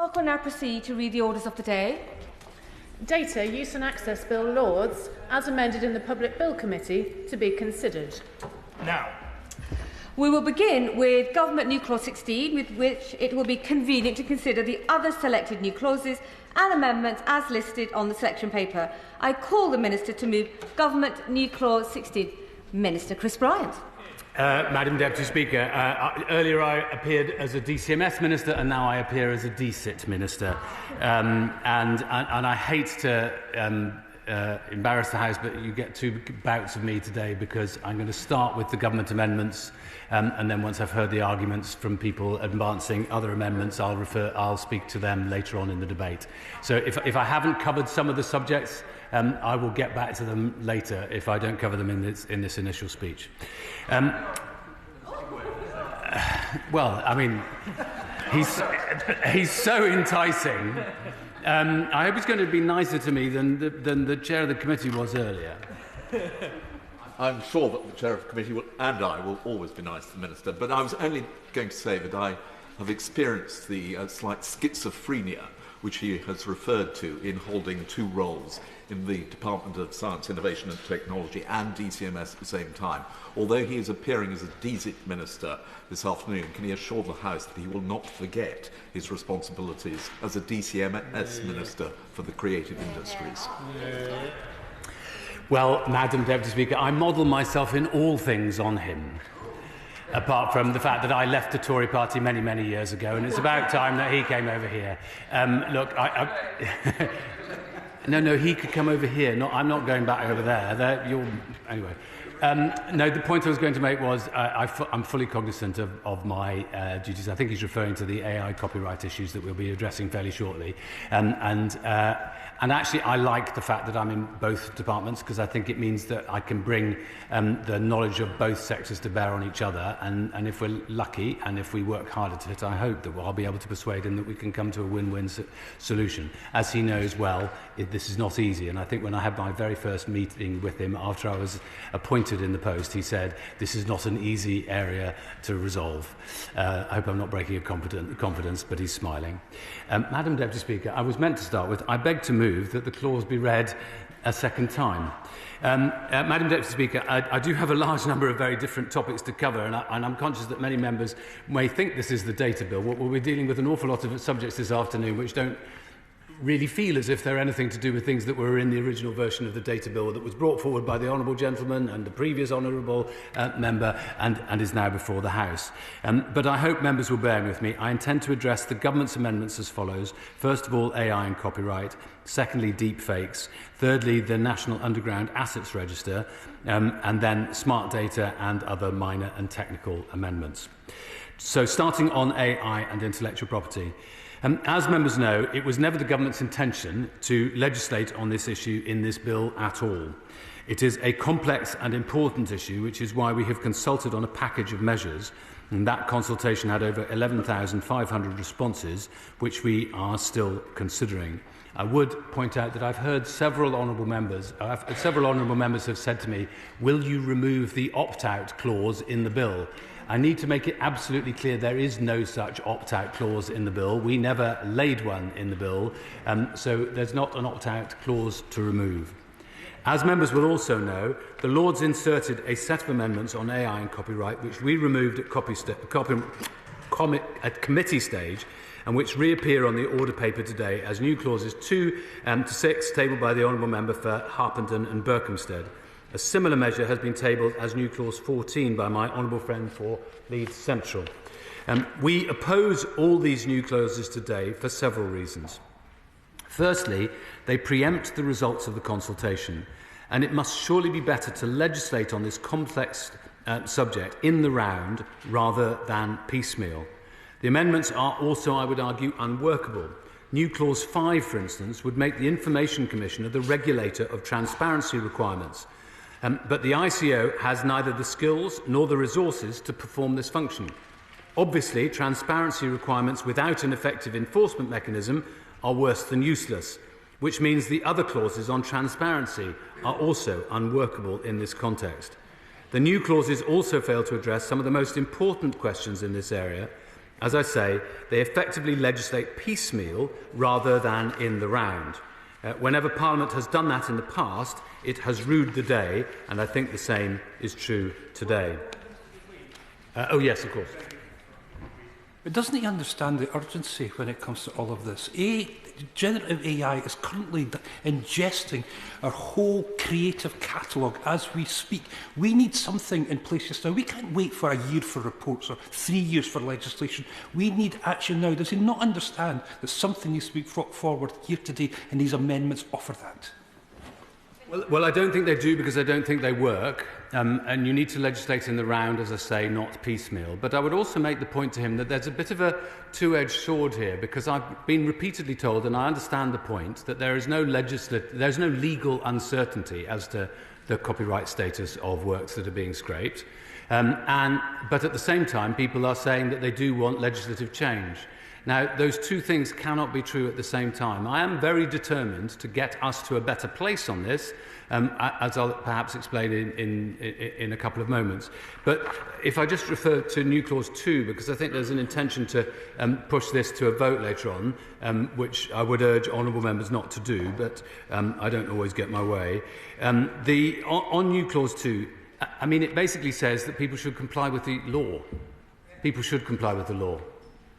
Clerk will now proceed to read the orders of the day. Data Use and Access Bill Lords, as amended in the Public Bill Committee, to be considered. Now. We will begin with Government New Clause 16, with which it will be convenient to consider the other selected new clauses and amendments as listed on the selection paper. I call the Minister to move Government New Clause 16. Minister Chris Bryant. Madam Deputy Speaker, earlier I appeared as a DCMS Minister and now I appear as a DCIT Minister. And I hate to embarrass the House, but you get two bouts of me today because I'm going to start with the government amendments and then once I've heard the arguments from people advancing other amendments, I'll speak to them later on in the debate. So if I haven't covered some of the subjects, I will get back to them later if I don't cover them in this initial speech. Well, I mean, he's so enticing. I hope he's going to be nicer to me than the chair of the committee was earlier. I'm sure that the chair of the committee and I will always be nice to the Minister, but I was only going to say that I have experienced the slight schizophrenia which he has referred to in holding two roles in the Department of Science, Innovation and Technology and DCMS at the same time. Although he is appearing as a DCIT Minister this afternoon, can he assure the House that he will not forget his responsibilities as a DCMS Minister for the creative industries? Well, Madam Deputy Speaker, I model myself in all things on him, apart from the fact that I left the Tory party many, many years ago, and it's about time that he came over here. Look, No, he could come over here. I'm not going back over there. Anyway. No, the point I was going to make was I'm fully cognizant of my duties. I think he's referring to the AI copyright issues that we'll be addressing fairly shortly. And actually, I like the fact that I'm in both departments because I think it means that I can bring the knowledge of both sectors to bear on each other. And if we're lucky and if we work hard at it, I hope that I'll be able to persuade him that we can come to a win-win solution. As he knows well, this is not easy. And I think when I had my very first meeting with him after I was appointed in the post, he said, this is not an easy area to resolve. I hope I'm not breaking a confidence, but he's smiling. Madam Deputy Speaker, I was meant to start with, I beg to move that the clause be read a second time. Madam Deputy Speaker, I do have a large number of very different topics to cover, and I'm conscious that many members may think this is the data bill. We're dealing with an awful lot of subjects this afternoon which don't really feel as if they're anything to do with things that were in the original version of the data bill that was brought forward by the honourable gentleman and the previous honourable member and is now before the House. But I hope members will bear with me. I intend to address the government's amendments as follows. First of all, AI and copyright. Secondly, deepfakes. Thirdly, the National Underground Assets Register. And then smart data and other minor and technical amendments. So starting on AI and intellectual property. As members know, it was never the government's intention to legislate on this issue in this bill at all. It is a complex and important issue, which is why we have consulted on a package of measures, and that consultation had over 11,500 responses, which we are still considering. I would point out that I've heard several honourable members have said to me, will you remove the opt-out clause in the bill? I need to make it absolutely clear there is no such opt-out clause in the bill. We never laid one in the bill, so there's not an opt-out clause to remove. As members will also know, the Lords inserted a set of amendments on AI and copyright, which we removed at committee stage, and which reappear on the order paper today as new clauses 2 to 6, tabled by the honourable member for Harpenden and Berkhamsted. A similar measure has been tabled as new clause 14 by my honourable friend for Leeds Central. We oppose all these new clauses today for several reasons. Firstly, they preempt the results of the consultation, and it must surely be better to legislate on this complex subject in the round rather than piecemeal. The amendments are also, I would argue, unworkable. New clause 5, for instance, would make the Information Commissioner the regulator of transparency requirements. But the ICO has neither the skills nor the resources to perform this function. Obviously, transparency requirements without an effective enforcement mechanism are worse than useless, which means the other clauses on transparency are also unworkable in this context. The new clauses also fail to address some of the most important questions in this area, As I say, they effectively legislate piecemeal rather than in the round. Whenever Parliament has done that in the past, it has rued the day, and I think the same is true today. Oh, yes, of course. But doesn't he understand the urgency when it comes to all of this? Generative AI is currently ingesting our whole creative catalogue as we speak. We need something in place just now. We can't wait for a year for reports or 3 years for legislation. We need action now. Does he not understand that something needs to be brought forward here today, and these amendments offer that? Well, I don't think they do, because I don't think they work. And you need to legislate in the round, as I say, not piecemeal. But I would also make the point to him that there's a bit of a two-edged sword here, because I've been repeatedly told, and I understand the point, that there's no legal uncertainty as to the copyright status of works that are being scraped. But at the same time, people are saying that they do want legislative change. Now, those two things cannot be true at the same time. I am very determined to get us to a better place on this, as I'll perhaps explain in a couple of moments. But if I just refer to New Clause 2, because I think there's an intention to push this to a vote later on, which I would urge honourable members not to do, but I don't always get my way. On New Clause 2, I mean, it basically says that people should comply with the law. People should comply with the law.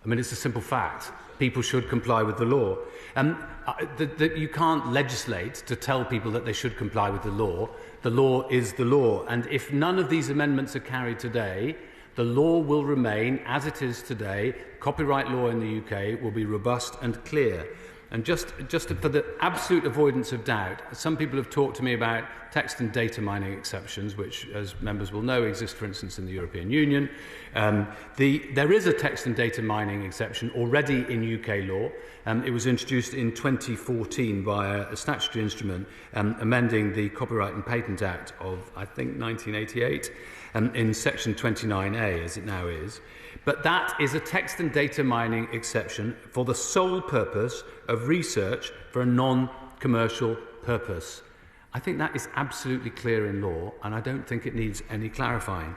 I mean, it's a simple fact. People should comply with the law. You can't legislate to tell people that they should comply with the law. The law is the law. And if none of these amendments are carried today, the law will remain as it is today. Copyright law in the UK will be robust and clear. And just for the absolute avoidance of doubt, some people have talked to me about text and data mining exceptions, which, as members will know, exist, for instance, in the European Union. There is a text and data mining exception already in UK law. It was introduced in 2014 via a statutory instrument amending the Copyright and Patent Act of, I think, 1988, in section 29A, as it now is. But that is a text and data mining exception for the sole purpose of research for a non-commercial purpose. I think that is absolutely clear in law, and I don't think it needs any clarifying.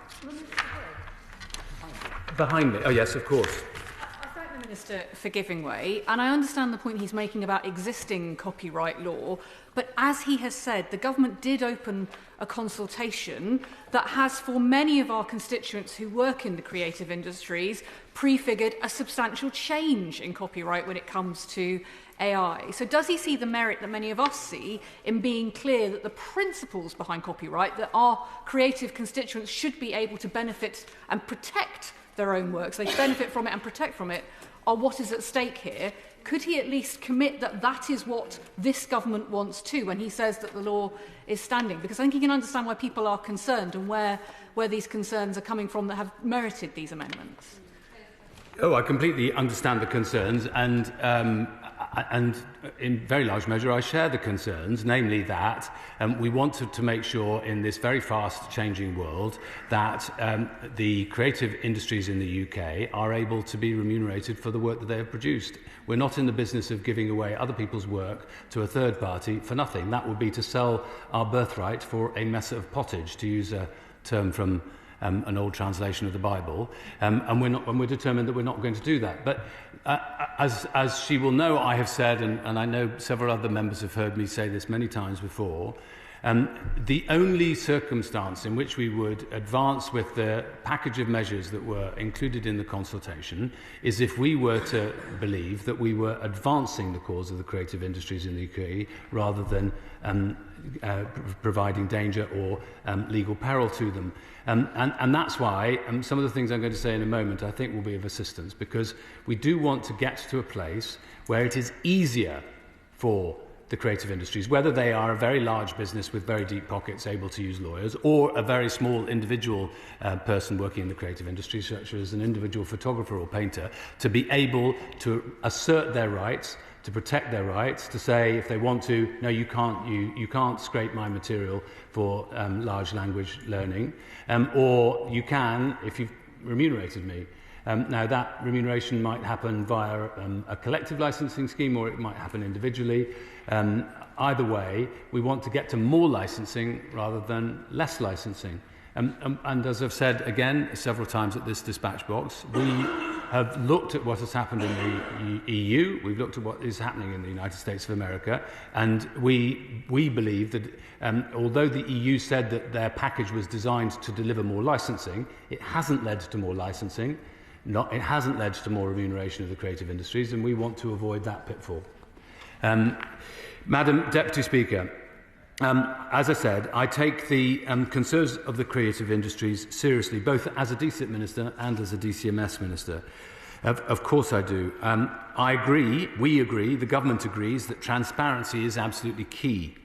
Behind me. Oh, yes, of course. I thank the Minister for giving way, and I understand the point he's making about existing copyright law, but as he has said, the government did open a consultation that has, for many of our constituents who work in the creative industries, prefigured a substantial change in copyright when it comes to AI. So does he see the merit that many of us see in being clear that the principles behind copyright, that our creative constituents should be able to benefit and protect their own works, they benefit from it and protect from it, are what is at stake here? Could he at least commit that that is what this government wants too when he says that the law is standing? Because I think he can understand why people are concerned and where these concerns are coming from that have merited these amendments. Oh, I completely understand the concerns, and in very large measure I share the concerns, namely that we want to make sure in this very fast changing world that the creative industries in the UK are able to be remunerated for the work that they have produced. We're not in the business of giving away other people's work to a third party for nothing. That would be to sell our birthright for a mess of pottage, to use a term from an old translation of the Bible, and we're determined that we're not going to do that. But as she will know, I have said, and I know several other members have heard me say this many times before, the only circumstance in which we would advance with the package of measures that were included in the consultation is if we were to believe that we were advancing the cause of the creative industries in the UK rather than providing danger or legal peril to them. And that's why some of the things I'm going to say in a moment I think will be of assistance, because we do want to get to a place where it is easier for the creative industries, whether they are a very large business with very deep pockets able to use lawyers, or a very small individual person working in the creative industry, such as an individual photographer or painter, to be able to assert their rights, to protect their rights, to say if they want to, no, you can't scrape my material for large language learning, or you can if you've remunerated me. Now, that remuneration might happen via a collective licensing scheme, or it might happen individually. Either way, we want to get to more licensing rather than less licensing. And as I've said again several times at this dispatch box, have looked at what has happened in the EU, we've looked at what is happening in the United States of America, and we believe that although the EU said that their package was designed to deliver more licensing, it hasn't led to more licensing, it hasn't led to more remuneration of the creative industries, and we want to avoid that pitfall. Madam Deputy Speaker, as I said, I take the concerns of the creative industries seriously, both as a DCIP Minister and as a DCMS Minister. Of course I do. I agree, we agree, the government agrees that transparency is absolutely key.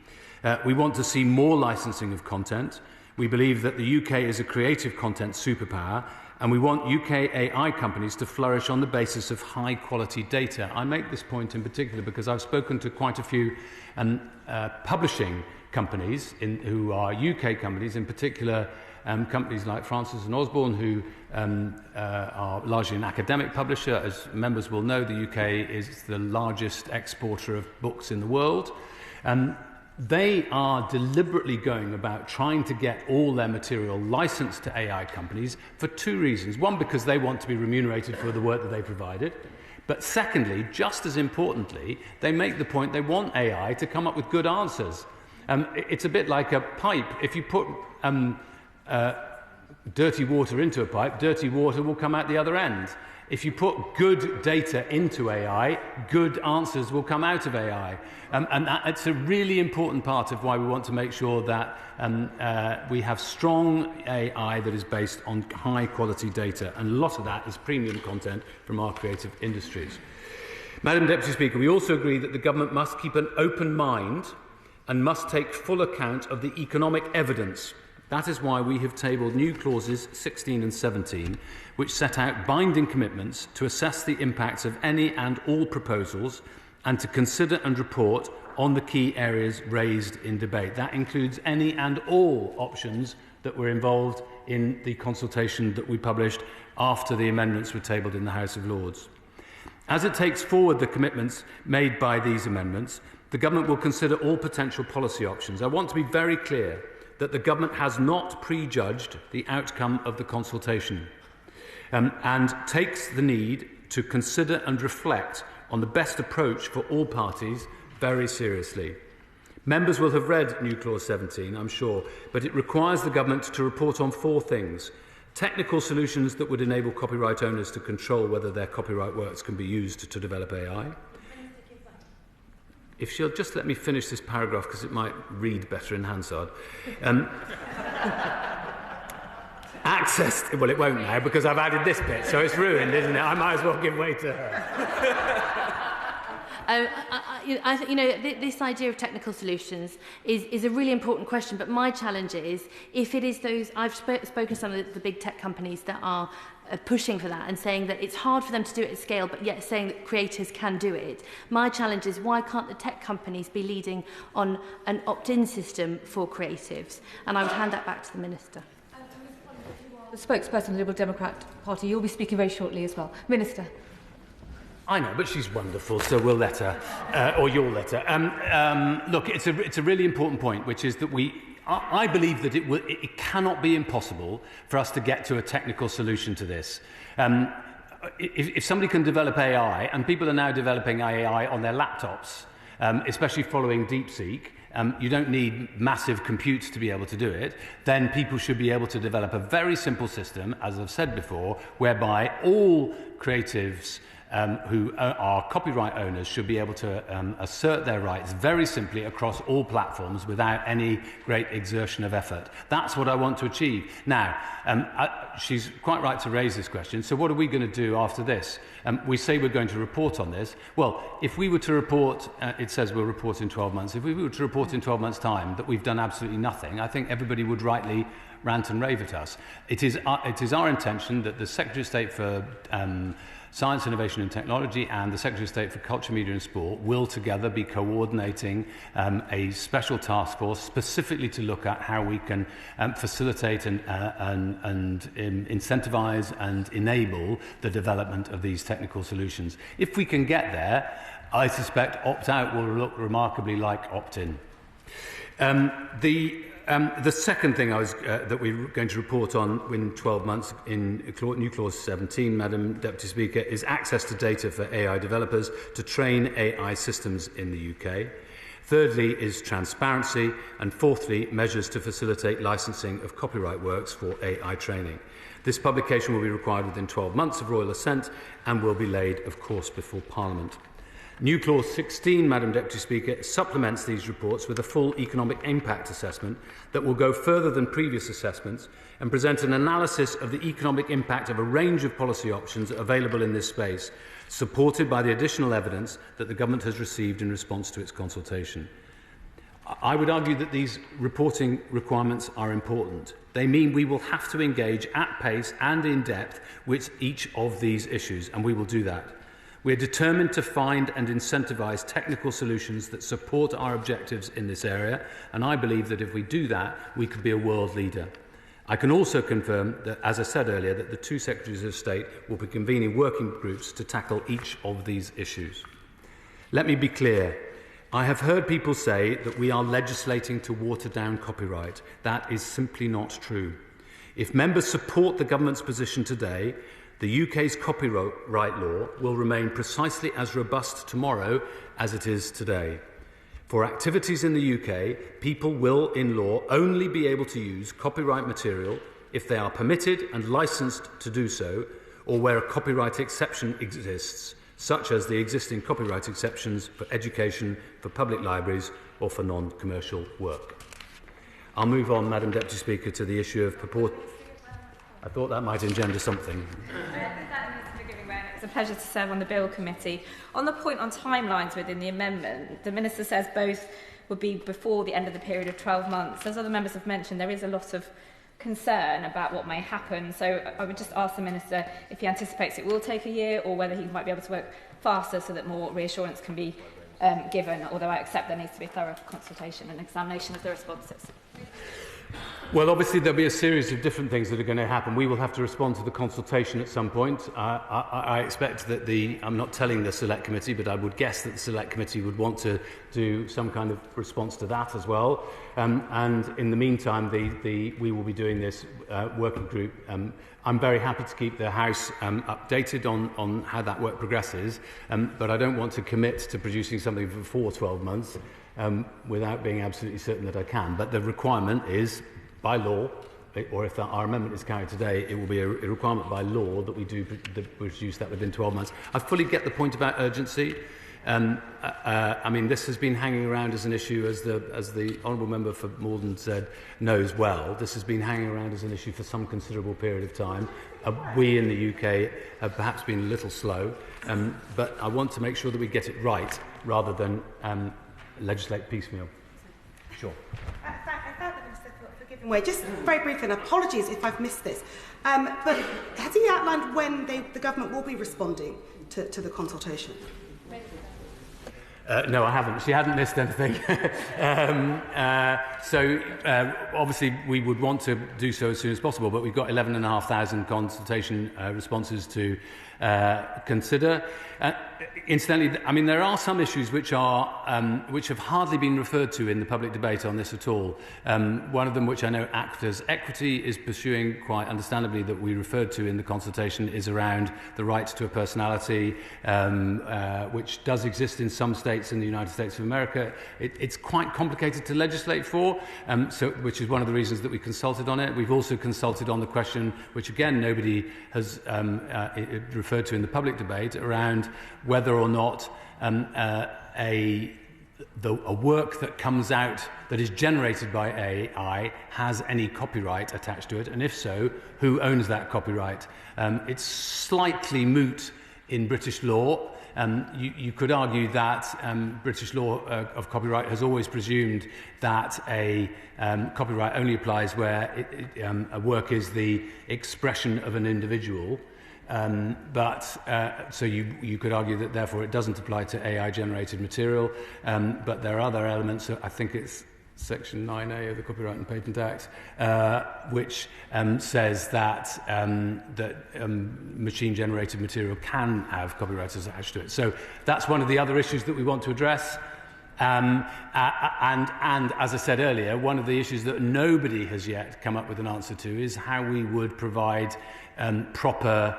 We want to see more licensing of content. We believe that the UK is a creative content superpower, and we want UK AI companies to flourish on the basis of high-quality data. I make this point in particular because I've spoken to quite a few publishing companies who are UK companies, in particular companies like Francis and Osborne, who are largely an academic publisher. As members will know, the UK is the largest exporter of books in the world. They are deliberately going about trying to get all their material licensed to AI companies for two reasons. One, because they want to be remunerated for the work that they provided. But secondly, just as importantly, they make the point they want AI to come up with good answers. It's a bit like a pipe. If you put dirty water into a pipe, dirty water will come out the other end. If you put good data into AI, good answers will come out of AI. And it's a really important part of why we want to make sure that we have strong AI that is based on high-quality data. And a lot of that is premium content from our creative industries. Madam Deputy Speaker, we also agree that the government must keep an open mind and must take full account of the economic evidence. That is why we have tabled new clauses 16 and 17, which set out binding commitments to assess the impacts of any and all proposals and to consider and report on the key areas raised in debate. That includes any and all options that were involved in the consultation that we published after the amendments were tabled in the House of Lords. As it takes forward the commitments made by these amendments, the government will consider all potential policy options. I want to be very clear that the government has not prejudged the outcome of the consultation and takes the need to consider and reflect on the best approach for all parties very seriously. Members will have read New Clause 17, I'm sure, but it requires the government to report on four things: technical solutions that would enable copyright owners to control whether their copyright works can be used to develop AI. If she'll just let me finish this paragraph, because it might read better in Hansard. Access, well, it won't now, because I've added this bit, so it's ruined, isn't it? I might as well give way to her. This idea of technical solutions is a really important question, but my challenge is, if it is those, I've spoken to some of the big tech companies that are pushing for that and saying that it's hard for them to do it at scale, but yet saying that creators can do it. My challenge is, why can't the tech companies be leading on an opt-in system for creatives? And I would hand that back to the Minister. The spokesperson of the Liberal Democrat Party, you'll be speaking very shortly as well. Minister. I know, but she's wonderful, so we'll let her, or you'll let her. Look, it's a really important point, which is that I believe that it cannot be impossible for us to get to a technical solution to this. If somebody can develop AI, and people are now developing AI on their laptops, especially following DeepSeek, you don't need massive compute to be able to do it, then people should be able to develop a very simple system, as I've said before, whereby all creatives who are copyright owners should be able to assert their rights very simply across all platforms without any great exertion of effort. That's what I want to achieve. Now, she's quite right to raise this question. So what are we going to do after this? We say we're going to report on this. Well, if we were to report, it says we'll report in 12 months. If we were to report in 12 months' time that we've done absolutely nothing, I think everybody would rightly rant and rave at us. It is our intention that the Secretary of State for Science, Innovation and Technology and the Secretary of State for Culture, Media and Sport will together be coordinating a special task force specifically to look at how we can facilitate and incentivise and enable the development of these technical solutions. If we can get there, I suspect opt-out will look remarkably like opt-in. The The second thing that we're going to report on in 12 months in New Clause 17, Madam Deputy Speaker, is access to data for AI developers to train AI systems in the UK. Thirdly is transparency. And fourthly, measures to facilitate licensing of copyright works for AI training. This publication will be required within 12 months of royal assent and will be laid, of course, before Parliament. New Clause 16, Madam Deputy Speaker, supplements these reports with a full economic impact assessment that will go further than previous assessments and present an analysis of the economic impact of a range of policy options available in this space, supported by the additional evidence that the Government has received in response to its consultation. I would argue that these reporting requirements are important. They mean we will have to engage at pace and in depth with each of these issues, and we will do that. We are determined to find and incentivise technical solutions that support our objectives in this area, and I believe that if we do that, we could be a world leader. I can also confirm that, as I said earlier, that the two Secretaries of State will be convening working groups to tackle each of these issues. Let me be clear. I have heard people say that we are legislating to water down copyright. That is simply not true. If members support the Government's position today, the UK's copyright law will remain precisely as robust tomorrow as it is today. For activities in the UK, people will, in law, only be able to use copyright material if they are permitted and licensed to do so, or where a copyright exception exists, such as the existing copyright exceptions for education, for public libraries, or for non-commercial work. I'll move on, Madam Deputy Speaker, to the issue of purport. I thought that might engender something. It's a pleasure to serve on the Bill Committee. On the point on timelines within the amendment, the Minister says both would be before the end of the period of 12 months. As other members have mentioned, there is a lot of concern about what may happen. So I would just ask the Minister if he anticipates it will take a year or whether he might be able to work faster so that more reassurance can be given, although I accept there needs to be a thorough consultation and examination of the responses. Well, obviously, there'll be a series of different things that are going to happen. We will have to respond to the consultation at some point. I expect that I'm not telling the Select Committee, but I would guess that the Select Committee would want to do some kind of response to that as well. And in the meantime, we will be doing this working group. I'm very happy to keep the House updated on how that work progresses, but I don't want to commit to producing something before 12 months without being absolutely certain that I can. But the requirement is, by law, or if our amendment is carried today, it will be a requirement by law that we do produce that within 12 months. I fully get the point about urgency. I mean, this has been hanging around as an issue, as the Honourable Member for Morden said, knows well. This has been hanging around as an issue for some considerable period of time. We in the UK have perhaps been a little slow, but I want to make sure that we get it right rather than legislate piecemeal. Sure. Just very briefly, and apologies if I've missed this, but has he outlined when the government will be responding to the consultation? No, I haven't. She hadn't missed anything. So obviously we would want to do so as soon as possible, but we've got 11,500 consultation responses to consider. Incidentally, I mean, there are some issues which have hardly been referred to in the public debate on this at all. One of them, which I know Actors Equity is pursuing quite understandably, that we referred to in the consultation, is around the right to a personality, which does exist in some states in the United States of America. It's quite complicated to legislate for, which is one of the reasons that we consulted on it. We've also consulted on the question, which again nobody has referred to in the public debate, around whether or not a work that comes out that is generated by AI has any copyright attached to it, and if so, who owns that copyright? It's slightly moot in British law. You could argue that British law of copyright has always presumed that a copyright only applies where a work is the expression of an individual. So you could argue that therefore it doesn't apply to AI-generated material, but there are other elements. I think it's Section 9A of the Copyright and Patent Act, which says that machine-generated material can have copyright attached to it. So that's one of the other issues that we want to address. And as I said earlier, one of the issues that nobody has yet come up with an answer to is how we would provide proper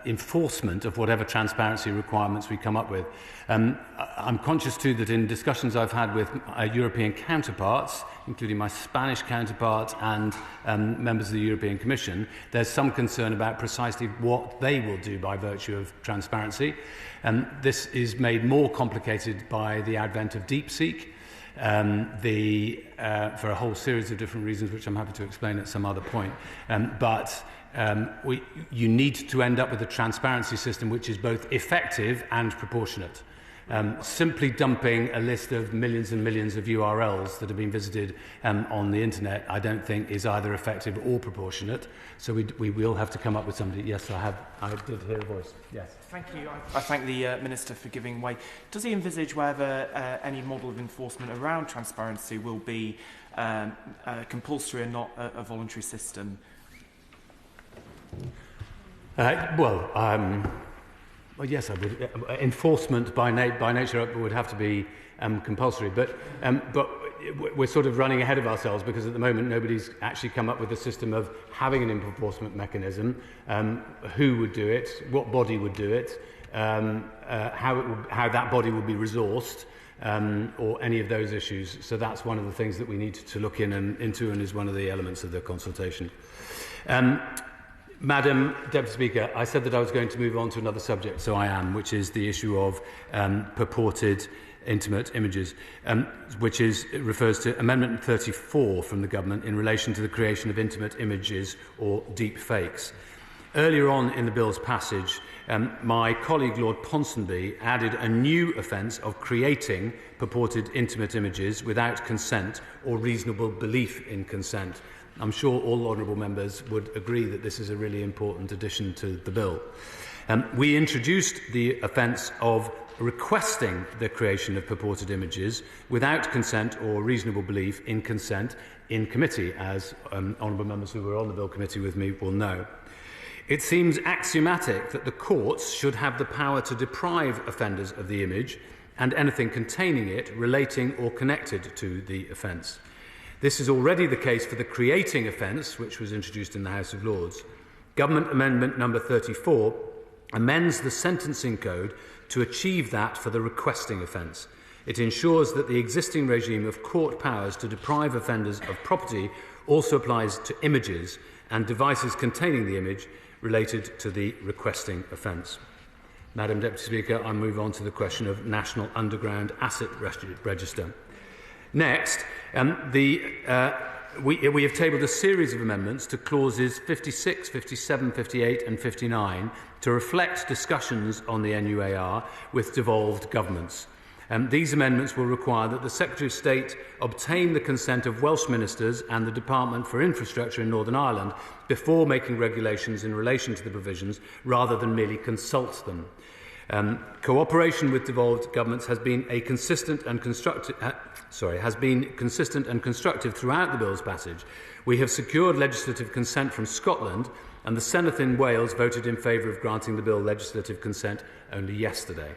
enforcement of whatever transparency requirements we come up with. I'm conscious too that in discussions I've had with European counterparts, including my Spanish counterpart and members of the European Commission, there's some concern about precisely what they will do by virtue of transparency. This is made more complicated by the advent of DeepSeek, for a whole series of different reasons, which I'm happy to explain at some other point. You need to end up with a transparency system which is both effective and proportionate. Simply dumping a list of millions and millions of URLs that have been visited on the internet, I don't think is either effective or proportionate. So we will have to come up with somebody. Yes, I did hear a voice. Yes. Thank you. I thank the Minister for giving way. Does he envisage whether any model of enforcement around transparency will be compulsory and not a voluntary system? Well, yes, I would. Enforcement by nature would have to be compulsory, but we're sort of running ahead of ourselves because at the moment nobody's actually come up with a system of having an enforcement mechanism. Who would do it? What body would do it? How that body would be resourced, or any of those issues. So that's one of the things that we need to look into, and is one of the elements of the consultation. Madam Deputy Speaker, I said that I was going to move on to another subject, so I am, which is the issue of purported intimate images, which refers to Amendment 34 from the Government in relation to the creation of intimate images or deep fakes. Earlier on in the bill's passage, my colleague Lord Ponsonby added a new offence of creating purported intimate images without consent or reasonable belief in consent. I'm sure all honourable members would agree that this is a really important addition to the bill. We introduced the offence of requesting the creation of purported images without consent or reasonable belief in consent in committee, as honourable members who were on the bill committee with me will know. It seems axiomatic that the courts should have the power to deprive offenders of the image and anything containing it relating or connected to the offence. This is already the case for the creating offence, which was introduced in the House of Lords. Government Amendment number 34 amends the sentencing code to achieve that for the requesting offence. It ensures that the existing regime of court powers to deprive offenders of property also applies to images and devices containing the image related to the requesting offence. Madam Deputy Speaker, I move on to the question of National Underground Asset Register. Next, we have tabled a series of amendments to clauses 56, 57, 58 and 59 to reflect discussions on the NUAR with devolved governments. These amendments will require that the Secretary of State obtain the consent of Welsh ministers and the Department for Infrastructure in Northern Ireland before making regulations in relation to the provisions, rather than merely consult them. Cooperation with devolved governments has been consistent and constructive throughout the bill's passage. We have secured legislative consent from Scotland, and the Senate in Wales voted in favour of granting the bill legislative consent only yesterday.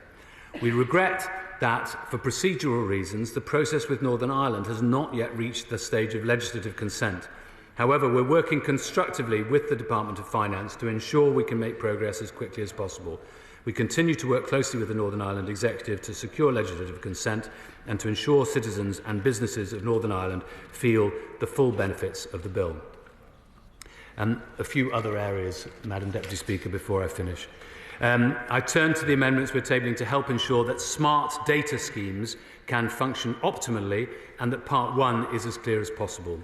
We regret that, for procedural reasons, the process with Northern Ireland has not yet reached the stage of legislative consent. However, we're working constructively with the Department of Finance to ensure we can make progress as quickly as possible. We continue to work closely with the Northern Ireland Executive to secure legislative consent and to ensure citizens and businesses of Northern Ireland feel the full benefits of the bill. A few other areas, Madam Deputy Speaker, before I finish. I turn to the amendments we're tabling to help ensure that smart data schemes can function optimally and that Part 1 is as clear as possible.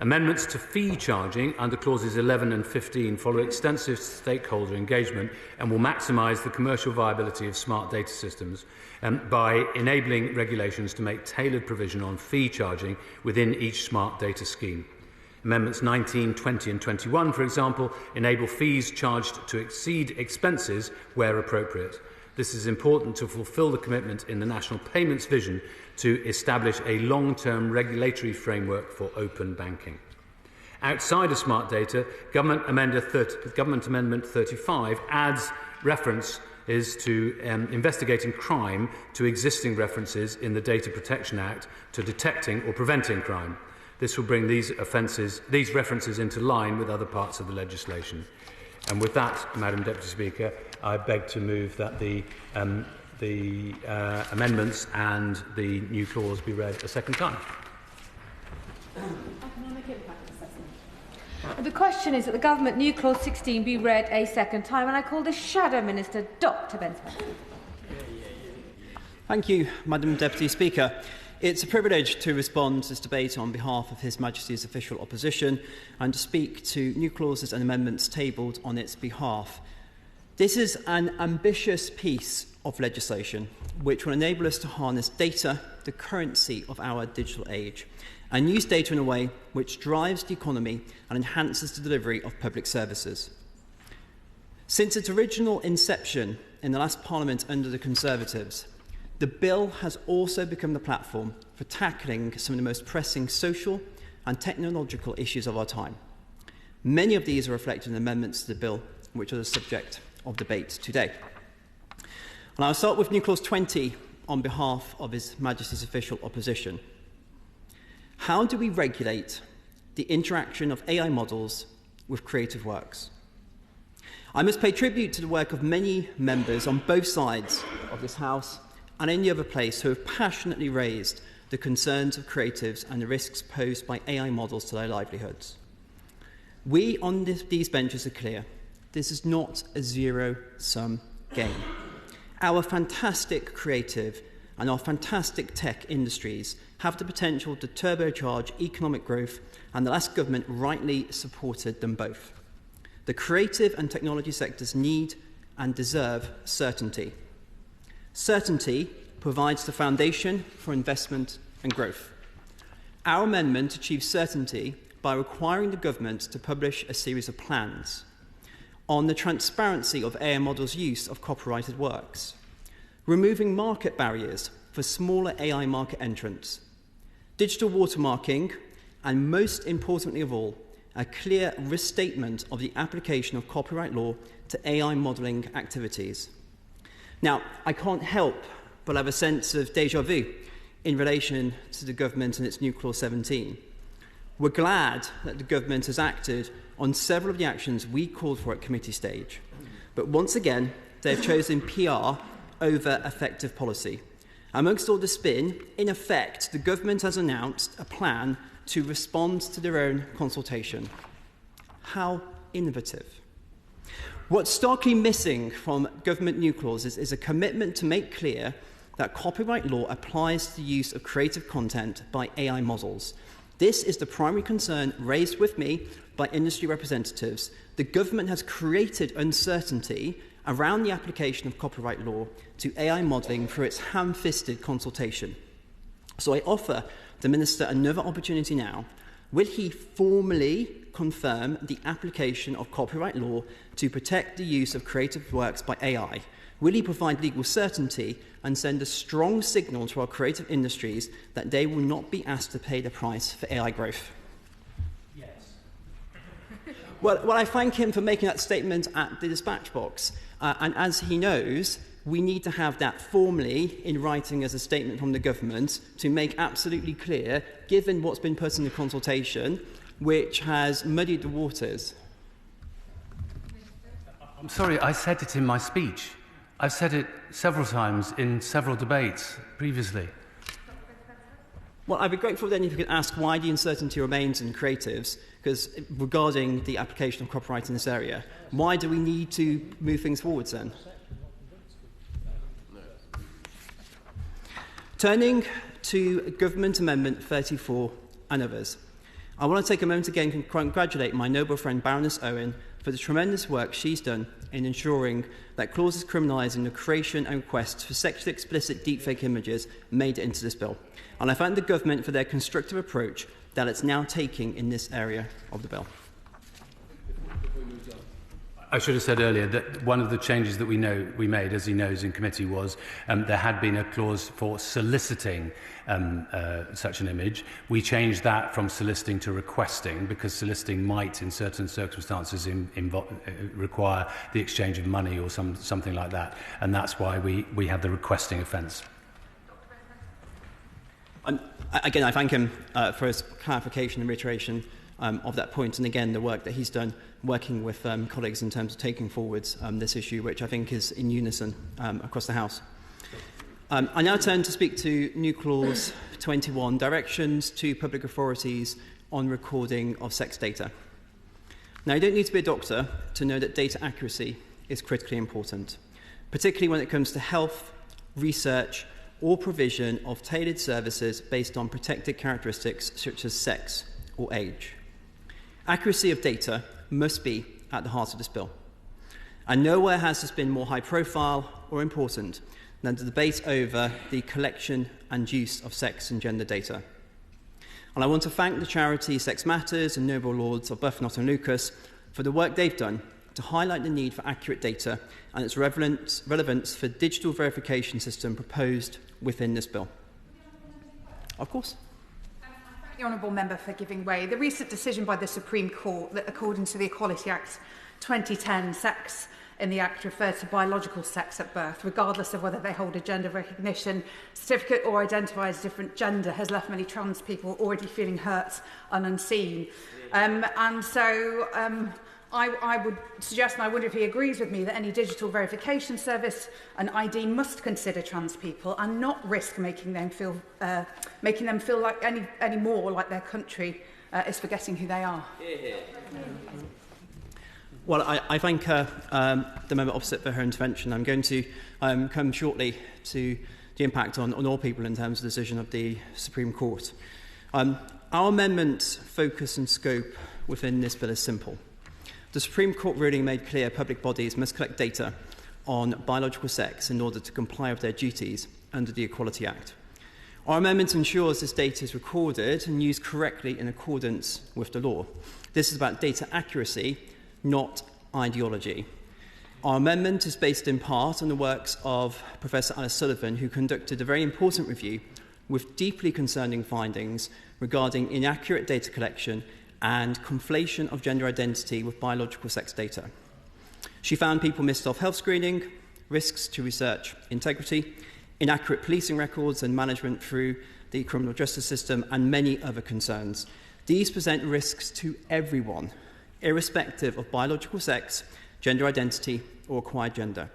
Amendments to fee charging under clauses 11 and 15 follow extensive stakeholder engagement and will maximise the commercial viability of smart data systems by enabling regulations to make tailored provision on fee charging within each smart data scheme. Amendments 19, 20 and 21, for example, enable fees charged to exceed expenses where appropriate. This is important to fulfil the commitment in the National Payments Vision to establish a long-term regulatory framework for open banking. Outside of smart data, Government Amendment 35 adds reference is to investigating crime to existing references in the Data Protection Act to detecting or preventing crime. This will bring these references into line with other parts of the legislation. And with that, Madam Deputy Speaker, I beg to move that the amendments and the new clause be read a second time. The question is that the Government New Clause 16 be read a second time, and I call the Shadow Minister, Dr Benson. Thank you, Madam Deputy Speaker. It's a privilege to respond to this debate on behalf of His Majesty's official opposition and to speak to new clauses and amendments tabled on its behalf. This is an ambitious piece of legislation which will enable us to harness data, the currency of our digital age, and use data in a way which drives the economy and enhances the delivery of public services. Since its original inception in the last Parliament under the Conservatives, the bill has also become the platform for tackling some of the most pressing social and technological issues of our time. Many of these are reflected in amendments to the bill, which are the subject of debate today. And I'll start with New Clause 20 on behalf of His Majesty's official opposition. How do we regulate the interaction of AI models with creative works? I must pay tribute to the work of many members on both sides of this House and any other place who have passionately raised the concerns of creatives and the risks posed by AI models to their livelihoods. We on these benches are clear. This is not a zero-sum game. Our fantastic creative and our fantastic tech industries have the potential to turbocharge economic growth, and the last government rightly supported them both. The creative and technology sectors need and deserve certainty. Certainty provides the foundation for investment and growth. Our amendment achieves certainty by requiring the government to publish a series of plans on the transparency of AI models' use of copyrighted works, removing market barriers for smaller AI market entrants, digital watermarking, and most importantly of all, a clear restatement of the application of copyright law to AI modelling activities. Now, I can't help but have a sense of déjà vu in relation to the government and its New Clause 17. We're glad that the government has acted on several of the actions we called for at committee stage. But once again, they've chosen PR over effective policy. Amongst all the spin, in effect, the government has announced a plan to respond to their own consultation. How innovative. What's starkly missing from government new clauses is a commitment to make clear that copyright law applies to the use of creative content by AI models. This is the primary concern raised with me by industry representatives. The government has created uncertainty around the application of copyright law to AI modelling through its ham-fisted consultation. So I offer the Minister another opportunity now. Will he formally confirm the application of copyright law to protect the use of creative works by AI? Will he provide legal certainty and send a strong signal to our creative industries that they will not be asked to pay the price for AI growth? Yes. Well, I thank him for making that statement at the dispatch box. And as he knows, we need to have that formally in writing as a statement from the government to make absolutely clear, given what's been put in the consultation, which has muddied the waters. I'm sorry, I said it in my speech. I've said it several times in several debates previously. Well, I'd be grateful then if you could ask why the uncertainty remains in creatives, because regarding the application of copyright in this area, why do we need to move things forwards then? Turning to Government Amendment 34 and others, I want to take a moment again to congratulate my noble friend Baroness Owen for the tremendous work she's done in ensuring that clauses criminalising the creation and request for sexually explicit deepfake images made it into this bill. And I thank the government for their constructive approach that it's now taking in this area of the bill. I should have said earlier that one of the changes that we made, as he knows, in committee was there had been a clause for soliciting such an image. We changed that from soliciting to requesting, because soliciting might, in certain circumstances, require the exchange of money or something like that, and that's why we had the requesting offence. Again, I thank him for his clarification and reiteration of that point, and again, the work that he's done working with colleagues in terms of taking forwards this issue, which I think is in unison across the House. I now turn to speak to new clause 21, directions to public authorities on recording of sex data. Now, you don't need to be a doctor to know that data accuracy is critically important, particularly when it comes to health, research, or provision of tailored services based on protected characteristics such as sex or age. Accuracy of data must be at the heart of this bill. And nowhere has this been more high profile or important than the debate over the collection and use of sex and gender data. And I want to thank the charity Sex Matters and Noble Lords of Berkhamsted and Lucas for the work they've done to highlight the need for accurate data and its relevance for the digital verification system proposed within this bill. Of course. The Honourable Member for giving way. The recent decision by the Supreme Court that, according to the Equality Act 2010, sex in the Act refers to biological sex at birth, regardless of whether they hold a gender recognition certificate or identify as a different gender, has left many trans people already feeling hurt and unseen. I would suggest, and I wonder if he agrees with me, that any digital verification service and ID must consider trans people and not risk making them feel like any more like their country is forgetting who they are. Well, I thank the member opposite for her intervention. I'm going to come shortly to the impact on all people in terms of the decision of the Supreme Court. Our amendment's focus and scope within this bill is simple. The Supreme Court ruling made clear public bodies must collect data on biological sex in order to comply with their duties under the Equality Act. Our amendment ensures this data is recorded and used correctly in accordance with the law. This is about data accuracy, not ideology. Our amendment is based in part on the works of Professor Alice Sullivan, who conducted a very important review with deeply concerning findings regarding inaccurate data collection and conflation of gender identity with biological sex data. She found people missed off health screening, risks to research integrity, inaccurate policing records and management through the criminal justice system, and many other concerns. These present risks to everyone, irrespective of biological sex, gender identity, or acquired gender.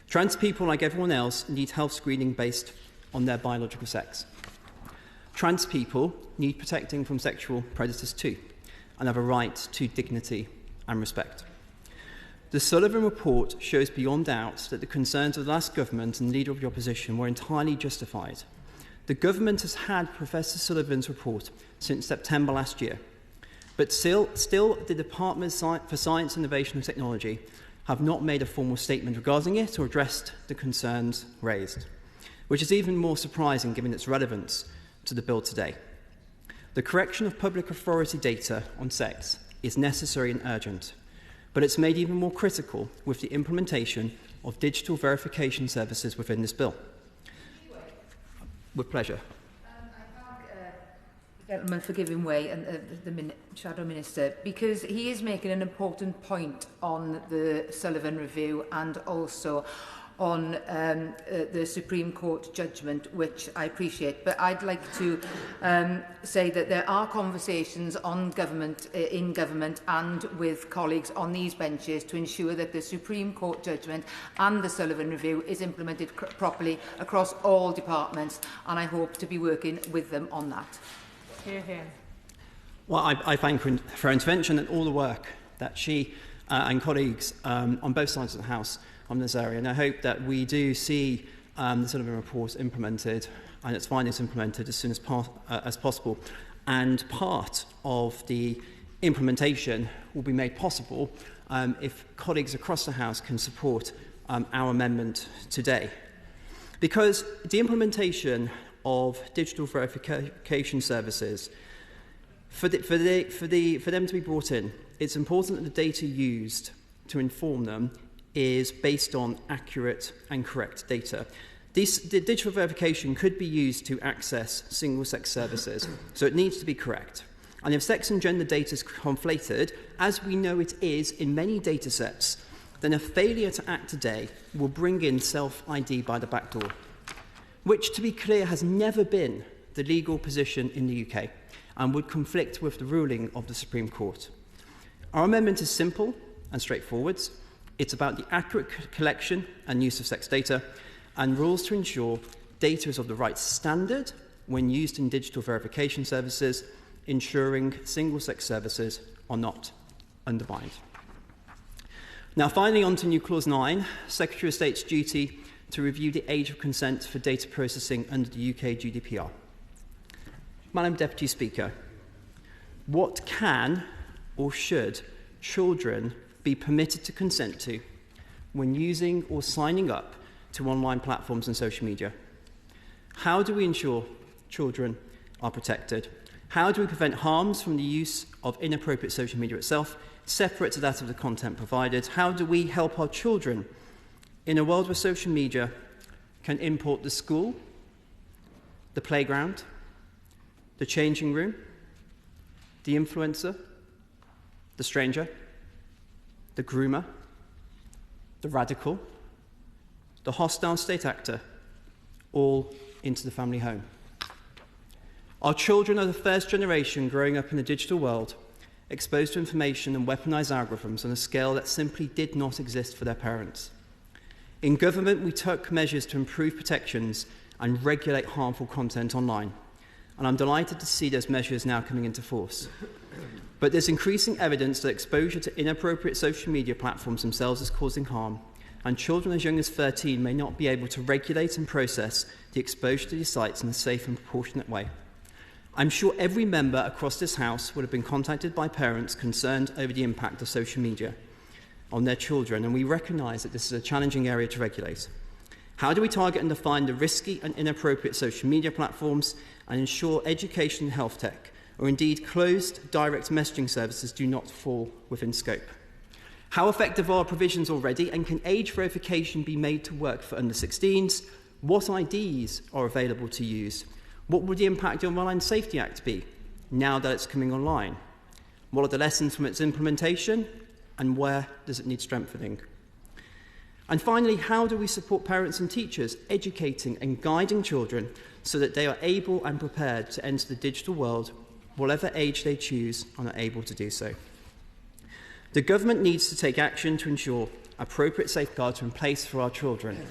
Trans people, like everyone else, need health screening based on their biological sex. Trans people need protecting from sexual predators too, and have a right to dignity and respect. The Sullivan report shows beyond doubt that the concerns of the last government and leader of the opposition were entirely justified. The government has had Professor Sullivan's report since September last year, but still the Department for Science, Innovation and Technology have not made a formal statement regarding it or addressed the concerns raised, which is even more surprising given its relevance to the bill today. The correction of public authority data on sex is necessary and urgent, but it's made even more critical with the implementation of digital verification services within this bill. With pleasure. Gentleman for giving way and the Shadow Minister, because he is making an important point on the Sullivan review and also on the Supreme Court judgment, which I appreciate. But I'd like to say that there are conversations on in government and with colleagues on these benches to ensure that the Supreme Court judgment and the Sullivan review is implemented properly across all departments, and I hope to be working with them on that. Hear, hear. Well, I thank her for her intervention and all the work that she and colleagues on both sides of the House on this area. And I hope that we do see the Sullivan report implemented and its findings implemented as soon as possible. And part of the implementation will be made possible if colleagues across the House can support our amendment today. Because the implementation of digital verification services, for them to be brought in, it's important that the data used to inform them is based on accurate and correct data. The digital verification could be used to access single-sex services, so it needs to be correct. And if sex and gender data is conflated, as we know it is in many data sets, then a failure to act today will bring in self-ID by the back door, which, to be clear, has never been the legal position in the UK and would conflict with the ruling of the Supreme Court. Our amendment is simple and straightforward. It's about the accurate collection and use of sex data and rules to ensure data is of the right standard when used in digital verification services, ensuring single-sex services are not undermined. Now, finally, on to new Clause 9, Secretary of State's duty to review the age of consent for data processing under the UK GDPR. Madam Deputy Speaker, what can or should children be permitted to consent to when using or signing up to online platforms and social media? How do we ensure children are protected? How do we prevent harms from the use of inappropriate social media itself, separate to that of the content provided? How do we help our children in a world where social media can import the school, the playground, the changing room, the influencer, the stranger, the groomer, the radical, the hostile state actor, all into the family home? Our children are the first generation growing up in a digital world, exposed to information and weaponised algorithms on a scale that simply did not exist for their parents. In government, we took measures to improve protections and regulate harmful content online, and I'm delighted to see those measures now coming into force. But there's increasing evidence that exposure to inappropriate social media platforms themselves is causing harm, and children as young as 13 may not be able to regulate and process the exposure to these sites in a safe and proportionate way. I'm sure every member across this House would have been contacted by parents concerned over the impact of social media on their children, and we recognise that this is a challenging area to regulate. How do we target and define the risky and inappropriate social media platforms and ensure education and health tech, or indeed closed direct messaging services, do not fall within scope? How effective are our provisions already, and can age verification be made to work for under 16s? What IDs are available to use? What would the impact of the Online Safety Act be now that it's coming online? What are the lessons from its implementation, and where does it need strengthening? And finally, how do we support parents and teachers educating and guiding children so that they are able and prepared to enter the digital world, whatever age they choose and are able to do so? The government needs to take action to ensure appropriate safeguards are in place for our children,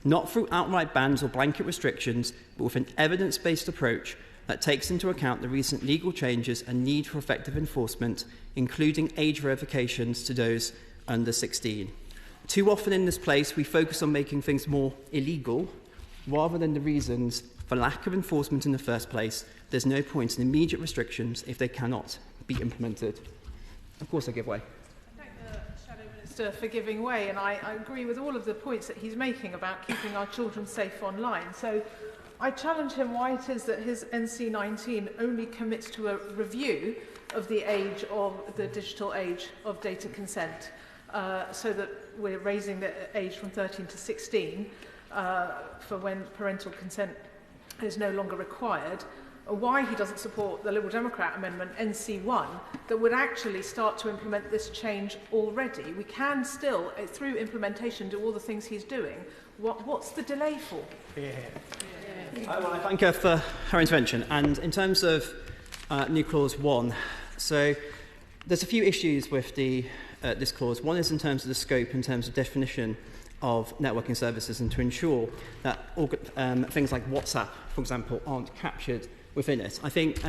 not through outright bans or blanket restrictions, but with an evidence-based approach that takes into account the recent legal changes and need for effective enforcement, including age verifications to those under 16. Too often in this place, we focus on making things more illegal, rather than the reasons for lack of enforcement in the first place. There's no point in immediate restrictions if they cannot be implemented. Of course, I give way. For giving way, and I agree with all of the points that he's making about keeping our children safe online. So I challenge him why it is that his NC19 only commits to a review of the age of the digital age of data consent, so that we're raising the age from 13 to 16 for when parental consent is no longer required. Why he doesn't support the Liberal Democrat amendment NC1 that would actually start to implement this change already. We can still, through implementation, do all the things he's doing. What's the delay for? I thank her for her intervention. And in terms of new clause 1, so there's a few issues with this clause. One is in terms of the scope, in terms of definition of networking services, and to ensure that things like WhatsApp, for example, aren't captured within it. I think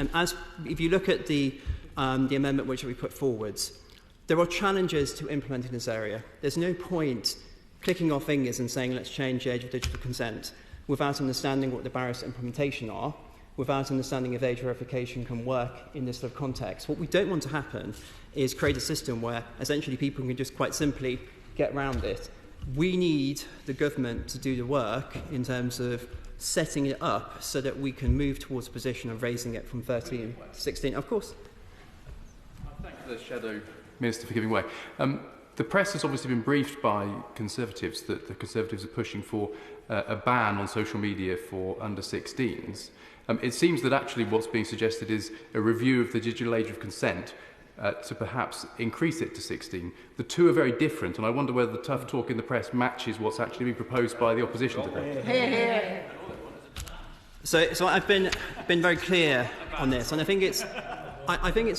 if you look at the amendment which we put forwards, there are challenges to implementing this area. There's no point clicking our fingers and saying let's change the age of digital consent without understanding what the barriers to implementation are, without understanding if age verification can work in this sort of context. What we don't want to happen is create a system where essentially people can just quite simply get around it. We need the government to do the work in terms of setting it up so that we can move towards a position of raising it from 13 to 16. Of course. I thank the Shadow Minister for giving way. The press has obviously been briefed by Conservatives that the Conservatives are pushing for a ban on social media for under 16s. It seems that actually what's being suggested is a review of the digital age of consent to perhaps increase it to 16. The two are very different, and I wonder whether the tough talk in the press matches what's actually being proposed by the opposition today. So I've been very clear on this, and I think it's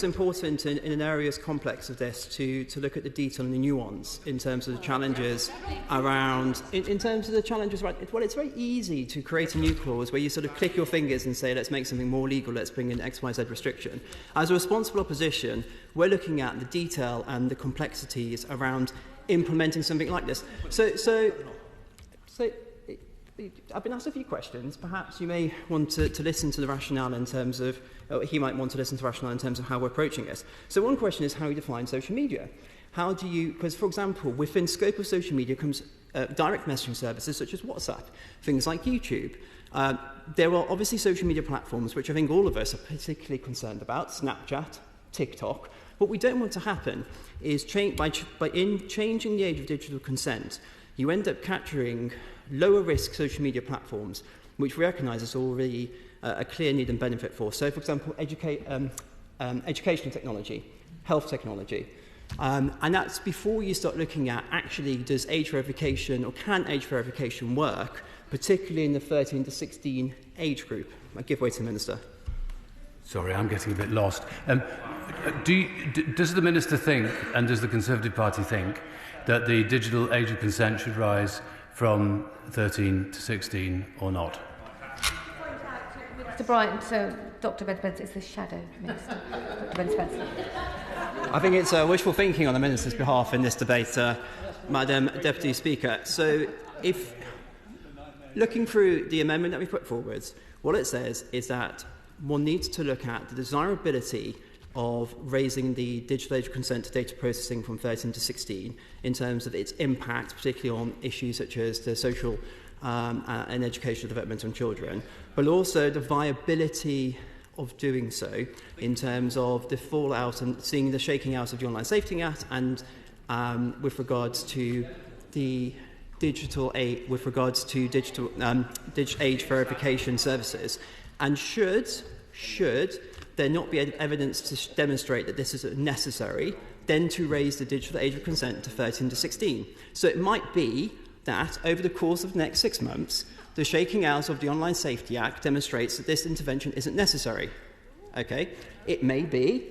important in an area as complex as this to look at the detail and the nuance in terms of the challenges around. In terms of the challenges, right? Well, it's very easy to create a new clause where you sort of click your fingers and say, let's make something more legal, let's bring in X, Y, Z restriction. As a responsible opposition, we're looking at the detail and the complexities around implementing something like this. So I've been asked a few questions. Perhaps you may want to listen to the rationale in terms of, or he might want to listen to the rationale in terms of how we're approaching this. So one question is how you define social media. How do you, because for example, within scope of social media comes direct messaging services such as WhatsApp, things like YouTube. There are obviously social media platforms which I think all of us are particularly concerned about, Snapchat, TikTok. What we don't want to happen is changing the age of digital consent, you end up capturing lower risk social media platforms, which we recognise is already a clear need and benefit for. So, for example, educational technology, health technology. And that's before you start looking at actually does age verification or can age verification work, particularly in the 13 to 16 age group. I give way to the Minister. Sorry, I'm getting a bit lost. Does the Minister think, and does the Conservative Party think, that the digital age of consent should rise from 13 to 16 or not? Mr. Bryant, so Dr. Ben Spencer is the shadow minister. Dr. Ben Spencer. I think it's wishful thinking on the Minister's behalf in this debate, Madam Deputy Speaker. So if looking through the amendment that we put forward, what it says is that one needs to look at the desirability of raising the digital age of consent to data processing from 13 to 16 in terms of its impact, particularly on issues such as the social and educational development on children, but also the viability of doing so in terms of the fallout and seeing the shaking out of the Online Safety Act and with regards to the digital age verification services. And should there not be evidence to demonstrate that this is necessary, then to raise the digital age of consent to 13 to 16. So it might be that over the course of the next 6 months, the shaking out of the Online Safety Act demonstrates that this intervention isn't necessary. Okay? It may be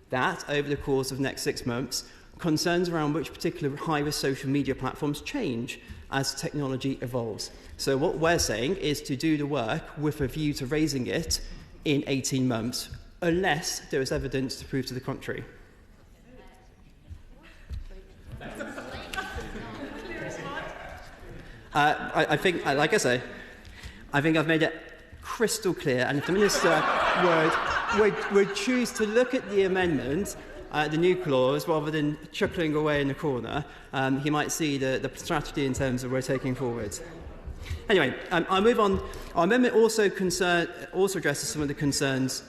that over the course of the next 6 months, concerns around which particular high-risk social media platforms change as technology evolves. So what we're saying is to do the work with a view to raising it in 18 months, unless there is evidence to prove to the contrary. I think, like I say, I think I've made it crystal clear, and if the Minister would choose to look at the amendment, the new clause, rather than chuckling away in the corner, he might see the strategy in terms of we're taking forward. Anyway, I'll move on. Our amendment also addresses some of the concerns.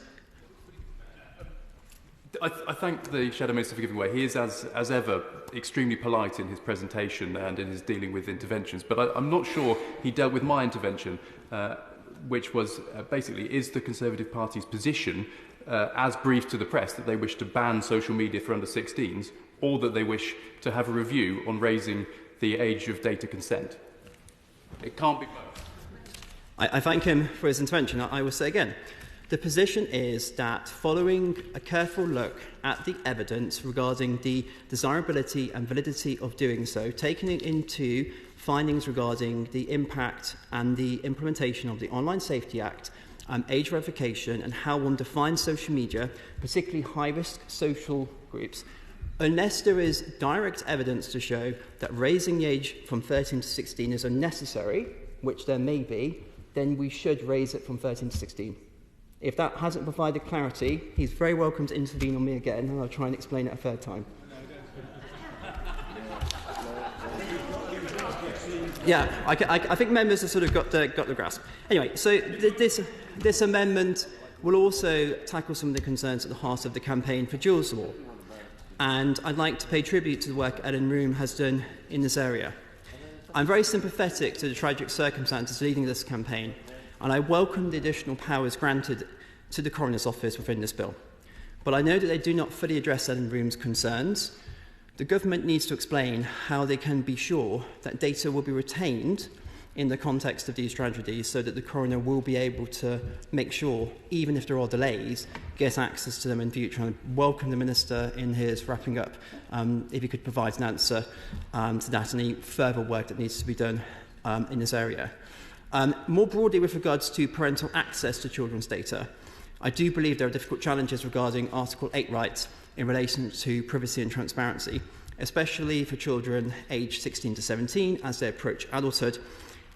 I thank the Shadow Minister for giving way. He is, as ever, extremely polite in his presentation and in his dealing with interventions, but I'm not sure he dealt with my intervention, which was basically, is the Conservative Party's position, as briefed to the press, that they wish to ban social media for under 16s, or that they wish to have a review on raising the age of data consent? It can't be both. I thank him for his intervention. I will say again, the position is that following a careful look at the evidence regarding the desirability and validity of doing so, taking it into findings regarding the impact and the implementation of the Online Safety Act, age verification and how one defines social media, particularly high-risk social groups, unless there is direct evidence to show that raising the age from 13 to 16 is unnecessary, which there may be, then we should raise it from 13 to 16. If that hasn't provided clarity, he's very welcome to intervene on me again, and I'll try and explain it a third time. Yeah, I think members have sort of got the grasp. Anyway, so this amendment will also tackle some of the concerns at the heart of the campaign for Gill's Law. and I'd like to pay tribute to the work Ellen Room has done in this area. I'm very sympathetic to the tragic circumstances leading this campaign, and I welcome the additional powers granted to the Coroner's Office within this bill. But I know that they do not fully address Ellen Room's concerns. The government needs to explain how they can be sure that data will be retained in the context of these tragedies so that the coroner will be able to make sure, even if there are delays, get access to them in future. I welcome the Minister in his wrapping up, if he could provide an answer to that and any further work that needs to be done in this area. More broadly, with regards to parental access to children's data, I do believe there are difficult challenges regarding Article 8 rights in relation to privacy and transparency, especially for children aged 16 to 17 as they approach adulthood.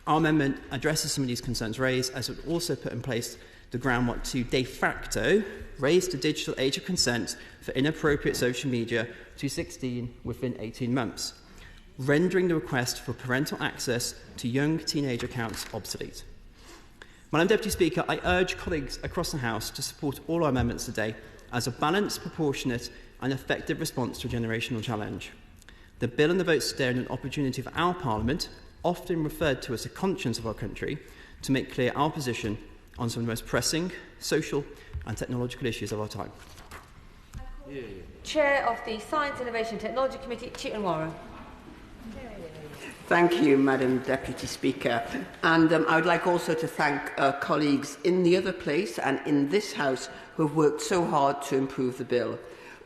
Our amendment addresses some of these concerns raised, as it would also put in place the groundwork to de facto raise the digital age of consent for inappropriate social media to 16 within 18 months, rendering the request for parental access to young teenage accounts obsolete. Madam Deputy Speaker, I urge colleagues across the House to support all our amendments today as a balanced, proportionate and effective response to a generational challenge. The bill and the votes today are an opportunity for our Parliament, often referred to as the conscience of our country, to make clear our position on some of the most pressing social and technological issues of our time. Chair of the Science, Innovation and Technology Committee, Onwurah. Thank you, Madam Deputy Speaker. And I would like also to thank colleagues in the other place and in this House who have worked so hard to improve the bill.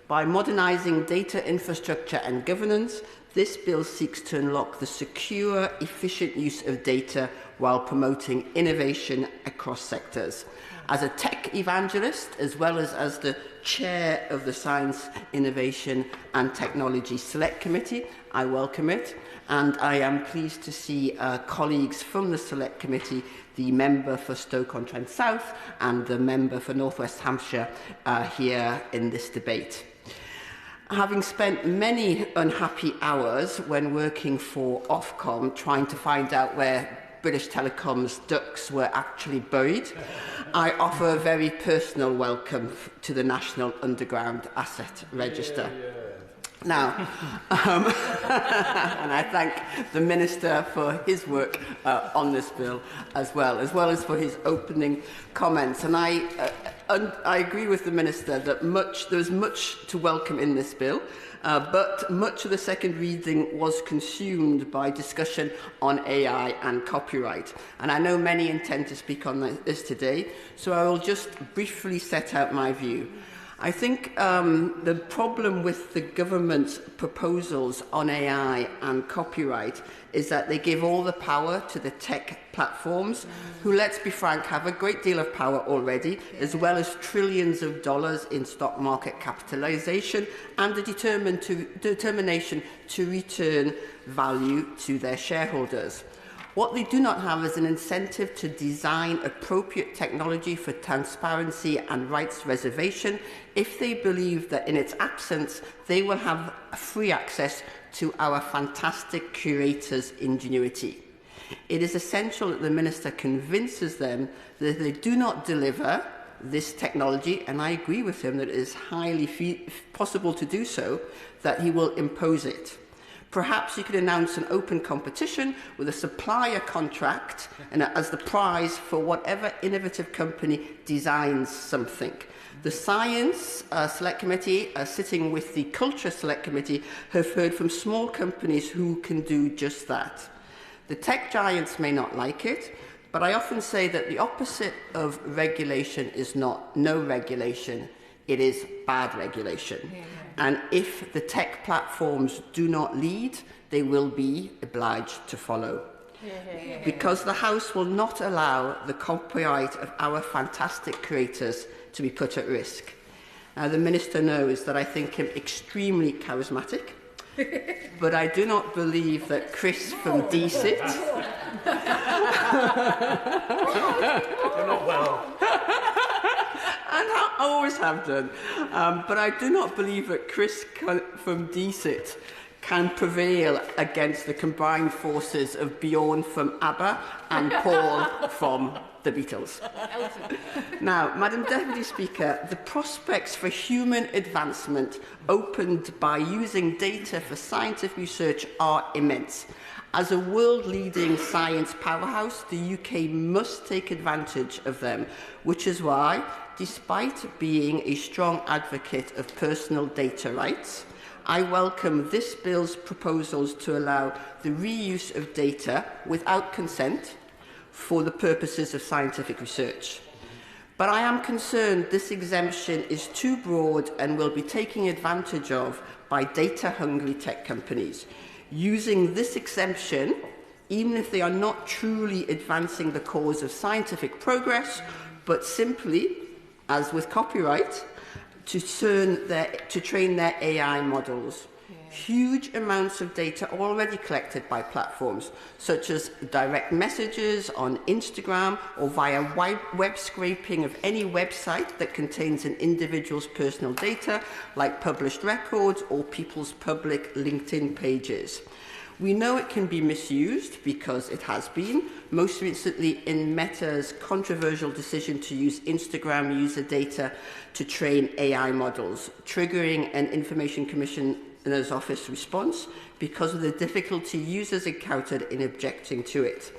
By modernising data infrastructure and governance, this bill seeks to unlock the secure, efficient use of data while promoting innovation across sectors. As a tech evangelist, as well as the chair of the Science, Innovation and Technology Select Committee, I welcome it. And I am pleased to see colleagues from the Select Committee, the member for Stoke-on-Trent South and the member for North West Hampshire here in this debate. Having spent many unhappy hours when working for Ofcom trying to find out where British Telecom's ducks were actually buried, I offer a very personal welcome to the National Underground Asset Register. Now, and I thank the Minister for his work on this bill as well as for his opening comments. And I agree with the Minister that there's much to welcome in this bill, but much of the second reading was consumed by discussion on AI and copyright. And I know many intend to speak on this today, so I will just briefly set out my view. I think the problem with the government's proposals on AI and copyright is that they give all the power to the tech platforms, who, let's be frank, have a great deal of power already, as well as trillions of dollars in stock market capitalization and the determination to return value to their shareholders. What they do not have is an incentive to design appropriate technology for transparency and rights reservation if they believe that in its absence they will have free access to our fantastic curators' ingenuity. It is essential that the Minister convinces them that if they do not deliver this technology, and I agree with him that it is highly possible to do so, that he will impose it. Perhaps you could announce an open competition with a supplier contract and as the prize for whatever innovative company designs something. The Science Select Committee, sitting with the Culture Select Committee, have heard from small companies who can do just that. The tech giants may not like it, but I often say that the opposite of regulation is not no regulation, it is bad regulation. Yeah. And if the tech platforms do not lead, they will be obliged to follow. Because the House will not allow the copyright of our fantastic creators to be put at risk. Now, the Minister knows that I think him extremely charismatic, but I do not believe that Chris from DSIT... You're not well. And I always have done. But I do not believe that Chris from DSIT can prevail against the combined forces of Bjorn from ABBA and Paul from the Beatles. Now, Madam Deputy Speaker, the prospects for human advancement opened by using data for scientific research are immense. As a world-leading science powerhouse, the UK must take advantage of them, which is why, despite being a strong advocate of personal data rights, I welcome this bill's proposals to allow the reuse of data without consent for the purposes of scientific research. But I am concerned this exemption is too broad and will be taken advantage of by data-hungry tech companies. Using this exemption, even if they are not truly advancing the cause of scientific progress, but simply, as with copyright, to train their AI models. Huge amounts of data already collected by platforms, such as direct messages on Instagram or via web scraping of any website that contains an individual's personal data, like published records or people's public LinkedIn pages. We know it can be misused because it has been, most recently in Meta's controversial decision to use Instagram user data to train AI models, triggering an Information Commissioner's Office response because of the difficulty users encountered in objecting to it.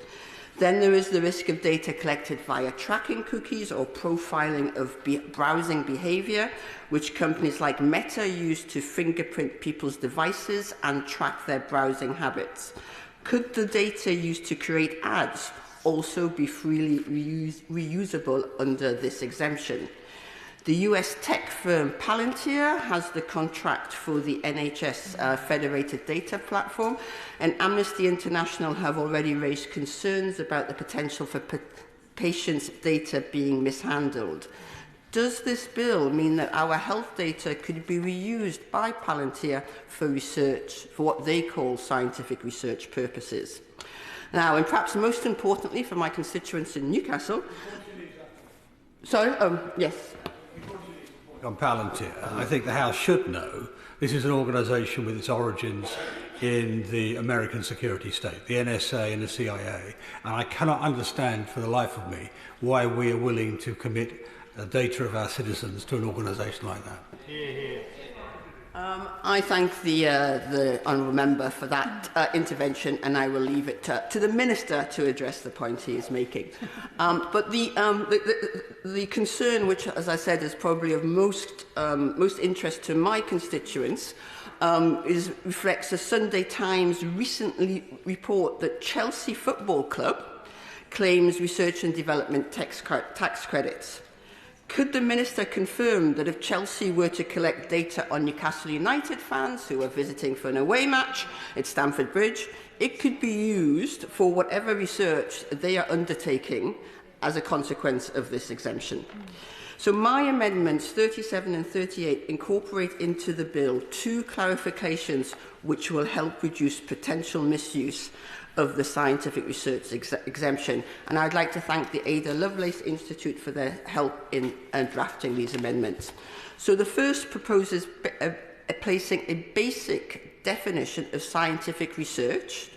Then there is the risk of data collected via tracking cookies or profiling of browsing behaviour, which companies like Meta use to fingerprint people's devices and track their browsing habits. Could the data used to create ads also be freely reusable under this exemption? The US tech firm Palantir has the contract for the NHS Federated Data Platform, and Amnesty International have already raised concerns about the potential for patients' data being mishandled. Does this bill mean that our health data could be reused by Palantir for research, for what they call scientific research purposes? Now, and perhaps most importantly for my constituents in Newcastle... Sorry? Yes. On Palantir, I think the House should know this is an organisation with its origins in the American security state, the NSA and the CIA, and I cannot understand for the life of me why we are willing to commit the data of our citizens to an organisation like that. I thank the honourable member for that intervention, and I will leave it to the Minister to address the point he is making. But the concern, which, as I said, is probably of most interest to my constituents, reflects a Sunday Times recently report that Chelsea Football Club claims research and development tax credits. Could the Minister confirm that if Chelsea were to collect data on Newcastle United fans who are visiting for an away match at Stamford Bridge, it could be used for whatever research they are undertaking as a consequence of this exemption? So my amendments 37 and 38 incorporate into the bill two clarifications which will help reduce potential misuse of the scientific research exemption, and I'd like to thank the Ada Lovelace Institute for their help in drafting these amendments. So the first proposes placing a basic definition of scientific research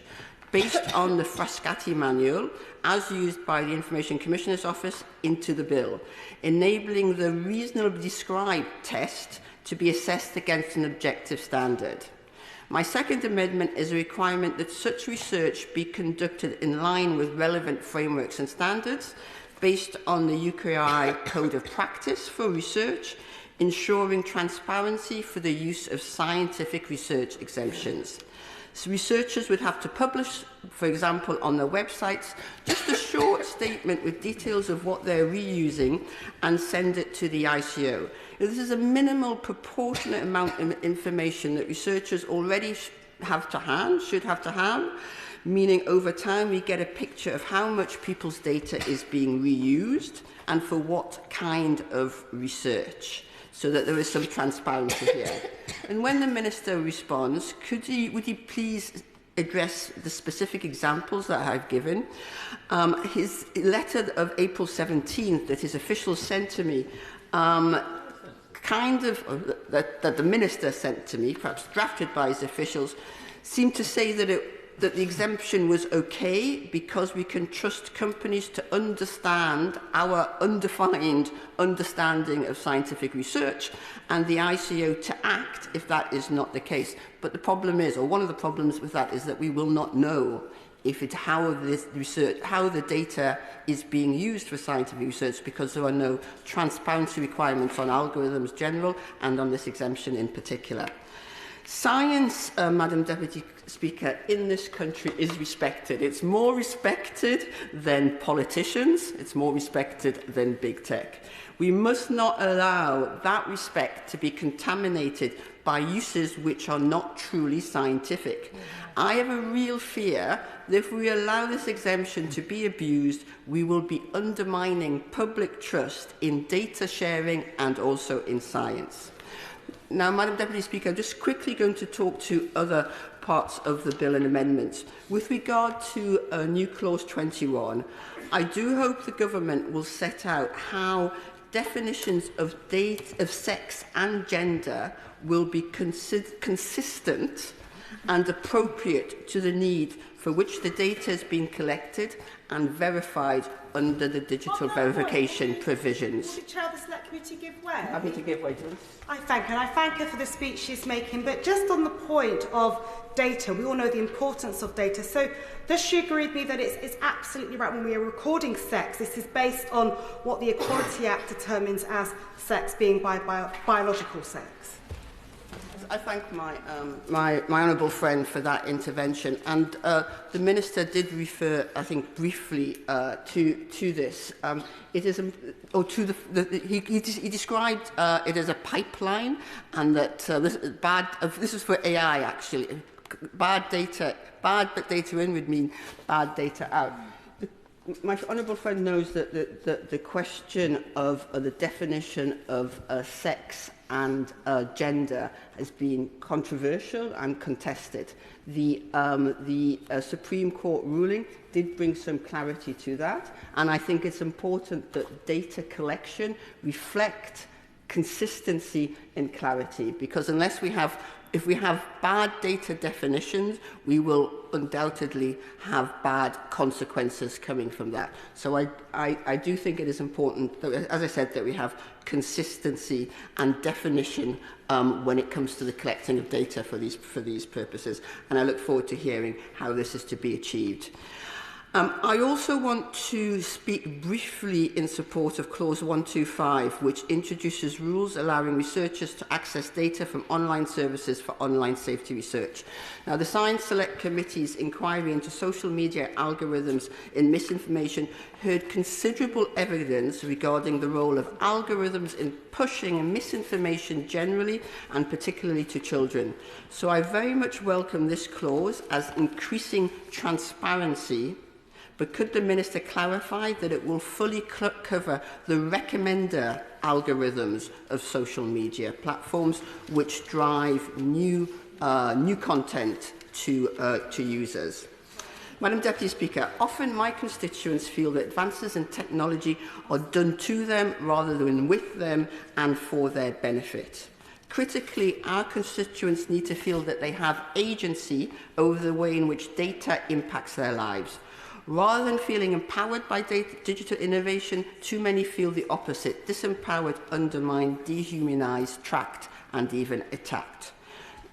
based on the Frascati manual as used by the Information Commissioner's Office into the bill, enabling the reasonably described test to be assessed against an objective standard. My second amendment is a requirement that such research be conducted in line with relevant frameworks and standards based on the UKI Code of Practice for Research, ensuring transparency for the use of scientific research exemptions. So researchers would have to publish, for example, on their websites, just a short statement with details of what they're reusing and send it to the ICO. This is a minimal proportionate amount of information that researchers already should have to hand, meaning over time we get a picture of how much people's data is being reused and for what kind of research, so that there is some transparency here. And when the Minister responds, would he please address the specific examples that I've given? His letter of April 17th that his officials sent to me that the minister sent to me, perhaps drafted by his officials, seemed to say that the exemption was okay because we can trust companies to understand our undefined understanding of scientific research and the ICO to act if that is not the case. But the problem is, or one of the problems with that, is that we will not know how the data is being used for scientific research, because there are no transparency requirements on algorithms general and on this exemption in particular. Science, Madam Deputy Speaker, in this country is respected. It's more respected than politicians. It's more respected than big tech. We must not allow that respect to be contaminated by uses which are not truly scientific. I have a real fear that if we allow this exemption to be abused, we will be undermining public trust in data sharing and also in science. Now, Madam Deputy Speaker, I'm just quickly going to talk to other parts of the bill and amendments. With regard to new clause 21, I do hope the government will set out how definitions of sex and gender will be consistent and appropriate to the need for which the data has been collected and verified under the digital verification provisions. Would the Chair of the Select Committee give way? Happy to give way to this. I thank her, and I thank her for the speech she's making. But just on the point of data, we all know the importance of data. So does she agree with me that it's absolutely right when we are recording sex? This is based on what the Equality Act determines as sex being biological sex. I thank my honourable friend for that intervention, and the Minister did refer, I think, briefly to this. It is, he described it as a pipeline, and that this is for AI actually. Bad data in would mean bad data out. My honourable friend knows that the question of the definition of sex and gender has been controversial and contested. The Supreme Court ruling did bring some clarity to that, and I think it's important that data collection reflect consistency and clarity, because if we have bad data definitions, we will undoubtedly have bad consequences coming from that. So I do think it is important, that, as I said, that we have consistency and definition when it comes to the collecting of data for these purposes. And I look forward to hearing how this is to be achieved. I also want to speak briefly in support of Clause 125, which introduces rules allowing researchers to access data from online services for online safety research. Now, the Science Select Committee's inquiry into social media algorithms in misinformation heard considerable evidence regarding the role of algorithms in pushing misinformation generally and particularly to children. So I very much welcome this clause as increasing transparency. But could the Minister clarify that it will fully cover the recommender algorithms of social media platforms which drive new content to users? Madam Deputy Speaker, often my constituents feel that advances in technology are done to them rather than with them and for their benefit. Critically, our constituents need to feel that they have agency over the way in which data impacts their lives. Rather than feeling empowered by digital innovation, too many feel the opposite, disempowered, undermined, dehumanised, tracked and even attacked.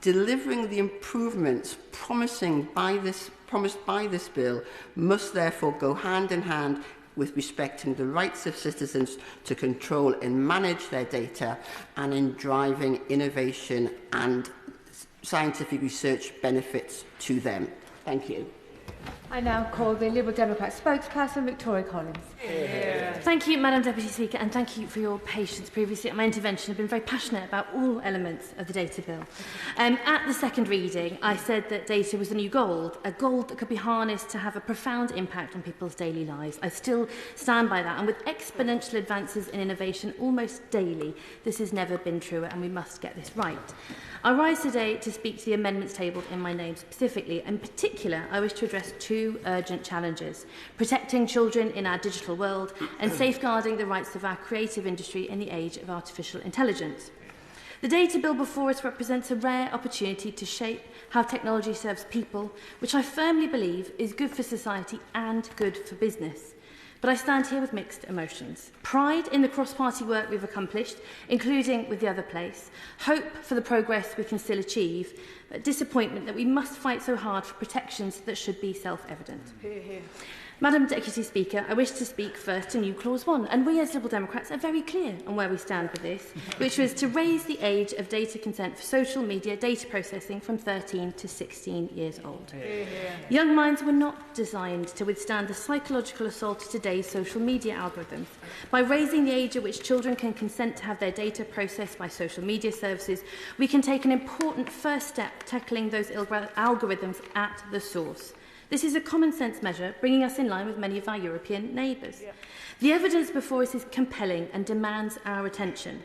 Delivering the improvements promised by this bill must therefore go hand in hand with respecting the rights of citizens to control and manage their data and in driving innovation and scientific research benefits to them. Thank you. I now call the Liberal Democrat spokesperson, Victoria Collins. Thank you, Madam Deputy Speaker, and thank you for your patience previously at my intervention. I've been very passionate about all elements of the data bill. At the second reading, I said that data was the new gold, a gold that could be harnessed to have a profound impact on people's daily lives. I still stand by that, and with exponential advances in innovation almost daily, this has never been truer, and we must get this right. I rise today to speak to the amendments tabled in my name specifically. In particular, I wish to address two urgent challenges: protecting children in our digital world and safeguarding the rights of our creative industry in the age of artificial intelligence. The data bill before us represents a rare opportunity to shape how technology serves people, which I firmly believe is good for society and good for business. But I stand here with mixed emotions. Pride in the cross-party work we've accomplished, including with the other place, hope for the progress we can still achieve, but disappointment that we must fight so hard for protections that should be self-evident. Hear, hear. Madam Deputy Speaker, I wish to speak first to new Clause 1, and we as Liberal Democrats are very clear on where we stand with this, which was to raise the age of data consent for social media data processing from 13 to 16 years old. Young minds were not designed to withstand the psychological assault of today's social media algorithms. By raising the age at which children can consent to have their data processed by social media services, we can take an important first step tackling those algorithms at the source. This is a common-sense measure, bringing us in line with many of our European neighbours. The evidence before us is compelling and demands our attention.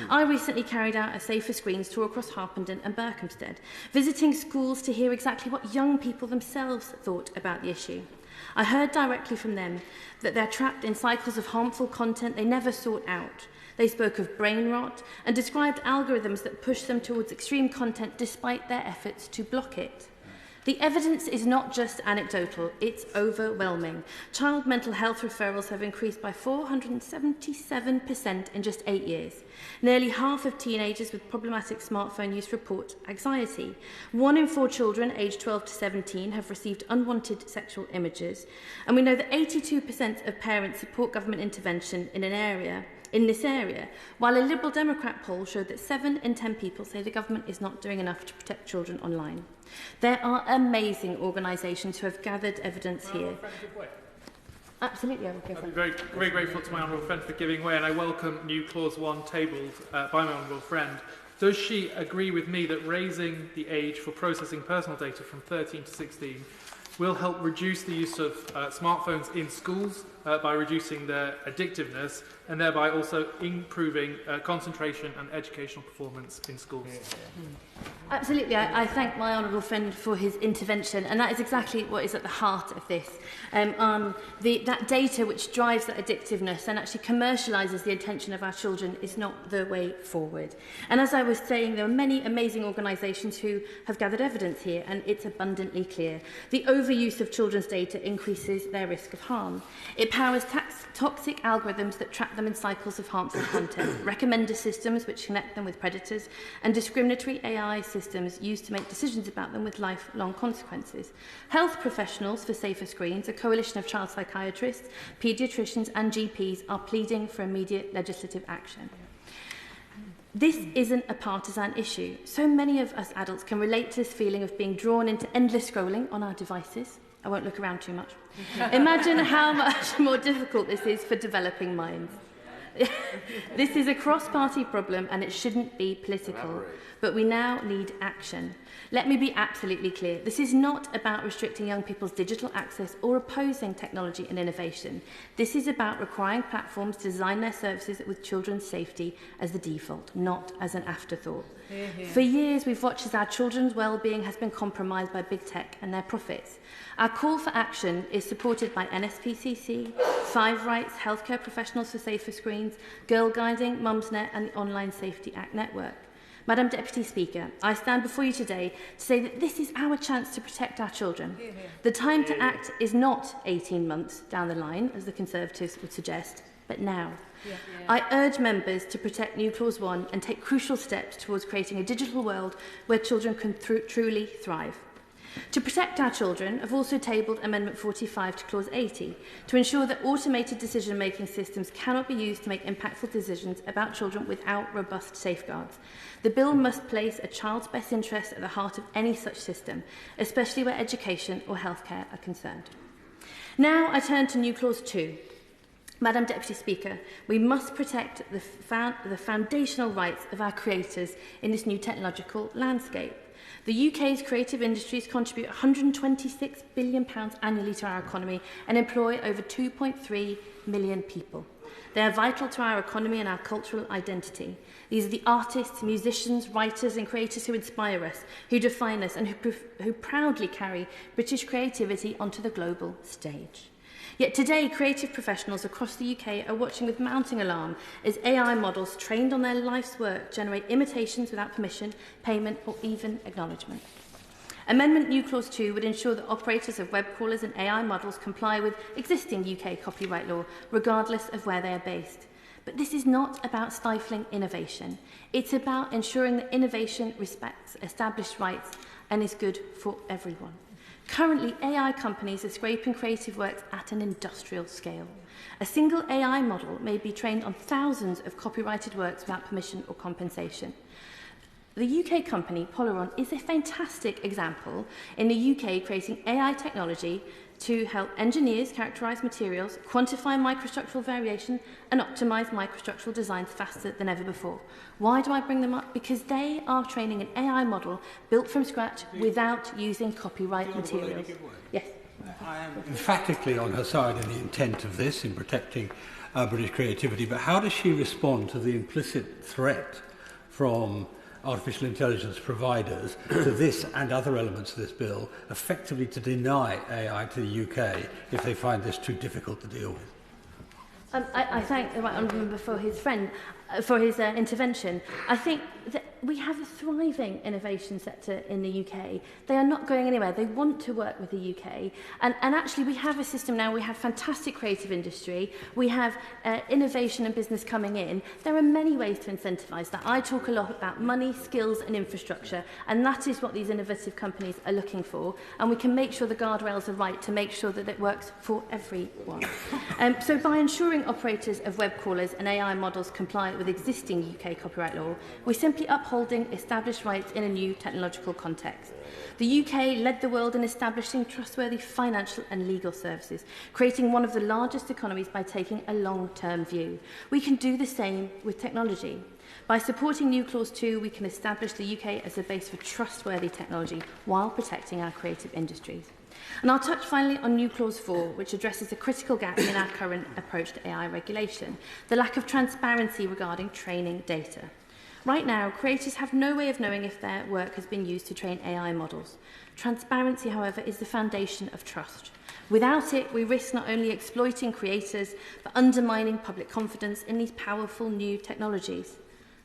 I recently carried out a Safer Screens tour across Harpenden and Berkhamsted, visiting schools to hear exactly what young people themselves thought about the issue. I heard directly from them that they're trapped in cycles of harmful content they never sought out. They spoke of brain rot and described algorithms that push them towards extreme content despite their efforts to block it. The evidence is not just anecdotal, it's overwhelming. Child mental health referrals have increased by 477% in just 8 years. Nearly half of teenagers with problematic smartphone use report anxiety. 1 in 4 children aged 12 to 17 have received unwanted sexual images. And we know that 82% of parents support government intervention in this area, while a Liberal Democrat poll showed that 7 in 10 people say the government is not doing enough to protect children online. There are amazing organisations who have gathered evidence here. Absolutely, I would go for I'm very grateful to my honourable friend for giving way, and I welcome new Clause 1 tabled by my honourable friend. Does she agree with me that raising the age for processing personal data from 13 to 16 will help reduce the use of smartphones in schools by reducing their addictiveness and thereby also improving concentration and educational performance in schools? Absolutely. I thank my honourable friend for his intervention, and that is exactly what is at the heart of this. That data which drives that addictiveness and actually commercialises the attention of our children is not the way forward. And as I was saying, there are many amazing organisations who have gathered evidence here, and it's abundantly clear. The overuse of children's data increases their risk of harm. It powers toxic algorithms that trap them in cycles of harmful content, recommender systems which connect them with predators, and discriminatory AI systems used to make decisions about them with lifelong consequences. Health professionals for Safer Screens, a coalition of child psychiatrists, paediatricians and GPs are pleading for immediate legislative action. This isn't a partisan issue. So many of us adults can relate to this feeling of being drawn into endless scrolling on our devices. I won't look around too much. Imagine how much more difficult this is for developing minds. This is a cross-party problem and it shouldn't be political, but we now need action. Let me be absolutely clear. This is not about restricting young people's digital access or opposing technology and innovation. This is about requiring platforms to design their services with children's safety as the default, not as an afterthought. For years, we've watched as our children's well-being has been compromised by big tech and their profits. Our call for action is supported by NSPCC, Five Rights, Healthcare Professionals for Safer Screens, Girl Guiding, Mumsnet and the Online Safety Act Network. Madam Deputy Speaker, I stand before you today to say that this is our chance to protect our children. The time to act is not 18 months down the line, as the Conservatives would suggest, but now. I urge members to protect new Clause 1 and take crucial steps towards creating a digital world where children can truly thrive. To protect our children, I've also tabled Amendment 45 to Clause 80 to ensure that automated decision-making systems cannot be used to make impactful decisions about children without robust safeguards. The bill must place a child's best interest at the heart of any such system, especially where education or healthcare are concerned. Now I turn to new Clause 2. Madam Deputy Speaker, we must protect the foundational rights of our creators in this new technological landscape. The UK's creative industries contribute £126 billion annually to our economy and employ over 2.3 million people. They are vital to our economy and our cultural identity. These are the artists, musicians, writers and creators who inspire us, who define us and who proudly carry British creativity onto the global stage. Yet today, creative professionals across the UK are watching with mounting alarm as AI models trained on their life's work generate imitations without permission, payment or even acknowledgement. Amendment New Clause 2 would ensure that operators of web crawlers and AI models comply with existing UK copyright law, regardless of where they are based. But this is not about stifling innovation. It's about ensuring that innovation respects established rights and is good for everyone. Currently, AI companies are scraping creative works at an industrial scale. A single AI model may be trained on thousands of copyrighted works without permission or compensation. The UK company Polaron is a fantastic example in the UK creating AI technology to help engineers characterise materials, quantify microstructural variation and optimise microstructural designs faster than ever before. Why do I bring them up? Because they are training an AI model built from scratch without using copyright materials. Yes. I am emphatically on her side in the intent of this, in protecting British creativity, but how does she respond to the implicit threat from artificial intelligence providers to this and other elements of this bill, effectively to deny AI to the UK if they find this too difficult to deal with? I thank the right honourable member for his intervention. I think that we have a thriving innovation sector in the UK. They are not going anywhere. They want to work with the UK. And actually, we have a system now. We have fantastic creative industry. We have innovation and business coming in. There are many ways to incentivise that. I talk a lot about money, skills and infrastructure. And that is what these innovative companies are looking for. And we can make sure the guardrails are right to make sure that it works for everyone. So by ensuring operators of web crawlers and AI models comply with existing UK copyright law, we're simply upholding established rights in a new technological context. The UK led the world in establishing trustworthy financial and legal services, creating one of the largest economies by taking a long-term view. We can do the same with technology. By supporting New Clause 2, we can establish the UK as a base for trustworthy technology while protecting our creative industries. And I'll touch finally on New Clause 4, which addresses a critical gap in our current approach to AI regulation, the lack of transparency regarding training data. Right now, creators have no way of knowing if their work has been used to train AI models. Transparency, however, is the foundation of trust. Without it, we risk not only exploiting creators, but undermining public confidence in these powerful new technologies.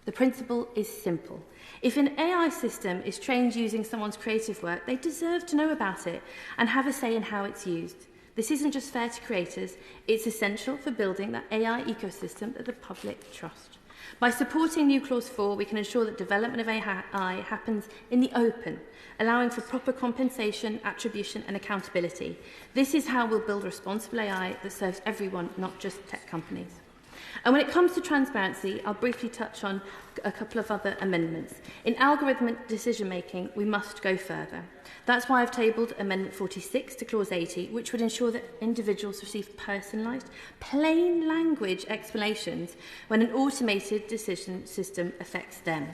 The principle is simple. If an AI system is trained using someone's creative work, they deserve to know about it and have a say in how it's used. This isn't just fair to creators, it's essential for building that AI ecosystem that the public trust. By supporting New Clause 4, we can ensure that development of AI happens in the open, allowing for proper compensation, attribution and accountability. This is how we'll build responsible AI that serves everyone, not just tech companies. And when it comes to transparency, I'll briefly touch on a couple of other amendments. In algorithmic decision-making, we must go further. That's why I've tabled Amendment 46 to Clause 80, which would ensure that individuals receive personalised, plain language explanations when an automated decision system affects them.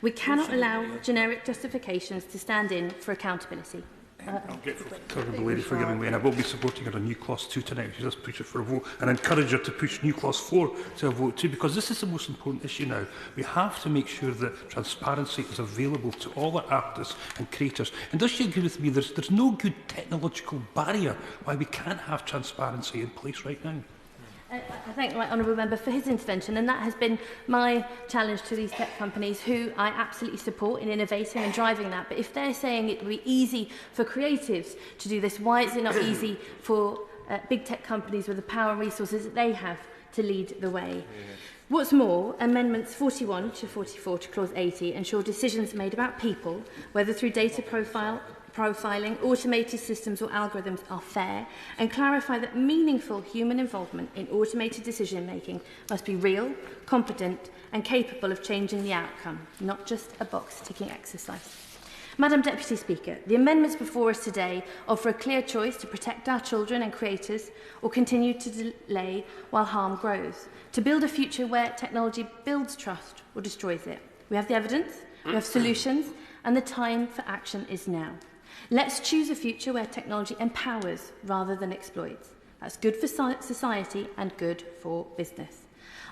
We cannot allow generic justifications to stand in for accountability. I'll get the lady for giving way, and I will be supporting her on New Clause 2 tonight. She does push it for a vote, and encourage her to push New Clause 4 to a vote too, because this is the most important issue now. We have to make sure that transparency is available to all our artists and creators. And does she agree with me? There's no good technological barrier why we can't have transparency in place right now. I thank the right honourable member for his intervention, and that has been my challenge to these tech companies, who I absolutely support in innovating and driving that. But if they're saying it would be easy for creatives to do this, why is it not easy for big tech companies with the power and resources that they have to lead the way? What's more, Amendments 41 to 44 to Clause 80 ensure decisions made about people, whether through data profiling, automated systems or algorithms, are fair, and clarify that meaningful human involvement in automated decision-making must be real, competent and capable of changing the outcome, not just a box-ticking exercise. Madam Deputy Speaker, the amendments before us today offer a clear choice to protect our children and creators or continue to delay while harm grows, to build a future where technology builds trust or destroys it. We have the evidence, we have solutions, and the time for action is now. Let's choose a future where technology empowers rather than exploits. That's good for society and good for business.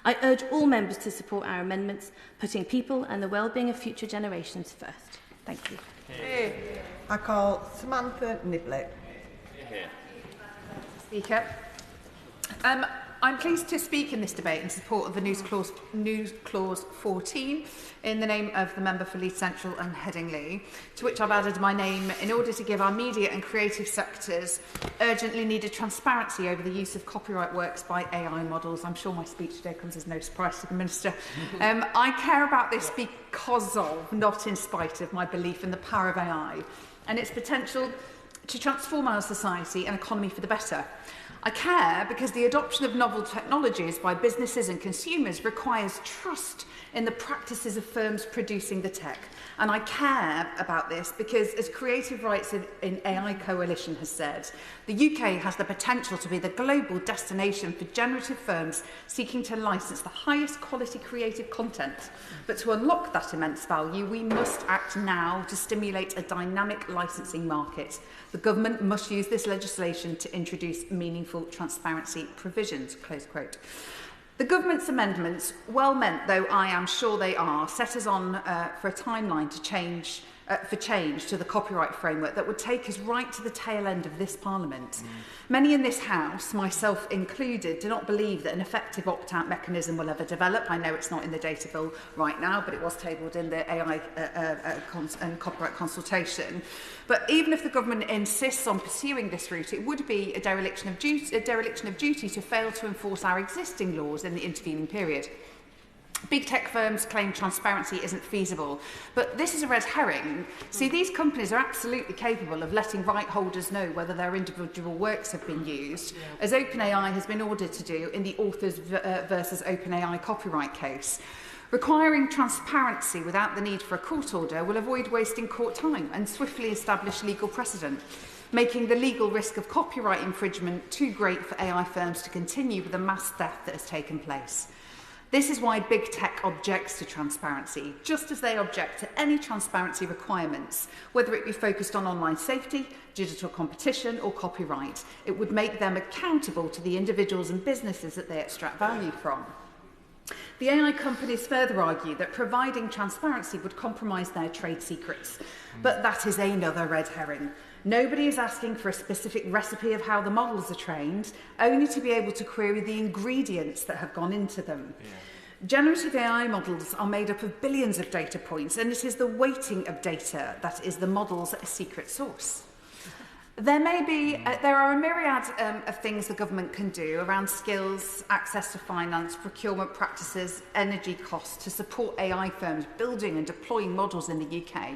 I urge all members to support our amendments, putting people and the well-being of future generations first. Thank you. I call Samantha Niblett. Speaker. I'm pleased to speak in this debate in support of the News Clause 14 in the name of the member for Leeds Central and Headingley, to which I've added my name in order to give our media and creative sectors urgently needed transparency over the use of copyright works by AI models. I'm sure my speech today comes as no surprise to the Minister. I care about this because of, not in spite of, my belief in the power of AI and its potential to transform our society and economy for the better. I care because the adoption of novel technologies by businesses and consumers requires trust in the practices of firms producing the tech. And I care about this because, as Creative Rights in AI Coalition has said, the UK has the potential to be the global destination for generative firms seeking to license the highest quality creative content. But to unlock that immense value, we must act now to stimulate a dynamic licensing market. The government must use this legislation to introduce meaningful transparency provisions, close quote. The government's amendments, well meant though I am sure they are, set us on for a timeline to change to the copyright framework that would take us right to the tail end of this Parliament. Many in this House, myself included, do not believe that an effective opt-out mechanism will ever develop. I know it's not in the data bill right now, but it was tabled in the AI and copyright consultation. But even if the government insists on pursuing this route, it would be a dereliction of duty to fail to enforce our existing laws in the intervening period. Big tech firms claim transparency isn't feasible, but this is a red herring. See, these companies are absolutely capable of letting right holders know whether their individual works have been used, as OpenAI has been ordered to do in the Authors versus OpenAI copyright case. Requiring transparency without the need for a court order will avoid wasting court time and swiftly establish legal precedent, making the legal risk of copyright infringement too great for AI firms to continue with the mass theft that has taken place. This is why big tech objects to transparency, just as they object to any transparency requirements, whether it be focused on online safety, digital competition or copyright. It would make them accountable to the individuals and businesses that they extract value from. The AI companies further argue that providing transparency would compromise their trade secrets, but that is another red herring. Nobody is asking for a specific recipe of how the models are trained, only to be able to query the ingredients that have gone into them. Generative AI models are made up of billions of data points, and it is the weighting of data that is the model's secret sauce. There are a myriad of things the government can do around skills, access to finance, procurement practices, energy costs to support AI firms building and deploying models in the UK.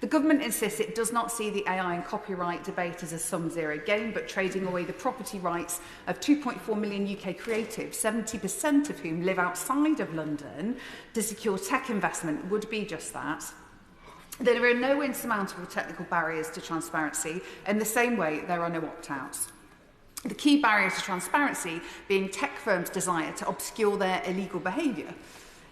The government insists it does not see the AI and copyright debate as a sum-zero game, but trading away the property rights of 2.4 million UK creatives, 70% of whom live outside of London, to secure tech investment would be just that. There are no insurmountable technical barriers to transparency, in the same way there are no opt-outs. The key barrier to transparency being tech firms' desire to obscure their illegal behaviour.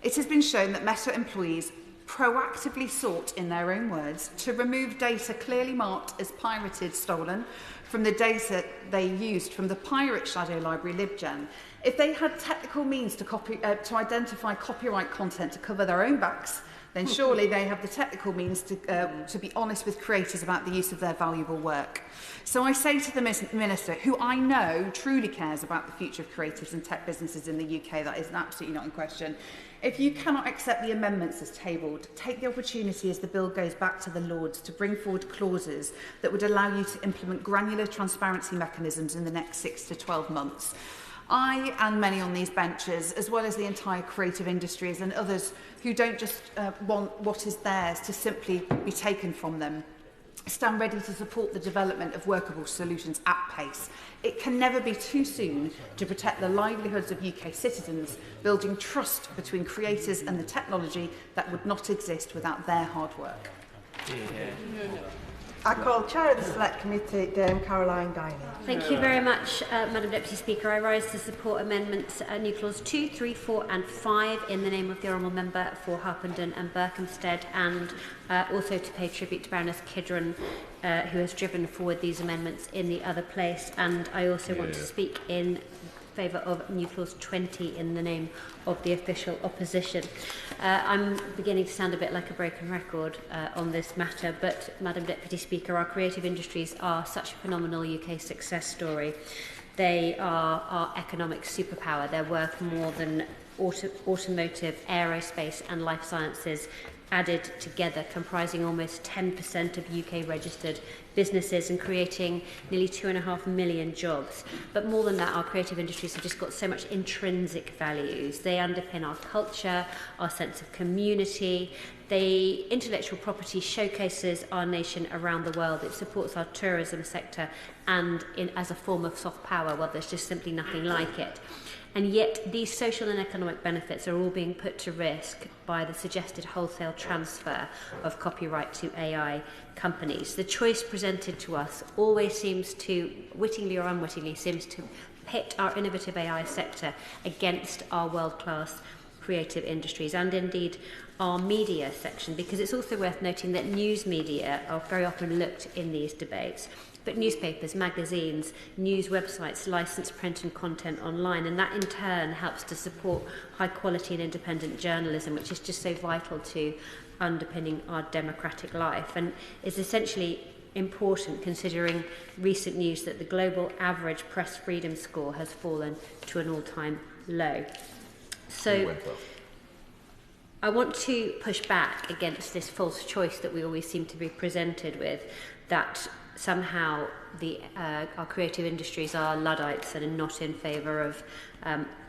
It has been shown that Meta employees proactively sought, in their own words, to remove data clearly marked as pirated, stolen, from the data they used from the pirate shadow library LibGen. If they had technical means to identify copyright content to cover their own backs, then surely they have the technical means to be honest with creators about the use of their valuable work. So I say to the Minister, who I know truly cares about the future of creatives and tech businesses in the UK, that is absolutely not in question, if you cannot accept the amendments as tabled, take the opportunity as the bill goes back to the Lords to bring forward clauses that would allow you to implement granular transparency mechanisms in the next 6 to 12 months. I and many on these benches, as well as the entire creative industries and others who don't just want what is theirs to simply be taken from them, stand ready to support the development of workable solutions at pace. It can never be too soon to protect the livelihoods of UK citizens, building trust between creators and the technology that would not exist without their hard work. I call Chair of the Select Committee, Dame Caroline Dinenage. Thank you very much, Madam Deputy Speaker. I rise to support amendments New Clause 2, 3, 4 and 5 in the name of the Honourable Member for Harpenden and Berkhamsted, and also to pay tribute to Baroness Kidron, who has driven forward these amendments in the other place. And I also want to speak in favour of New Clause 20 in the name of the official opposition. I'm beginning to sound a bit like a broken record on this matter, but Madam Deputy Speaker, our creative industries are such a phenomenal UK success story. They are our economic superpower. They're worth more than automotive, aerospace and life sciences added together, comprising almost 10% of UK registered businesses and creating nearly 2.5 million jobs. But more than that, our creative industries have just got so much intrinsic values. They underpin our culture, our sense of community. Intellectual property showcases our nation around the world. It supports our tourism sector, and as a form of soft power, well, there's just simply nothing like it. And yet these social and economic benefits are all being put to risk by the suggested wholesale transfer of copyright to AI companies. The choice presented to us always seems to, wittingly or unwittingly, seems to pit our innovative AI sector against our world-class creative industries and indeed our media section, because it's also worth noting that news media are very often looked in these debates. But newspapers, magazines, news websites license print and content online, and that in turn helps to support high quality and independent journalism, which is just so vital to underpinning our democratic life, and is essentially important considering recent news that the global average press freedom score has fallen to an all-time low. So I want to push back against this false choice that we always seem to be presented with, that somehow our creative industries are Luddites and are not in favour of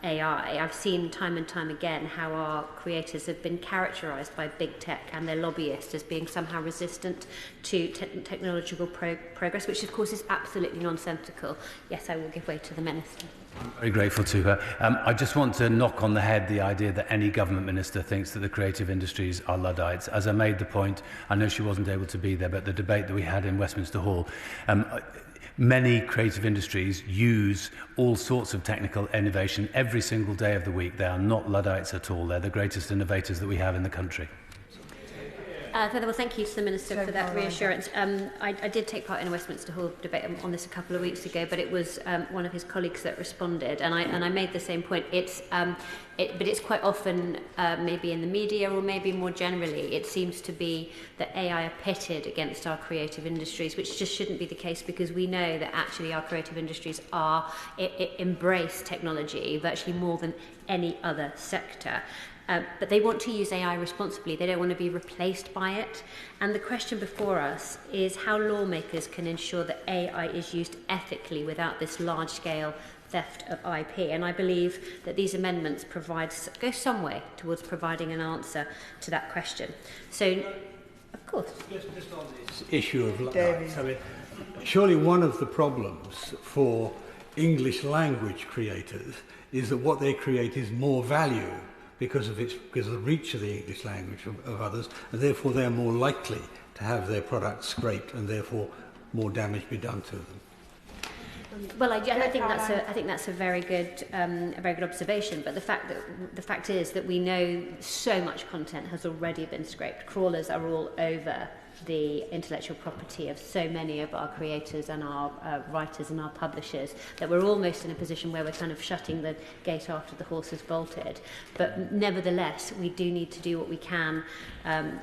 AI. I've seen time and time again how our creators have been characterised by big tech and their lobbyists as being somehow resistant to technological progress, which of course is absolutely nonsensical. Yes, I will give way to the Minister. I'm very grateful to her. I just want to knock on the head the idea that any government minister thinks that the creative industries are Luddites. As I made the point, I know she wasn't able to be there, but the debate that we had in Westminster Hall, many creative industries use all sorts of technical innovation every single day of the week. They are not Luddites at all. They're the greatest innovators that we have in the country. Well, thank you to the Minister for that reassurance. I did take part in a Westminster Hall debate on this a couple of weeks ago, but it was one of his colleagues that responded, and I made the same point. But it's quite often, maybe in the media or maybe more generally, it seems to be that AI are pitted against our creative industries, which just shouldn't be the case, because we know that actually our creative industries embrace technology virtually more than any other sector. But they want to use AI responsibly. They don't want to be replaced by it. And the question before us is how lawmakers can ensure that AI is used ethically without this large-scale theft of IP. And I believe that these amendments go some way towards providing an answer to that question. So, of course. Just on this issue of Luddites, I mean, surely one of the problems for English language creators is that what they create is more value because of the reach of the English language of others, and therefore they're more likely to have their products scraped and therefore more damage be done to them. Well, I think that's a very good observation. But the fact is that we know so much content has already been scraped. Crawlers are all over the intellectual property of so many of our creators and our writers and our publishers that we're almost in a position where we're kind of shutting the gate after the horse has bolted. But nevertheless, we do need to do what we can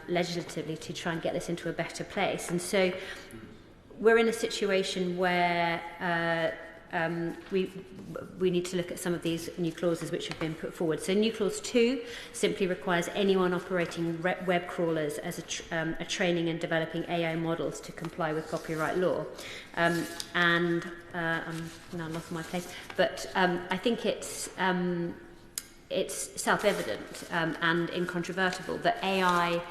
legislatively to try and get this into a better place. And so we're in a situation where we need to look at some of these new clauses which have been put forward. So new clause 2 simply requires anyone operating web crawlers as a training and developing AI models to comply with copyright law. I'm now lost my place, but I think it's self-evident and incontrovertible that AI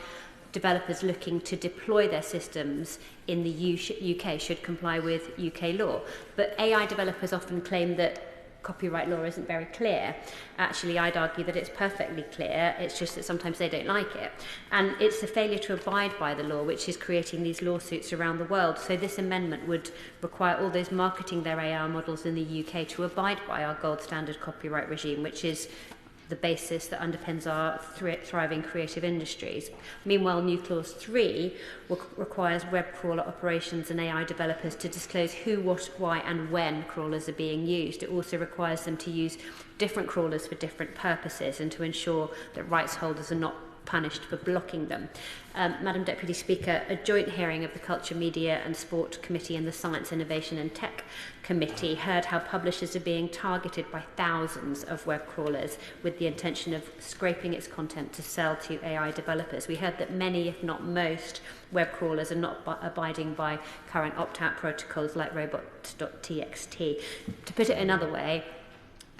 developers looking to deploy their systems in the UK should comply with UK law. But AI developers often claim that copyright law isn't very clear. Actually, I'd argue that it's perfectly clear. It's just that sometimes they don't like it. And it's the failure to abide by the law which is creating these lawsuits around the world. So this amendment would require all those marketing their AI models in the UK to abide by our gold standard copyright regime, which is the basis that underpins our thriving creative industries. Meanwhile, new clause 3 requires web crawler operations and AI developers to disclose who, what, why and when crawlers are being used. It also requires them to use different crawlers for different purposes and to ensure that rights holders are not punished for blocking them. Madam Deputy Speaker, a joint hearing of the Culture, Media and Sport Committee and the Science, Innovation and Tech Committee heard how publishers are being targeted by thousands of web crawlers with the intention of scraping its content to sell to AI developers. We heard that many, if not most, web crawlers are not abiding by current opt-out protocols like robots.txt. To put it another way,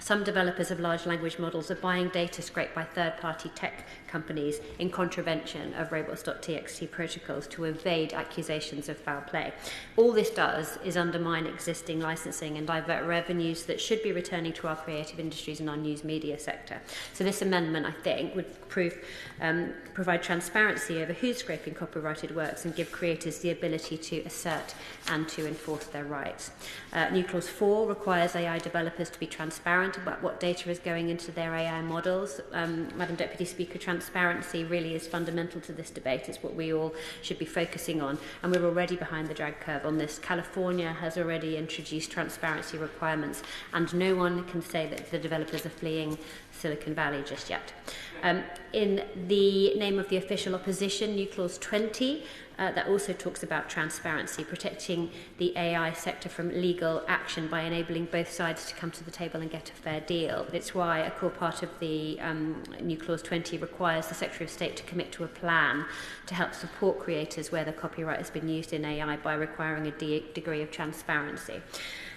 some developers of large language models are buying data scraped by third-party tech companies in contravention of robots.txt protocols to evade accusations of foul play. All this does is undermine existing licensing and divert revenues that should be returning to our creative industries and our news media sector. So this amendment, I think, would provide transparency over who's scraping copyrighted works and give creators the ability to assert and to enforce their rights. New Clause 4 requires AI developers to be transparent about what data is going into their AI models. Madam Deputy Speaker, transparency really is fundamental to this debate. It's what we all should be focusing on, and we're already behind the drag curve on this. California has already introduced transparency requirements, and no one can say that the developers are fleeing Silicon Valley just yet. In the name of the official opposition, New Clause 20, that also talks about transparency, protecting the AI sector from legal action by enabling both sides to come to the table and get a fair deal. It's why a core part of the New Clause 20 requires the Secretary of State to commit to a plan to help support creators where the copyright has been used in AI by requiring a degree of transparency.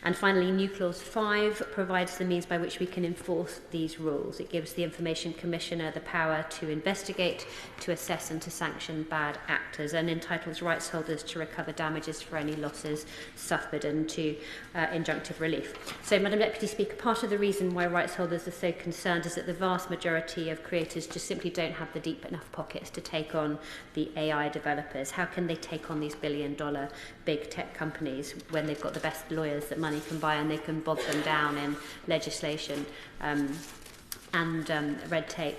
And finally, New Clause 5 provides the means by which we can enforce these rules. It gives the Information Commissioner the power to investigate, to assess and to sanction bad actors, and entitles rights holders to recover damages for any losses suffered and to injunctive relief. So, Madam Deputy Speaker, part of the reason why rights holders are so concerned is that the vast majority of creators just simply don't have the deep enough pockets to take on the AI developers. How can they take on these billion-dollar big tech companies when they've got the best lawyers that money can buy and they can bog them down in legislation and red tape?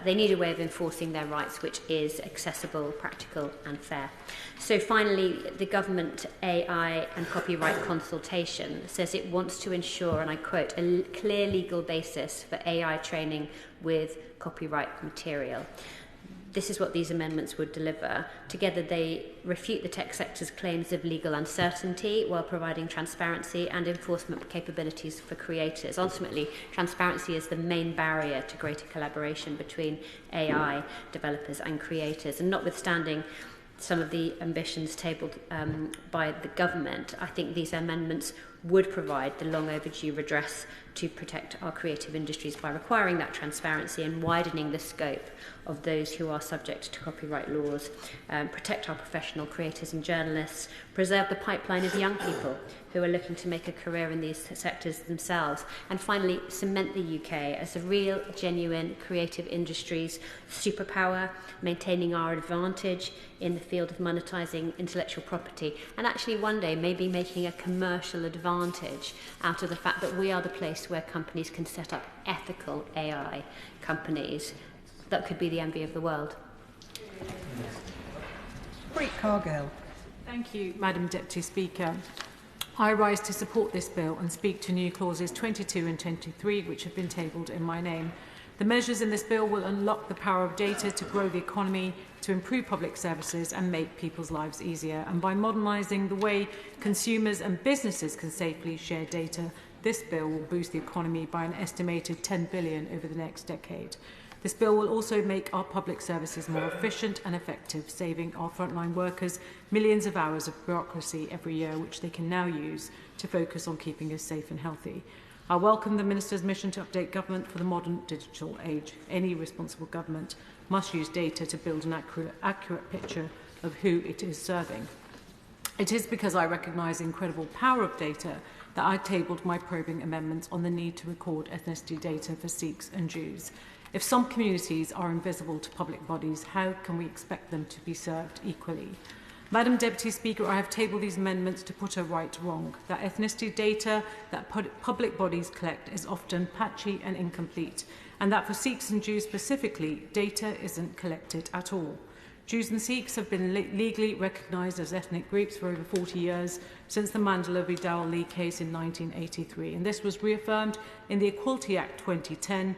They need a way of enforcing their rights which is accessible, practical and fair. So finally, the government AI and copyright consultation says it wants to ensure, and I quote, a clear legal basis for AI training with copyright material. This is what these amendments would deliver. Together, they refute the tech sector's claims of legal uncertainty while providing transparency and enforcement capabilities for creators. Ultimately, transparency is the main barrier to greater collaboration between AI developers and creators. And notwithstanding some of the ambitions tabled by the government, I think these amendments would provide the long overdue redress to protect our creative industries by requiring that transparency and widening the scope of those who are subject to copyright laws, protect our professional creators and journalists, preserve the pipeline of young people who are looking to make a career in these sectors themselves, and finally cement the UK as a real, genuine creative industries superpower, maintaining our advantage in the field of monetising intellectual property, and actually one day maybe making a commercial advantage out of the fact that we are the place where companies can set up ethical AI companies that could be the envy of the world. Preet. Thank you, Madam Deputy Speaker. I rise to support this bill and speak to new clauses 22 and 23, which have been tabled in my name. The measures in this bill will unlock the power of data to grow the economy, to improve public services and make people's lives easier. And by modernising the way consumers and businesses can safely share data, this bill will boost the economy by an estimated $10 billion over the next decade. This bill will also make our public services more efficient and effective, saving our frontline workers millions of hours of bureaucracy every year, which they can now use to focus on keeping us safe and healthy. I welcome the Minister's mission to update government for the modern digital age. Any responsible government must use data to build an accurate picture of who it is serving. It is because I recognise the incredible power of data that I tabled my probing amendments on the need to record ethnicity data for Sikhs and Jews. If some communities are invisible to public bodies, how can we expect them to be served equally? Madam Deputy Speaker, I have tabled these amendments to put a right wrong. That ethnicity data that public bodies collect is often patchy and incomplete, and that for Sikhs and Jews specifically, data isn't collected at all. Jews and Sikhs have been legally recognised as ethnic groups for over 40 years, since the Mandela Vidal Lee case in 1983, and this was reaffirmed in the Equality Act 2010,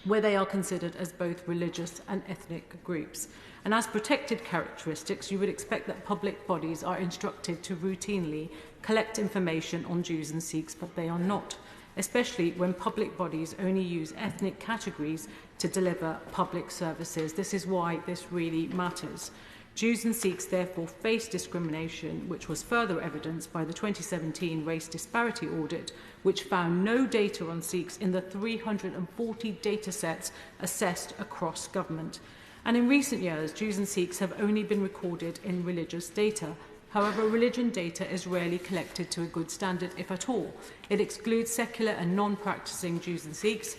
where they are considered as both religious and ethnic groups. And as protected characteristics, you would expect that public bodies are instructed to routinely collect information on Jews and Sikhs, but they are not, especially when public bodies only use ethnic categories to deliver public services. This is why this really matters. Jews and Sikhs therefore face discrimination, which was further evidenced by the 2017 race disparity audit, which found no data on Sikhs in the 340 datasets assessed across government. And in recent years, Jews and Sikhs have only been recorded in religious data. However, religion data is rarely collected to a good standard, if at all. It excludes secular and non-practicing Jews and Sikhs,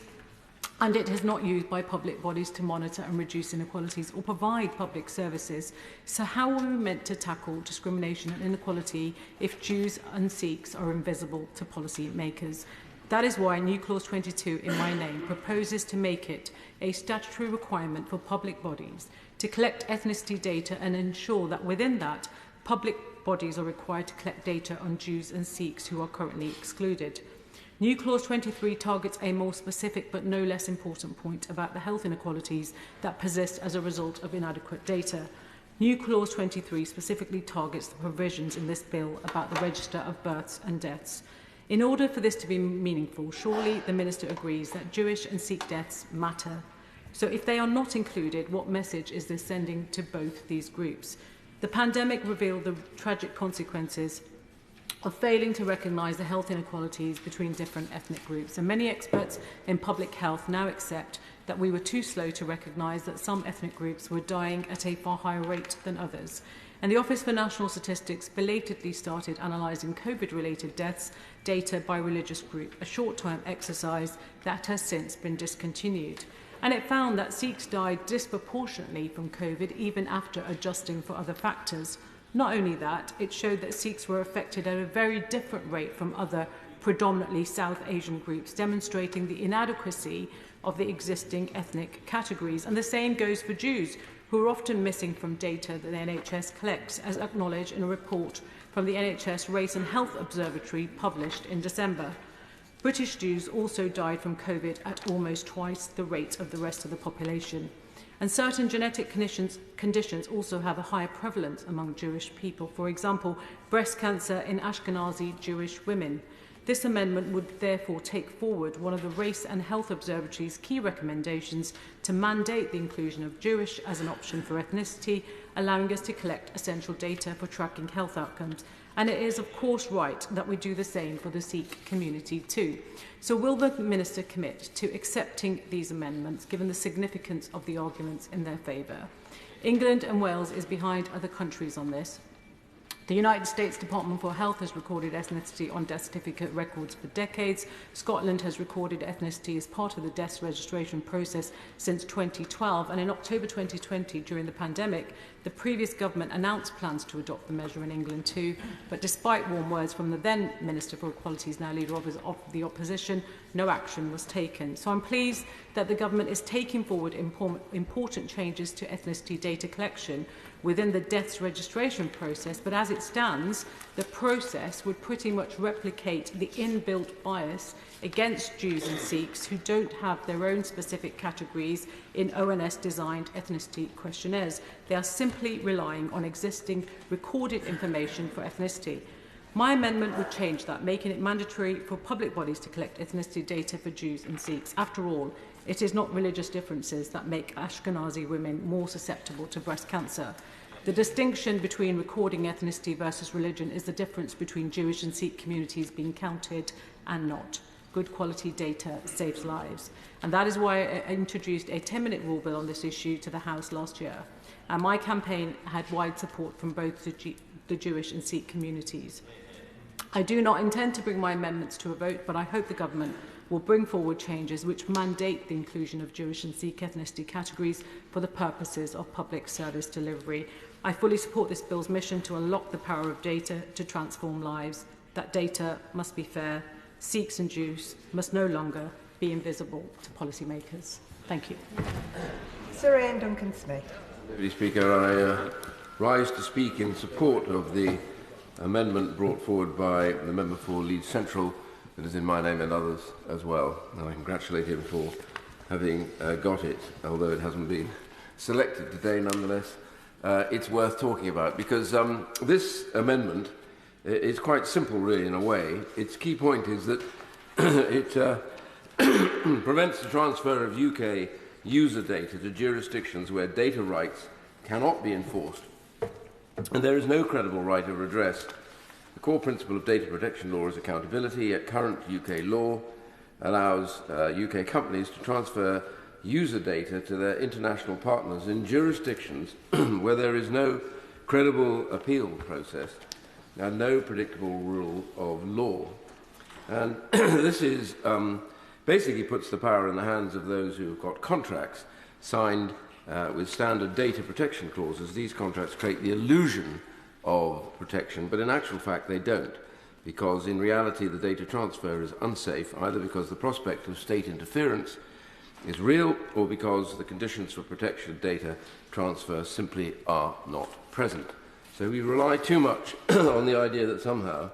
and it is not used by public bodies to monitor and reduce inequalities or provide public services. So how are we meant to tackle discrimination and inequality if Jews and Sikhs are invisible to policy makers? That is why New Clause 22 in my name proposes to make it a statutory requirement for public bodies to collect ethnicity data and ensure that within that, public bodies are required to collect data on Jews and Sikhs who are currently excluded. New Clause 23 targets a more specific but no less important point about the health inequalities that persist as a result of inadequate data. New Clause 23 specifically targets the provisions in this bill about the register of births and deaths. In order for this to be meaningful, surely the Minister agrees that Jewish and Sikh deaths matter. So if they are not included, what message is this sending to both these groups? The pandemic revealed the tragic consequences of failing to recognise the health inequalities between different ethnic groups. And many experts in public health now accept that we were too slow to recognise that some ethnic groups were dying at a far higher rate than others. And the Office for National Statistics belatedly started analysing COVID-related deaths data by religious group, a short-term exercise that has since been discontinued. And it found that Sikhs died disproportionately from COVID even after adjusting for other factors. Not only that, it showed that Sikhs were affected at a very different rate from other predominantly South Asian groups, demonstrating the inadequacy of the existing ethnic categories. And the same goes for Jews, who are often missing from data that the NHS collects, as acknowledged in a report from the NHS Race and Health Observatory published in December. British Jews also died from COVID at almost twice the rate of the rest of the population. And certain genetic conditions also have a higher prevalence among Jewish people. For example, breast cancer in Ashkenazi Jewish women. This amendment would therefore take forward one of the Race and Health Observatory's key recommendations to mandate the inclusion of Jewish as an option for ethnicity, allowing us to collect essential data for tracking health outcomes. And it is, of course, right that we do the same for the Sikh community too. So will the Minister commit to accepting these amendments, given the significance of the arguments in their favour? England and Wales is behind other countries on this. The United States Department for Health has recorded ethnicity on death certificate records for decades. Scotland has recorded ethnicity as part of the death registration process since 2012. And in October 2020, during the pandemic, the previous government announced plans to adopt the measure in England too. But despite warm words from the then Minister for Equalities, now Leader of the Opposition, no action was taken. So I'm pleased that the government is taking forward important changes to ethnicity data collection within the deaths registration process, but as it stands, the process would pretty much replicate the inbuilt bias against Jews and Sikhs who don't have their own specific categories in ONS-designed ethnicity questionnaires. They are simply relying on existing recorded information for ethnicity. My amendment would change that, making it mandatory for public bodies to collect ethnicity data for Jews and Sikhs. After all, it is not religious differences that make Ashkenazi women more susceptible to breast cancer. The distinction between recording ethnicity versus religion is the difference between Jewish and Sikh communities being counted and not. Good quality data saves lives. And that is why I introduced a 10-minute rule bill on this issue to the House last year. And my campaign had wide support from both the Jewish and Sikh communities. I do not intend to bring my amendments to a vote, but I hope the government will bring forward changes which mandate the inclusion of Jewish and Sikh ethnicity categories for the purposes of public service delivery. I fully support this bill's mission to unlock the power of data to transform lives. That data must be fair. Sikhs and Jews must no longer be invisible to policymakers. Thank you. Sir Iain Duncan-Smith. Deputy Speaker, I rise to speak in support of the amendment brought forward by the member for Leeds Central that is in my name and others as well. And I congratulate him for having got it, although it hasn't been selected today nonetheless, it's worth talking about, because this amendment is quite simple really in a way. Its key point is that it prevents the transfer of UK user data to jurisdictions where data rights cannot be enforced and there is no credible right of redress. The core principle of data protection law is accountability. Yet current UK law allows UK companies to transfer user data to their international partners in jurisdictions where there is no credible appeal process and no predictable rule of law. And this is basically puts the power in the hands of those who have got contracts signed with standard data protection clauses. These contracts create the illusion of protection, but in actual fact they don't, because in reality the data transfer is unsafe, either because the prospect of state interference is real or because the conditions for protection of data transfer simply are not present. So we rely too much on the idea that somehow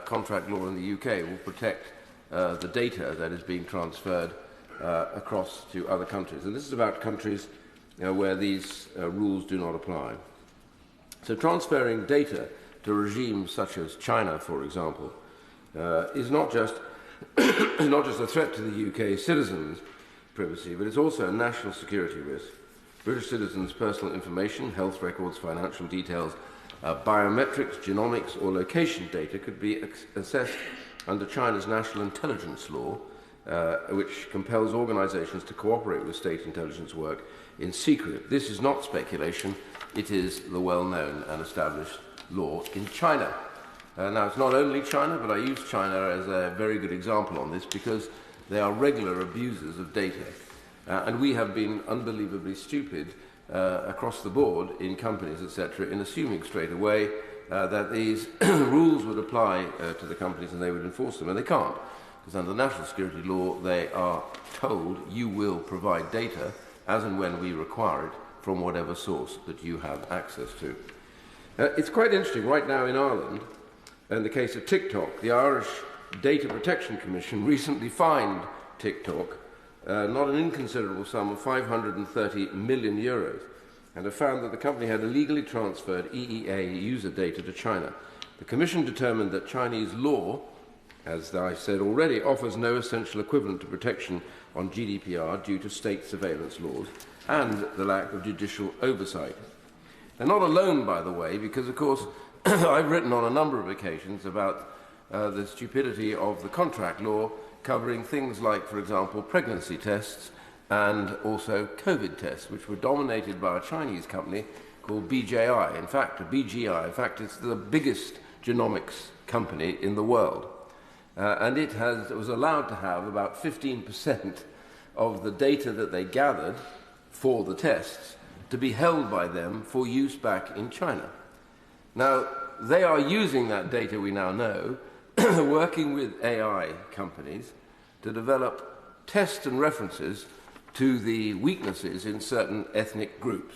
contract law in the UK will protect the data that is being transferred across to other countries. And this is about countries where these rules do not apply. So transferring data to regimes such as China, for example, is not just a threat to the UK citizens' privacy, but it's also a national security risk. British citizens' personal information, health records, financial details, biometrics, genomics, or location data could be assessed under China's national intelligence law, which compels organisations to cooperate with state intelligence work in secret. This is not speculation, it is the well-known and established law in China. Now, it's not only China, but I use China as a very good example on this because they are regular abusers of data. And we have been unbelievably stupid across the board in companies, etc., in assuming straight away that these rules would apply to the companies and they would enforce them, and they can't. Because under national security law, they are told you will provide data as and when we require it from whatever source that you have access to. It's quite interesting, right now in Ireland, in the case of TikTok, the Irish Data Protection Commission recently fined TikTok not an inconsiderable sum of €530 million, and have found that the company had illegally transferred EEA user data to China. The Commission determined that Chinese law, as I said already, offers no essential equivalent to protection on GDPR due to state surveillance laws and the lack of judicial oversight. They're not alone, by the way, because, of course, I've written on a number of occasions about the stupidity of the contract law covering things like, for example, pregnancy tests and also COVID tests, which were dominated by a Chinese company called BGI. In fact, it's the biggest genomics company in the world. And it was allowed to have about 15% of the data that they gathered for the tests to be held by them for use back in China. Now, they are using that data, we now know, working with AI companies to develop tests and references to the weaknesses in certain ethnic groups.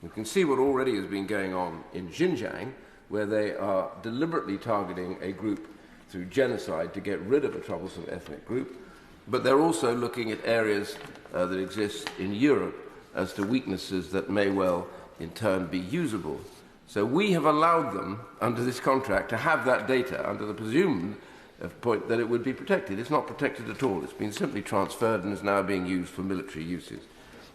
You can see what already has been going on in Xinjiang, where they are deliberately targeting a group through genocide to get rid of a troublesome ethnic group, but they're also looking at areas that exist in Europe as to weaknesses that may well in turn be usable. So we have allowed them, under this contract, to have that data under the presumed point that it would be protected. It's not protected at all. It's been simply transferred and is now being used for military uses.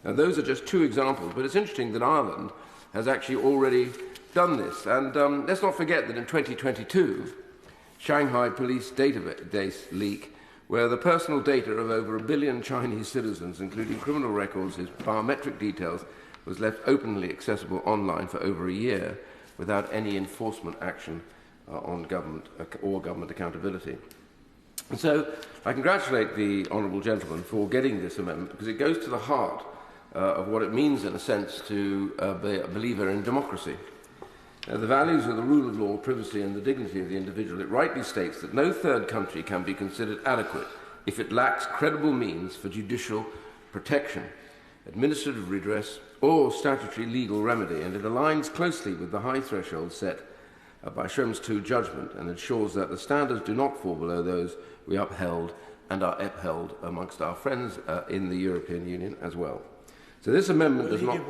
Now, those are just two examples, but it's interesting that Ireland has actually already done this. And let's not forget that in 2022, Shanghai police database leak, where the personal data of over 1 billion Chinese citizens, including criminal records, his biometric details, was left openly accessible online for over a year without any enforcement action on government accountability. And so I congratulate the honourable gentleman for getting this amendment, because it goes to the heart of what it means, in a sense, to be a believer in democracy. The values of the rule of law, privacy and the dignity of the individual. It rightly states that no third country can be considered adequate if it lacks credible means for judicial protection, administrative redress or statutory legal remedy, and it aligns closely with the high threshold set by Schrems II judgment and ensures that the standards do not fall below those we upheld and are upheld amongst our friends in the European Union as well. So this amendment does not...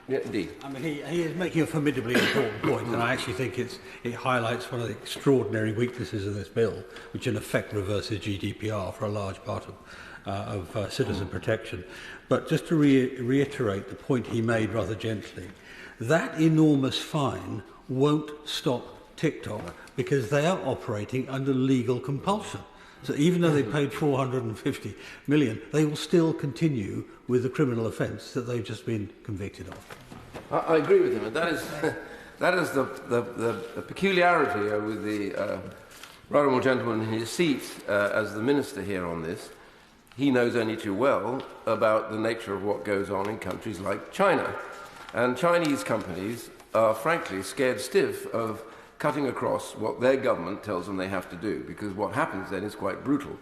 Yeah, indeed. I mean, he is making a formidably important point, and I actually think it highlights one of the extraordinary weaknesses of this bill, which in effect reverses GDPR for a large part of citizen protection. But just to reiterate the point he made rather gently, that enormous fine won't stop TikTok because they are operating under legal compulsion. So even though they paid 450 million, they will still continue with the criminal offence that they've just been convicted of. I agree with him, and that is the peculiarity with the right honourable gentleman in his seat as the minister here on this. He knows only too well about the nature of what goes on in countries like China. And Chinese companies are frankly scared stiff of cutting across what their government tells them they have to do, because what happens then is quite brutal.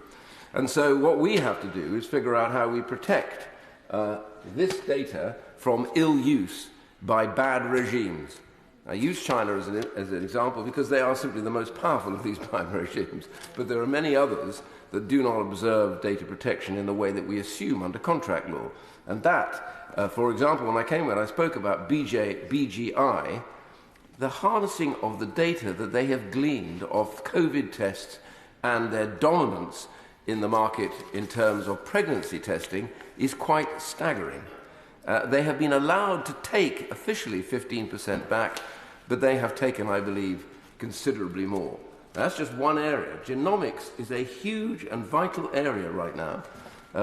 And so what we have to do is figure out how we protect this data from ill use by bad regimes. I use China as an example because they are simply the most powerful of these bad regimes, but there are many others that do not observe data protection in the way that we assume under contract law. And that, for example, when I spoke about BGI, the harnessing of the data that they have gleaned of COVID tests and their dominance in the market in terms of pregnancy testing is quite staggering. They have been allowed to take officially 15% back, but they have taken, I believe, considerably more. Now, that's just one area. Genomics is a huge and vital area right now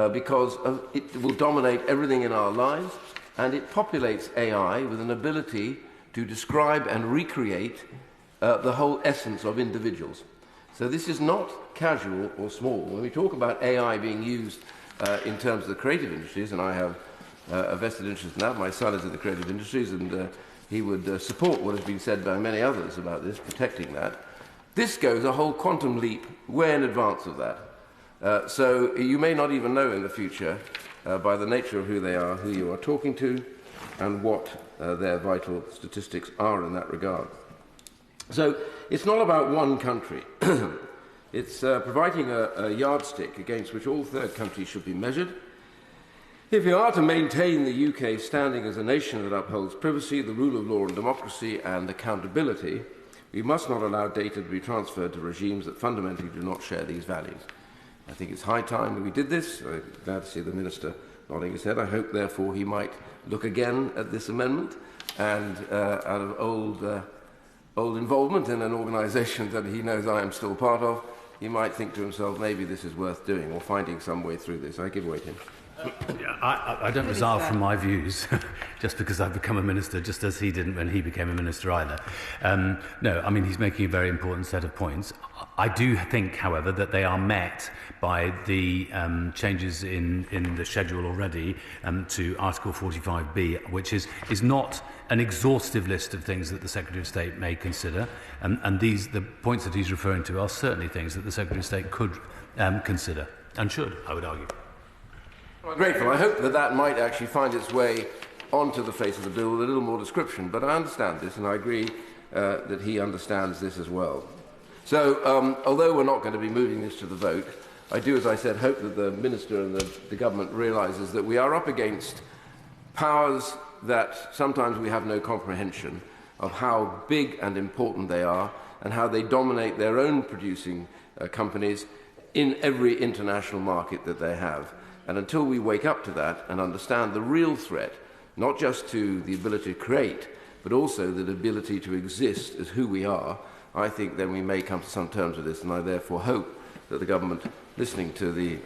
because it will dominate everything in our lives, and it populates AI with an ability to describe and recreate the whole essence of individuals. So this is not casual or small. When we talk about AI being used in terms of the creative industries, and I have a vested interest in that, my son is in the creative industries, and he would support what has been said by many others about this, protecting that. This goes a whole quantum leap way in advance of that. So you may not even know in the future, by the nature of who they are, who you are talking to, and what their vital statistics are in that regard. So it's not about one country. It's providing a yardstick against which all third countries should be measured. If we are to maintain the UK standing as a nation that upholds privacy, the rule of law and democracy and accountability, we must not allow data to be transferred to regimes that fundamentally do not share these values. I think it's high time that we did this. I'm glad to see the Minister nodding his head. I hope, therefore, he might look again at this amendment and, out of old involvement in an organisation that he knows I am still part of, he might think to himself, maybe this is worth doing or finding some way through this. I give way to him. I don't resolve from my views just because I've become a minister, just as he didn't when he became a minister either. No, I mean, he's making a very important set of points. I do think, however, that they are met by the changes in the schedule already to Article 45B, which is not an exhaustive list of things that the Secretary of State may consider. And the points that he's referring to are certainly things that the Secretary of State could consider, and should, I would argue. I'm grateful. I hope that might actually find its way onto the face of the bill with a little more description, but I understand this, and I agree that he understands this as well. So, although we're not going to be moving this to the vote, I do, as I said, hope that the Minister and the Government realises that we are up against powers that sometimes we have no comprehension of how big and important they are and how they dominate their own producing companies in every international market that they have. And until we wake up to that and understand the real threat, not just to the ability to create, but also the ability to exist as who we are, I think then we may come to some terms with this, and I therefore hope that the Government, listening to the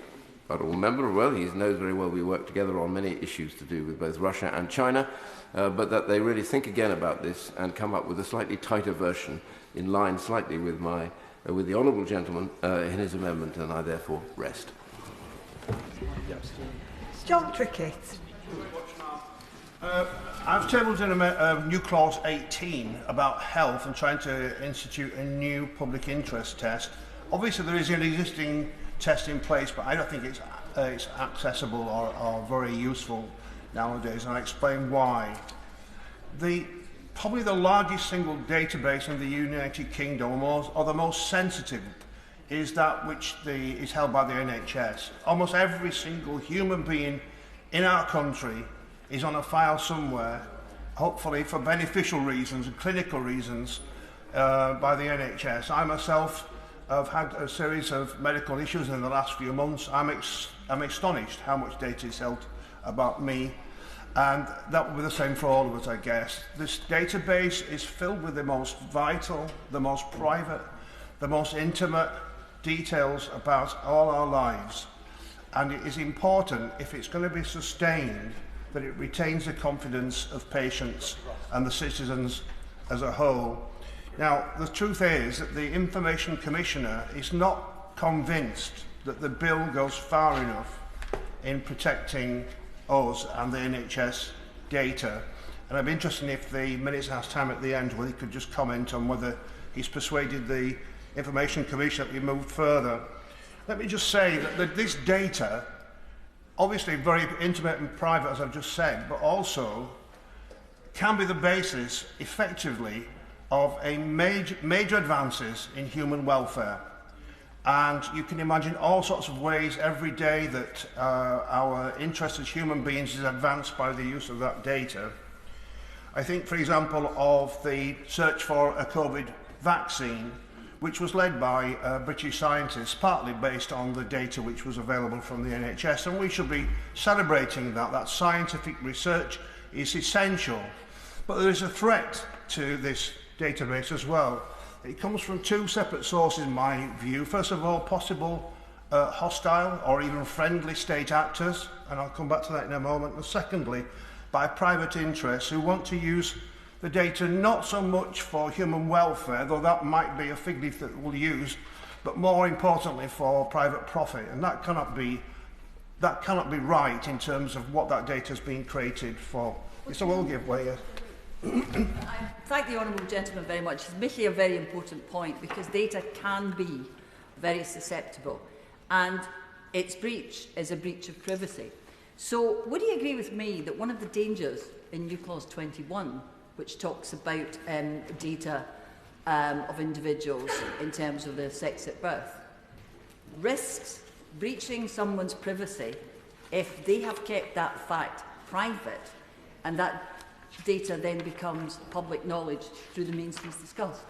honourable member, well, he knows very well we work together on many issues to do with both Russia and China, but that they really think again about this and come up with a slightly tighter version in line slightly with the honourable gentleman in his amendment, and I therefore rest. John Trickett. I've tabled in a new clause 18 about health and trying to institute a new public interest test. Obviously, there is an existing test in place, but I don't think it's accessible or very useful nowadays, and I'll explain why. Probably the largest single database in the United Kingdom, or the most sensitive, is that which is held by the NHS. Almost every single human being in our country is on a file somewhere, hopefully for beneficial reasons and clinical reasons, by the NHS. I myself have had a series of medical issues in the last few months. I'm astonished how much data is held about me, and that will be the same for all of us, I guess. This database is filled with the most vital, the most private, the most intimate details about all our lives, and it is important, if it's going to be sustained, that it retains the confidence of patients and the citizens as a whole. Now, the truth is that the Information Commissioner is not convinced that the bill goes far enough in protecting us and the NHS data. And I'm interested if the minutes has time at the end, whether he could just comment on whether he's persuaded the Information Commissioner that we move further. Let me just say that this data, obviously very intimate and private, as I've just said, but also can be the basis, effectively, of a major advances in human welfare. And you can imagine all sorts of ways every day that our interest as human beings is advanced by the use of that data. I think, for example, of the search for a COVID vaccine, which was led by British scientists, partly based on the data which was available from the NHS, and we should be celebrating that. That scientific research is essential. But there is a threat to this database as well. It comes from two separate sources, in my view. First of all, possible hostile or even friendly state actors, and I'll come back to that in a moment. And secondly, by private interests who want to use the data not so much for human welfare, though that might be a fig leaf that we'll use, but more importantly for private profit. And that cannot be right in terms of what that data is being created for. It's a will give way. I thank the Honourable Gentleman very much. He's making a very important point, because data can be very susceptible, and its breach is a breach of privacy. So would he agree with me that one of the dangers in New Clause 21, which talks about data of individuals in terms of their sex at birth, risks breaching someone's privacy if they have kept that fact private, and that data then becomes public knowledge through the means he's discussed?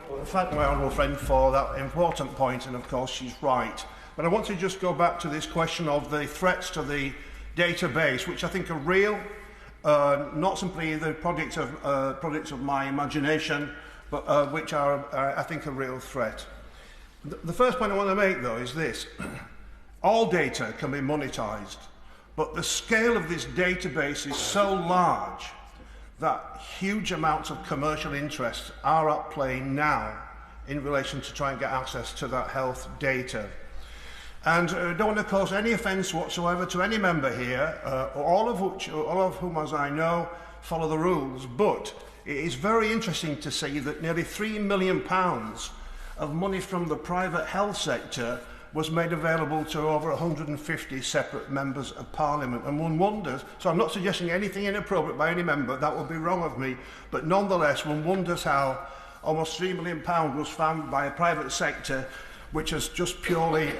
Well, I thank my honourable friend for that important point, and of course she's right. But I want to just go back to this question of the threats to the database, which I think are real, not simply the products of my imagination, but which are, I think, a real threat. The first point I want to make, though, is this. All data can be monetised, but the scale of this database is so large that huge amounts of commercial interests are at play now in relation to try and get access to that health data. And I don't want to cause any offence whatsoever to any member here, all of whom, as I know, follow the rules, but it is very interesting to see that nearly £3 million of money from the private health sector was made available to over 150 separate members of Parliament. And one wonders, so I'm not suggesting anything inappropriate by any member, that would be wrong of me, but nonetheless one wonders how almost £3 million was found by a private sector which has just purely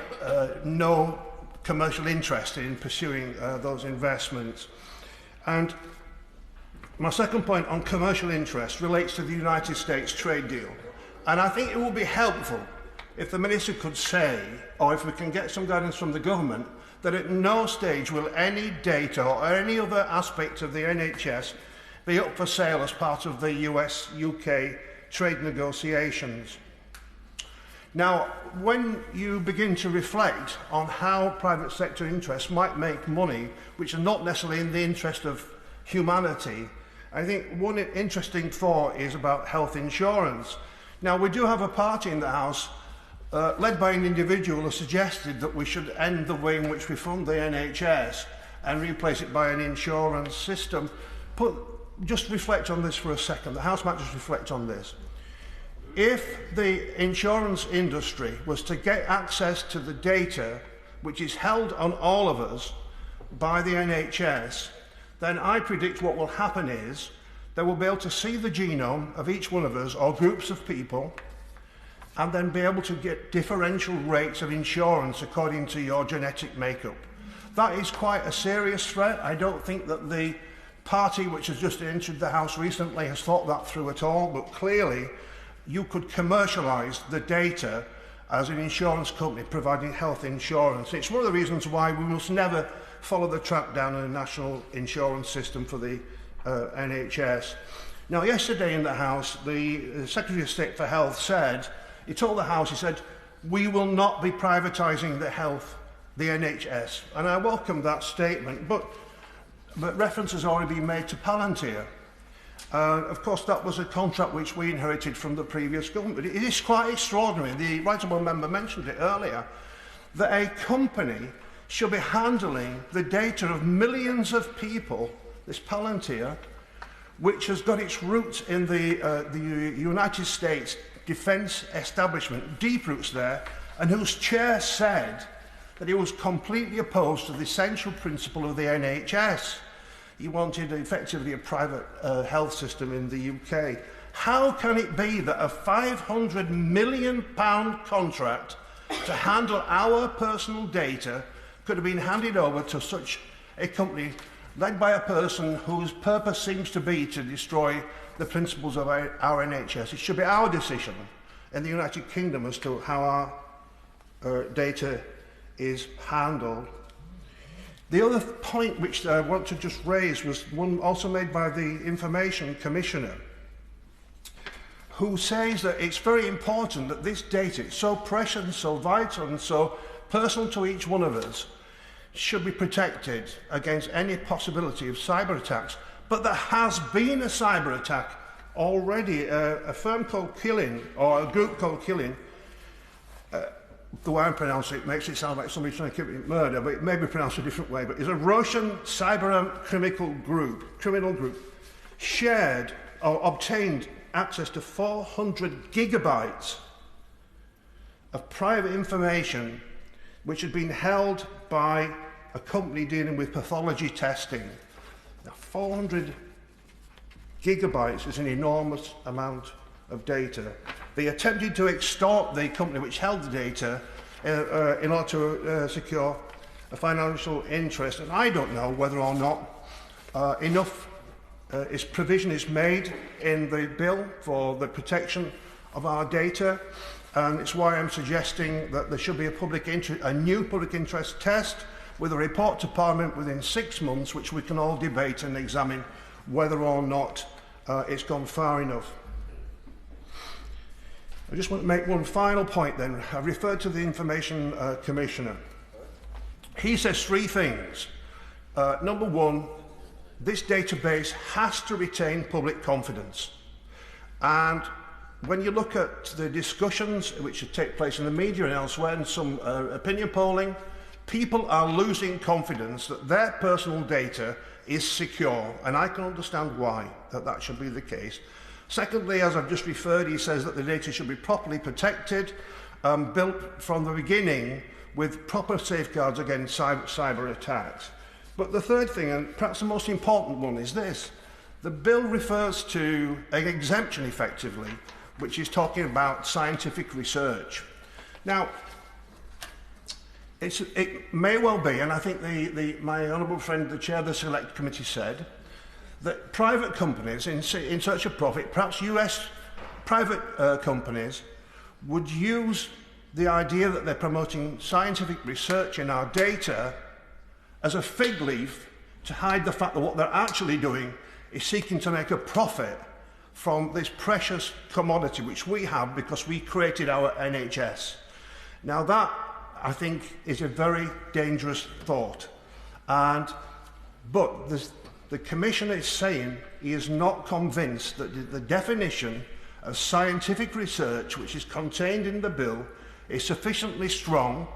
no commercial interest in pursuing those investments. And my second point on commercial interest relates to the United States trade deal. And I think it will be helpful if the Minister could say, or if we can get some guidance from the government, that at no stage will any data or any other aspect of the NHS be up for sale as part of the US-UK trade negotiations. Now, when you begin to reflect on how private sector interests might make money, which are not necessarily in the interest of humanity, I think one interesting thought is about health insurance. Now, we do have a party in the House led by an individual who suggested that we should end the way in which we fund the NHS and replace it by an insurance system. Just reflect on this for a second. The House might just reflect on this. If the insurance industry was to get access to the data which is held on all of us by the NHS, then I predict what will happen is they will be able to see the genome of each one of us or groups of people. and then be able to get differential rates of insurance according to your genetic makeup. That is quite a serious threat. I don't think that the party which has just entered the House recently has thought that through at all, but clearly you could commercialise the data as an insurance company providing health insurance. It's one of the reasons why we must never follow the track down in a national insurance system for the NHS. Now, yesterday in the House, the Secretary of State for Health said, he told the House, he said, we will not be privatising the NHS. And I welcome that statement, but reference has already been made to Palantir. Of course, that was a contract which we inherited from the previous government. But it is quite extraordinary, the right honourable member mentioned it earlier, that a company should be handling the data of millions of people, this Palantir, which has got its roots in the United States defence establishment, deep roots there, and whose chair said that he was completely opposed to the essential principle of the NHS. He wanted effectively a private health system in the UK. How can it be that a £500 million contract to handle our personal data could have been handed over to such a company led by a person whose purpose seems to be to destroy the principles of our NHS? It should be our decision in the United Kingdom as to how our data is handled. The other point which I want to just raise was one also made by the Information Commissioner, who says that it's very important that this data, it's so precious and so vital and so personal to each one of us, should be protected against any possibility of cyber attacks. But there has been a cyber attack already. A firm called Killing, or a group called Killing, the way I pronounce it makes it sound like somebody trying to commit murder, but it may be pronounced a different way. But it's a Russian cyber criminal group, shared or obtained access to 400 gigabytes of private information which had been held by a company dealing with pathology testing. Now, 400 gigabytes is an enormous amount of data. They attempted to extort the company which held the data in order to secure a financial interest, and I don't know whether or not enough provision is made in the bill for the protection of our data, and it's why I'm suggesting that there should be a new public interest test with a report to Parliament within 6 months, which we can all debate and examine whether or not it's gone far enough. I just want to make one final point then. I referred to the Information Commissioner. He says 3 things. Number 1, this database has to retain public confidence. And when you look at the discussions which take place in the media and elsewhere and some opinion polling, people are losing confidence that their personal data is secure, and I can understand why that should be the case. Secondly, as I've just referred, he says that the data should be properly protected, built from the beginning with proper safeguards against cyber attacks. But the third thing, and perhaps the most important one, is this. The bill refers to an exemption, effectively, which is talking about scientific research. Now, it may well be, and I think my honourable friend, the chair of the Select Committee, said, that private companies in search of profit, perhaps US private companies, would use the idea that they're promoting scientific research in our data as a fig leaf to hide the fact that what they're actually doing is seeking to make a profit from this precious commodity which we have because we created our NHS. Now that, I think, is a very dangerous thought. But the Commissioner is saying he is not convinced that the definition of scientific research which is contained in the bill is sufficiently strong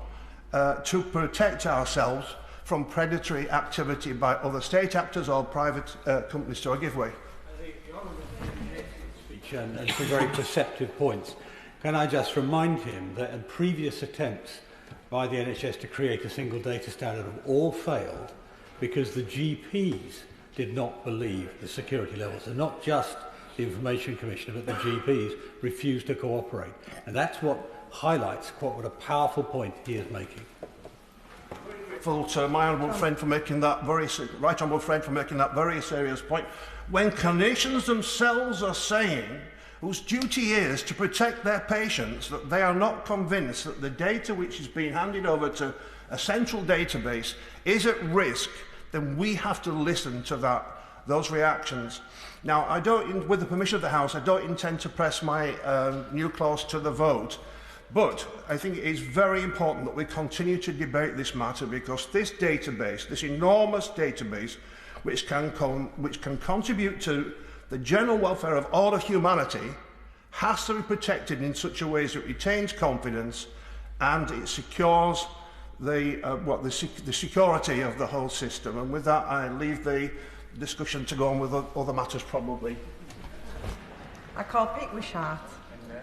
to protect ourselves from predatory activity by other state actors or private companies. So I give way. And some very perceptive points. Can I just remind him that in previous attempts by the NHS to create a single data standard have all failed because the GPs did not believe the security levels, and not just the Information Commissioner, but the GPs refused to cooperate. And that's what highlights what a powerful point he is making. Grateful to my honourable friend for making that very serious point. When clinicians themselves are saying whose duty is to protect their patients, that they are not convinced that the data which is being handed over to a central database is at risk, then we have to listen to those reactions. Now, with the permission of the House, I don't intend to press my new clause to the vote, but I think it is very important that we continue to debate this matter, because this database, this enormous database, which can contribute to the general welfare of all of humanity, has to be protected in such a way as it retains confidence and it secures the security of the whole system. And with that, I leave the discussion to go on with other matters probably. I call Preet Wishart.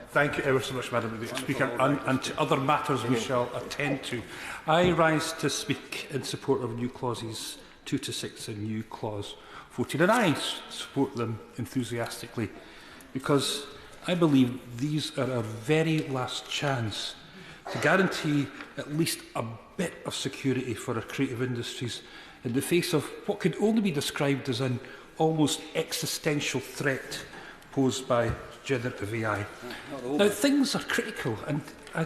Thank you ever so much, Madam Speaker. And to other matters we shall attend to. I rise to speak in support of new clauses 2 to 6 and new clause 14. And I support them enthusiastically because I believe these are our very last chance to guarantee at least a bit of security for our creative industries in the face of what could only be described as an almost existential threat posed by generative AI. Now, things are critical, and I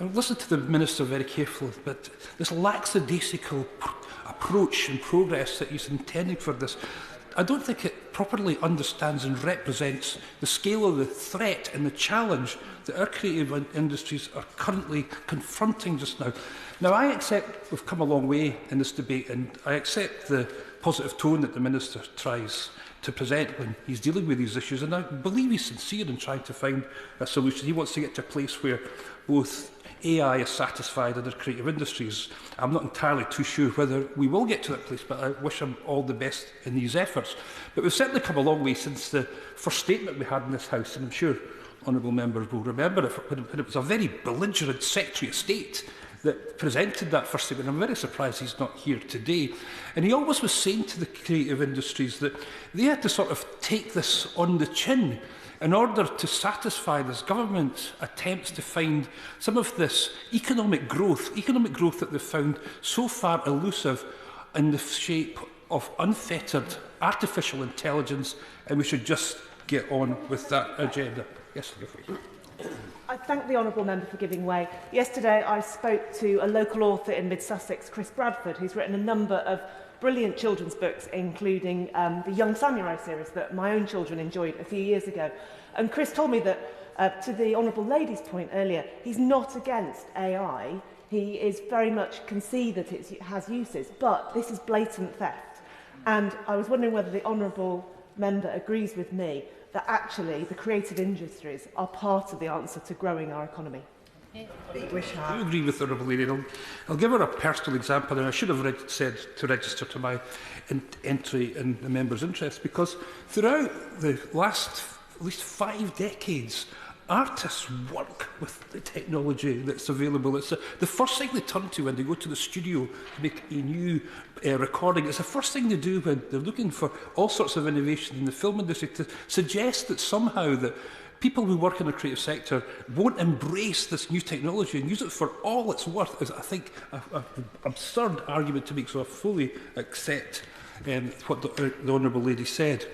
listened to the Minister very carefully, but this lackadaisical approach and progress that he's intending for this, I don't think it properly understands and represents the scale of the threat and the challenge that our creative industries are currently confronting just now. Now, I accept we've come a long way in this debate, and I accept the positive tone that the Minister tries to present when he's dealing with these issues, and I believe he's sincere in trying to find a solution. He wants to get to a place where both AI is satisfied and our creative industries. I'm not entirely too sure whether we will get to that place, but I wish him all the best in these efforts. But we've certainly come a long way since the first statement we had in this House, and I'm sure honourable members will remember it when it was a very belligerent Secretary of State that presented that first statement. I'm very surprised he's not here today. And he always was saying to the creative industries that they had to sort of take this on the chin in order to satisfy this government's attempts to find some of this economic growth that they've found so far elusive in the shape of unfettered artificial intelligence, and we should just get on with that agenda. Yes, please. I thank the honourable member for giving way. Yesterday I spoke to a local author in Mid-Sussex, Chris Bradford, who's written a number of brilliant children's books, including the Young Samurai series that my own children enjoyed a few years ago. And Chris told me that, to the honourable lady's point earlier, he's not against AI. He is very much concede that it has uses, but this is blatant theft. And I was wondering whether the honourable member agrees with me that actually the creative industries are part of the answer to growing our economy. I do agree with the Honourable Lady. I'll give her a personal example, and I should have said to register to my entry in the member's interest, because throughout the last at least 5 decades, artists work with the technology that's available. It's the first thing they turn to when they go to the studio to make a new recording. It's the first thing they do when they're looking for all sorts of innovation in the film industry, to suggest that somehow that people who work in the creative sector won't embrace this new technology and use it for all it's worth is, I think, an absurd argument to make, so I fully accept what the Honourable Lady said.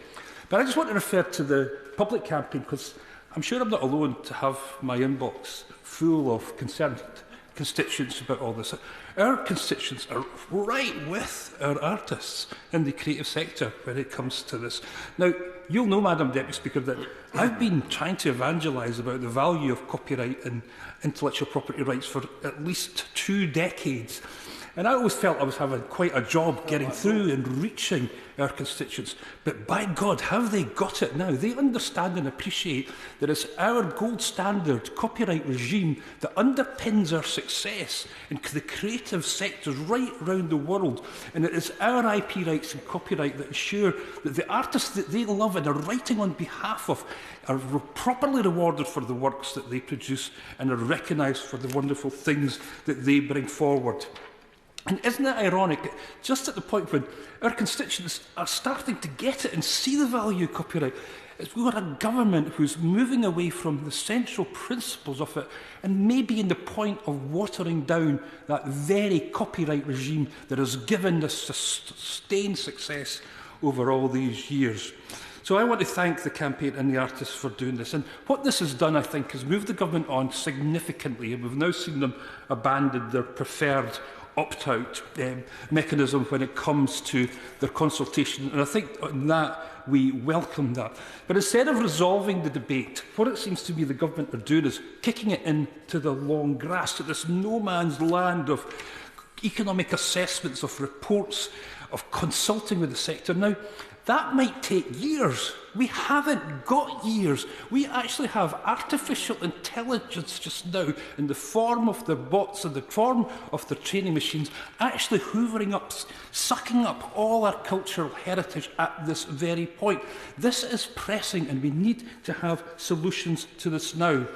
But I just want to refer to the public campaign, because I'm sure I'm not alone to have my inbox full of concerned constituents about all this. Our constituents are right with our artists in the creative sector when it comes to this. Now, you'll know, Madam Deputy Speaker, that I've been trying to evangelise about the value of copyright and intellectual property rights for at least 2 decades. And I always felt I was having quite a job getting through and reaching our constituents. But by God, have they got it now? They understand and appreciate that it's our gold standard copyright regime that underpins our success in the creative sectors right around the world. And it is our IP rights and copyright that ensure that the artists that they love and are writing on behalf of are properly rewarded for the works that they produce and are recognised for the wonderful things that they bring forward. And isn't it ironic, just at the point when our constituents are starting to get it and see the value of copyright, is we've got a government who's moving away from the central principles of it and maybe in the point of watering down that very copyright regime that has given this sustained success over all these years. So I want to thank the campaign and the artists for doing this. And what this has done, I think, is moved the government on significantly. And we've now seen them abandon their preferred opt-out mechanism when it comes to their consultation. And I think on that, we welcome that. But instead of resolving the debate, what it seems to me the government are doing is kicking it into the long grass, to this no man's land of economic assessments, of reports, of consulting with the sector. Now, that might take years. We haven't got years. We actually have artificial intelligence just now in the form of the bots and the form of the training machines actually hoovering up, sucking up all our cultural heritage at this very point. This is pressing and we need to have solutions to this now.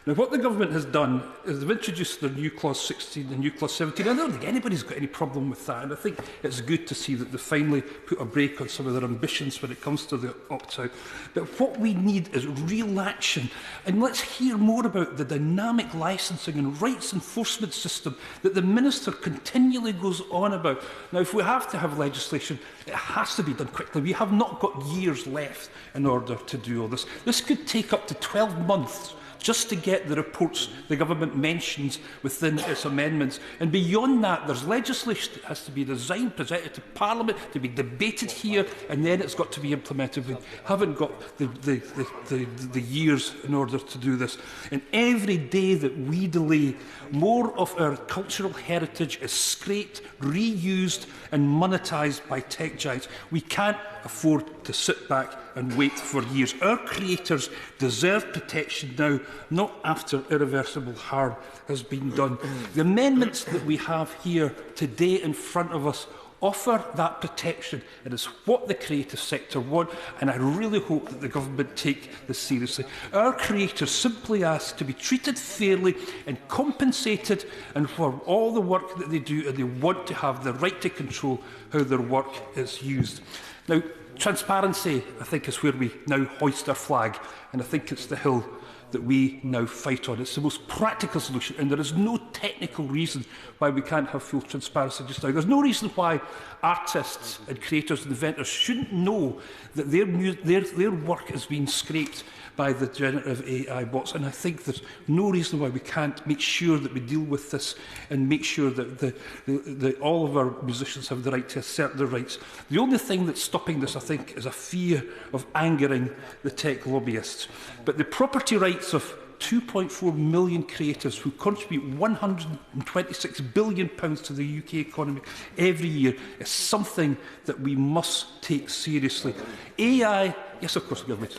Now, what the government has done is they've introduced their new Clause 16 and new Clause 17. I don't think anybody's got any problem with that, and I think it's good to see that they finally put a break on some of their ambitions when it comes to the opt-out. But what we need is real action, and let's hear more about the dynamic licensing and rights enforcement system that the Minister continually goes on about. Now, if we have to have legislation, it has to be done quickly. We have not got years left in order to do all this. This could take up to 12 months just to get the reports the government mentions within its amendments. And beyond that, there's legislation that has to be designed, presented to Parliament, to be debated here, and then it's got to be implemented. We haven't got the years in order to do this. And every day that we delay, more of our cultural heritage is scraped, reused and monetised by tech giants. We can't afford to sit back and wait for years. Our creators deserve protection now, not after irreversible harm has been done. The amendments that we have here today in front of us offer that protection. It is what the creative sector want, and I really hope that the government take this seriously. Our creators simply ask to be treated fairly and compensated and for all the work that they do, and they want to have the right to control how their work is used. Now, transparency, I think, is where we now hoist our flag, and I think it's the hill that we now fight on. It's the most practical solution, and there is no technical reason why we can't have full transparency just now. There's no reason why artists and creators and inventors shouldn't know that their work is being scraped by the generative AI bots, and I think there's no reason why we can't make sure that we deal with this and make sure that all of our musicians have the right to assert their rights. The only thing that's stopping this, I think, is a fear of angering the tech lobbyists. But the property rights of 2.4 million creatives who contribute £126 billion to the UK economy every year is something that we must take seriously. AI, yes, of course, Government.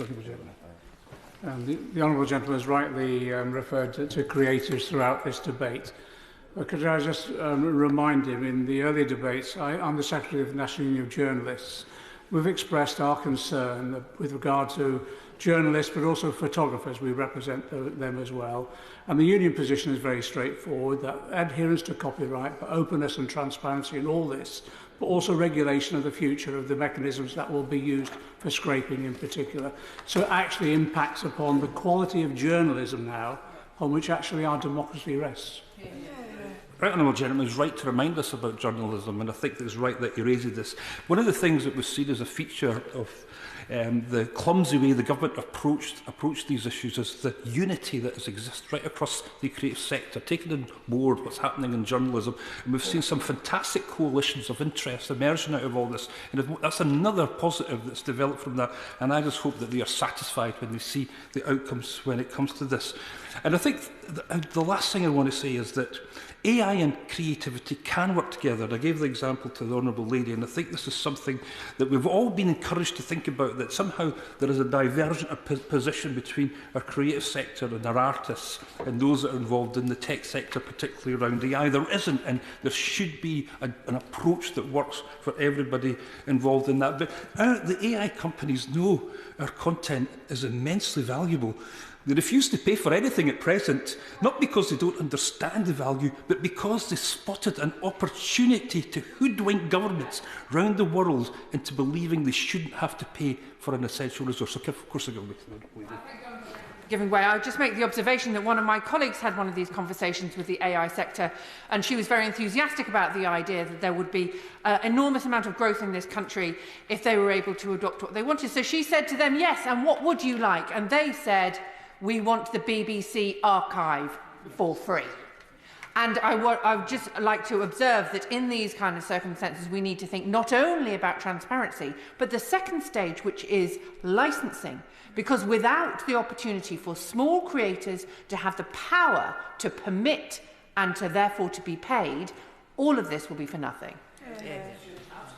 The Honourable Gentleman has rightly referred to creators throughout this debate. But could I just remind him, in the earlier debates, I'm the Secretary of the National Union of Journalists. We've expressed our concern with regard to journalists, but also photographers. We represent them as well. And the union position is very straightforward, that adherence to copyright, but openness and transparency in all this, but also regulation of the future of the mechanisms that will be used for scraping in particular. So it actually impacts upon the quality of journalism now, on which actually our democracy rests. Right, Honourable Gentleman is right to remind us about journalism, and I think it's right that he raises this. One of the things that was seen as a feature of the clumsy way the government approached these issues is the unity that exists right across the creative sector, taking on board what's happening in journalism. And we've seen some fantastic coalitions of interest emerging out of all this. And that's another positive that's developed from that. And I just hope that they are satisfied when they see the outcomes when it comes to this. And I think the last thing I want to say is that AI and creativity can work together. I gave the example to the Honourable Lady, and I think this is something that we've all been encouraged to think about, that somehow there is a divergent position between our creative sector and our artists and those that are involved in the tech sector, particularly around AI. There isn't, and there should be an approach that works for everybody involved in that. But the AI companies know our content is immensely valuable. They refuse to pay for anything at present, not because they don't understand the value, but because they spotted an opportunity to hoodwink governments round the world into believing they shouldn't have to pay for an essential resource. So, of course, I'm going to giving way. I would just make the observation that one of my colleagues had one of these conversations with the AI sector, and she was very enthusiastic about the idea that there would be an enormous amount of growth in this country if they were able to adopt what they wanted. So she said to them, yes, and what would you like? And they said, we want the BBC archive for free. And I would just like to observe that in these kind of circumstances, we need to think not only about transparency, but the second stage, which is licensing. Because without the opportunity for small creators to have the power to permit and to therefore to be paid, all of this will be for nothing.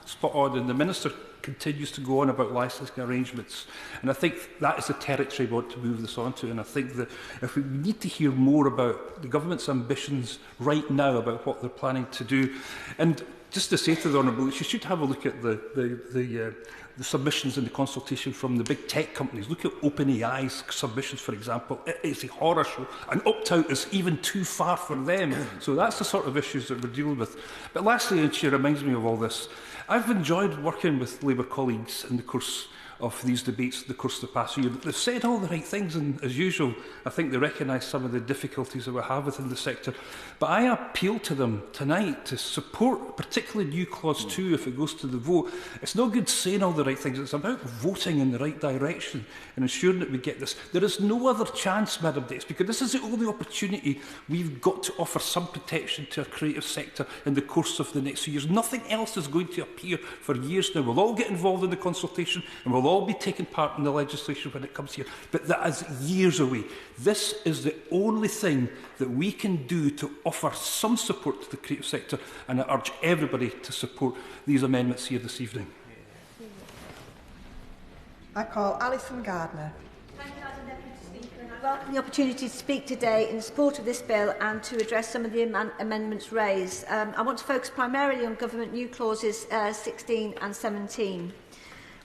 Spot on, and the Minister continues to go on about licensing arrangements, and I think that is the territory we want to move this on to, and I think that if we need to hear more about the Government's ambitions right now about what they're planning to do. And just to say to the Honourable, you should have a look at the submissions in the consultation from the big tech companies. Look at OpenAI's submissions, for example. It is a horror show. An opt-out is even too far for them. So that's the sort of issues that we're dealing with. But lastly, and she reminds me of all this, I've enjoyed working with Labour colleagues in the course of these debates, the course of the past year. They've said all the right things, and as usual, I think they recognise some of the difficulties that we have within the sector. But I appeal to them tonight to support, particularly New Clause 2, if it goes to the vote. It's no good saying all the right things. It's about voting in the right direction and ensuring that we get this. There is no other chance, Madam Deputy Speaker. This is the only opportunity we've got to offer some protection to our creative sector in the course of the next few years. Nothing else is going to appear for years now. We'll all get involved in the consultation and we'll all be taking part in the legislation when it comes here, but that is years away. This is the only thing that we can do to offer some support to the creative sector, and I urge everybody to support these amendments here this evening. I call Alison Gardner. Thank you, Madam Deputy Speaker, and I welcome the opportunity to speak today in support of this bill and to address some of the amendments raised. I want to focus primarily on Government New Clauses 16 and 17.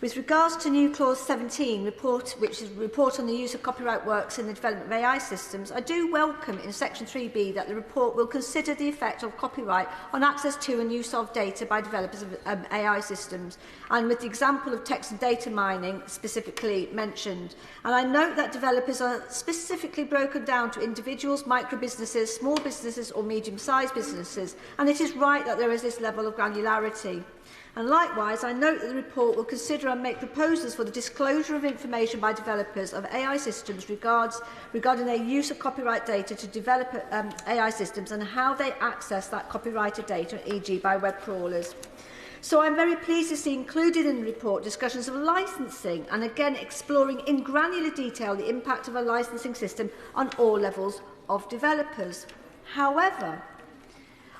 With regards to New Clause 17, which is report on the use of copyright works in the development of AI systems, I do welcome in Section 3B that the report will consider the effect of copyright on access to and use of data by developers of AI systems, and with the example of text and data mining specifically mentioned. And I note that developers are specifically broken down to individuals, micro-businesses, small businesses or medium-sized businesses, and it is right that there is this level of granularity. And likewise, I note that the report will consider and make proposals for the disclosure of information by developers of AI systems regarding their use of copyright data to develop AI systems and how they access that copyrighted data, e.g. by web crawlers. So I'm very pleased to see included in the report discussions of licensing and again exploring in granular detail the impact of a licensing system on all levels of developers. However,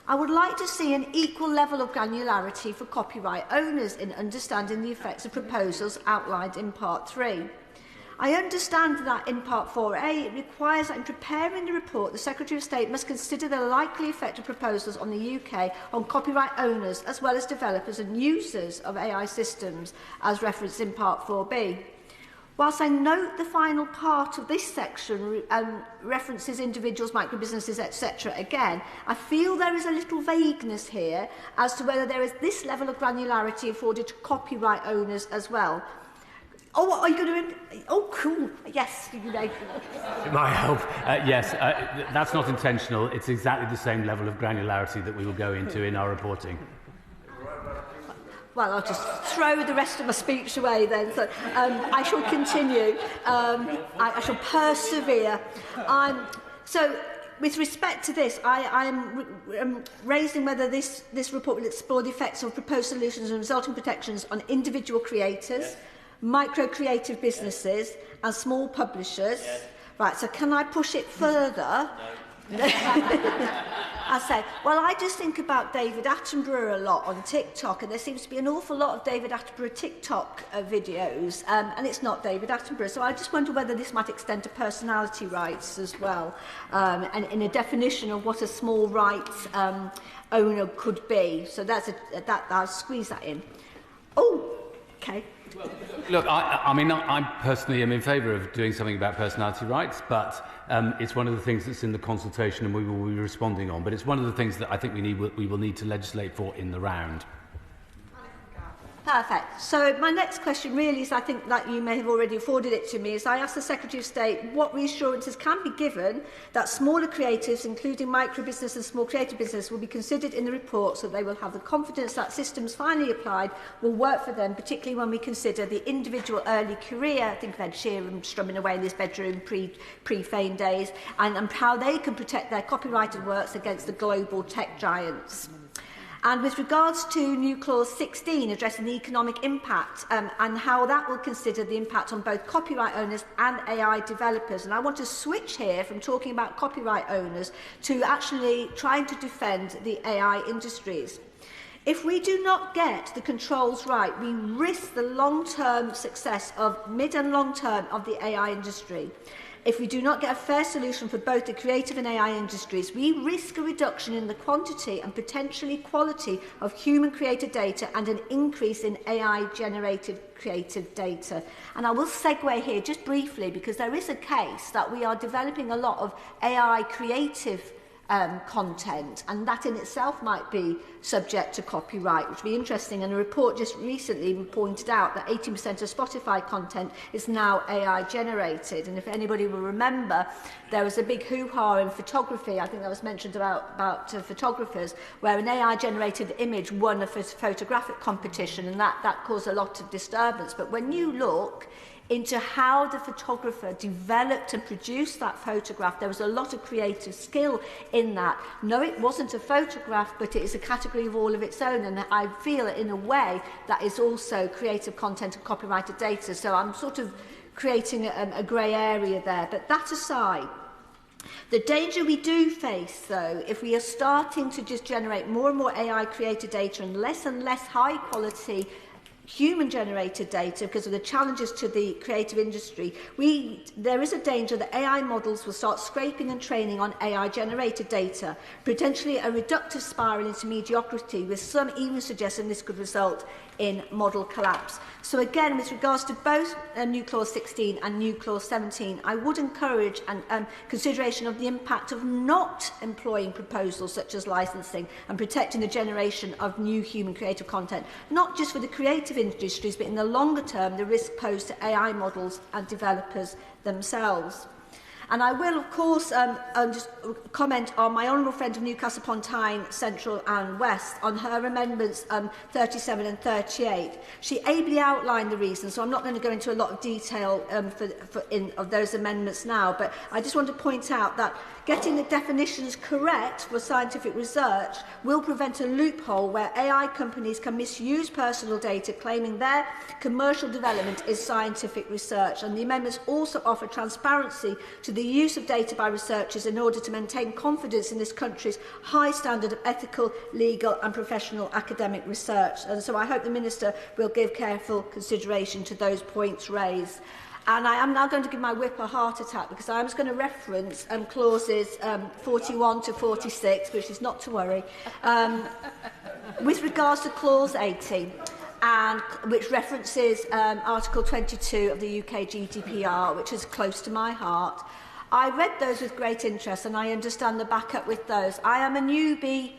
I would like to see an equal level of granularity for copyright owners in understanding the effects of proposals outlined in Part 3. I understand that in Part 4A it requires that in preparing the report the Secretary of State must consider the likely effect of proposals on the UK on copyright owners as well as developers and users of AI systems as referenced in Part 4B. Whilst I note the final part of this section references individuals, micro-businesses, etc. again, I feel there is a little vagueness here as to whether there is this level of granularity afforded to copyright owners as well. Oh, are you going to... Oh, cool. Yes, you may. It might help. Yes, that's not intentional. It's exactly the same level of granularity that we will go into in our reporting. Well, I'll just throw the rest of my speech away then. So, I shall continue. I shall persevere. So, with respect to this, I am raising whether this report will explore the effects of proposed solutions and resulting protections on individual creators, micro-creative businesses and small publishers. Yes. Right, so can I push it further? No. I say, well, I just think about David Attenborough a lot on TikTok, and there seems to be an awful lot of David Attenborough TikTok videos, and it's not David Attenborough. So I just wonder whether this might extend to personality rights as well, and in a definition of what a small rights owner could be. So I'll squeeze that in. Oh, Okay. Look, I mean, I personally am in favour of doing something about personality rights, but it's one of the things that's in the consultation and we will be responding on. But it's one of the things that I think we will need to legislate for in the round. Perfect. So my next question really is, I think that you may have already afforded it to me, is I asked the Secretary of State what reassurances can be given that smaller creatives, including micro-business and small creative business, will be considered in the report so they will have the confidence that systems finally applied will work for them, particularly when we consider the individual early career. Think of Ed Sheeran strumming away in his bedroom pre-fame days, and how they can protect their copyrighted works against the global tech giants. And with regards to new clause 16, addressing the economic impact and how that will consider the impact on both copyright owners and AI developers. And I want to switch here from talking about copyright owners to actually trying to defend the AI industries. If we do not get the controls right, we risk the long-term success of mid and long-term of the AI industry. If we do not get a fair solution for both the creative and AI industries, we risk a reduction in the quantity and potentially quality of human-created data and an increase in AI-generated creative data. And I will segue here just briefly because there is a case that we are developing a lot of AI creative content, and that in itself might be subject to copyright, which would be interesting. And a report just recently pointed out that 18% of Spotify content is now AI generated. And if anybody will remember, there was a big hoo-ha in photography, I think that was mentioned about photographers, where an AI generated image won a photographic competition, and that caused a lot of disturbance. But when you look into how the photographer developed and produced that photograph, there was a lot of creative skill in that. No, it wasn't a photograph, but it is a category of all of its own, and I feel in a way that is also creative content and copyrighted data. So I'm sort of creating a grey area there. But that aside, the danger we do face, though, if we are starting to just generate more and more AI created data and less high quality human-generated data because of the challenges to the creative industry, there is a danger that AI models will start scraping and training on AI-generated data, potentially a reductive spiral into mediocrity, with some even suggesting this could result in model collapse. So again, with regards to both new clause 16 and new clause 17, I would encourage consideration of the impact of not employing proposals such as licensing and protecting the generation of new human creative content, not just for the creative industries, but in the longer term, the risk posed to AI models and developers themselves. And I will, of course, just comment on my honourable friend of Newcastle upon Tyne, Central and West, on her amendments 37 and 38. She ably outlined the reasons, so I'm not going to go into a lot of detail of those amendments now, but I just want to point out that getting the definitions correct for scientific research will prevent a loophole where AI companies can misuse personal data, claiming their commercial development is scientific research. And the amendments also offer transparency to the use of data by researchers in order to maintain confidence in this country's high standard of ethical, legal and professional academic research. And so I hope the Minister will give careful consideration to those points raised. And I am now going to give my whip a heart attack because I was going to reference clauses 41 to 46, which is not to worry, with regards to clause 18. And which references Article 22 of the UK GDPR, which is close to my heart. I read those with great interest and I understand the backup with those. I am a newbie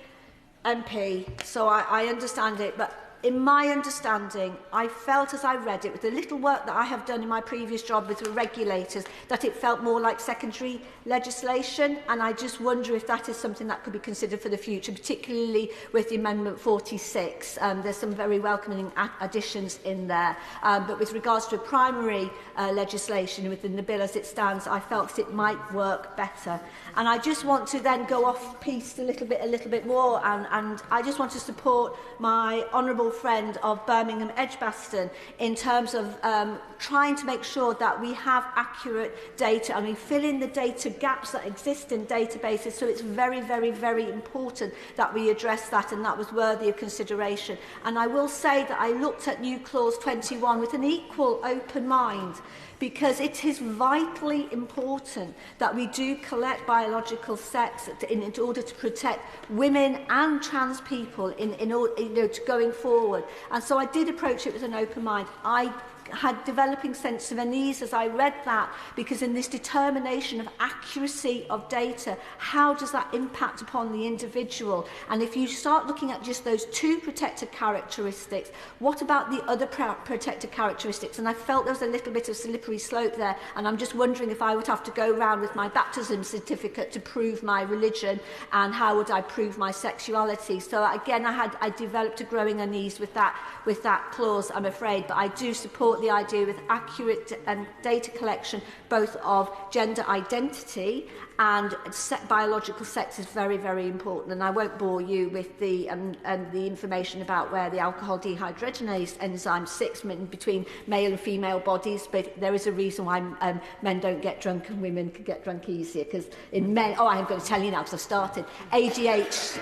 MP, so I understand it, but in my understanding, I felt as I read it, with the little work that I have done in my previous job with the regulators, that it felt more like secondary legislation, and I just wonder if that is something that could be considered for the future, particularly with the Amendment 46. There's some very welcoming additions in there. But with regards to primary legislation within the bill as it stands, I felt it might work better. And I just want to then go off-piste a little bit more, and I just want to support my honourable friend of Birmingham, Edgbaston, in terms of trying to make sure that we have accurate data and we fill in the data gaps that exist in databases. So it's very, very, very important that we address that, and that was worthy of consideration. And I will say that I looked at new clause 21 with an equal open mind, because it is vitally important that we do collect biological sex in order to protect women and trans people in order, going forward. forward. And so I did approach it with an open mind. I had developing sense of unease as I read that, because in this determination of accuracy of data, how does that impact upon the individual? And if you start looking at just those two protected characteristics, what about the other protected characteristics? And I felt there was a little bit of slippery slope there, and I'm just wondering if I would have to go around with my baptism certificate to prove my religion, and how would I prove my sexuality? So again, I developed a growing unease with that clause, I'm afraid, but I do support the idea with accurate data collection, both of gender identity and biological sex, is very, very important. And I won't bore you with the information about where the alcohol dehydrogenase enzyme sits between male and female bodies, but there is a reason why men don't get drunk and women can get drunk easier, because in men, I'm going to tell you now because I've started, AGH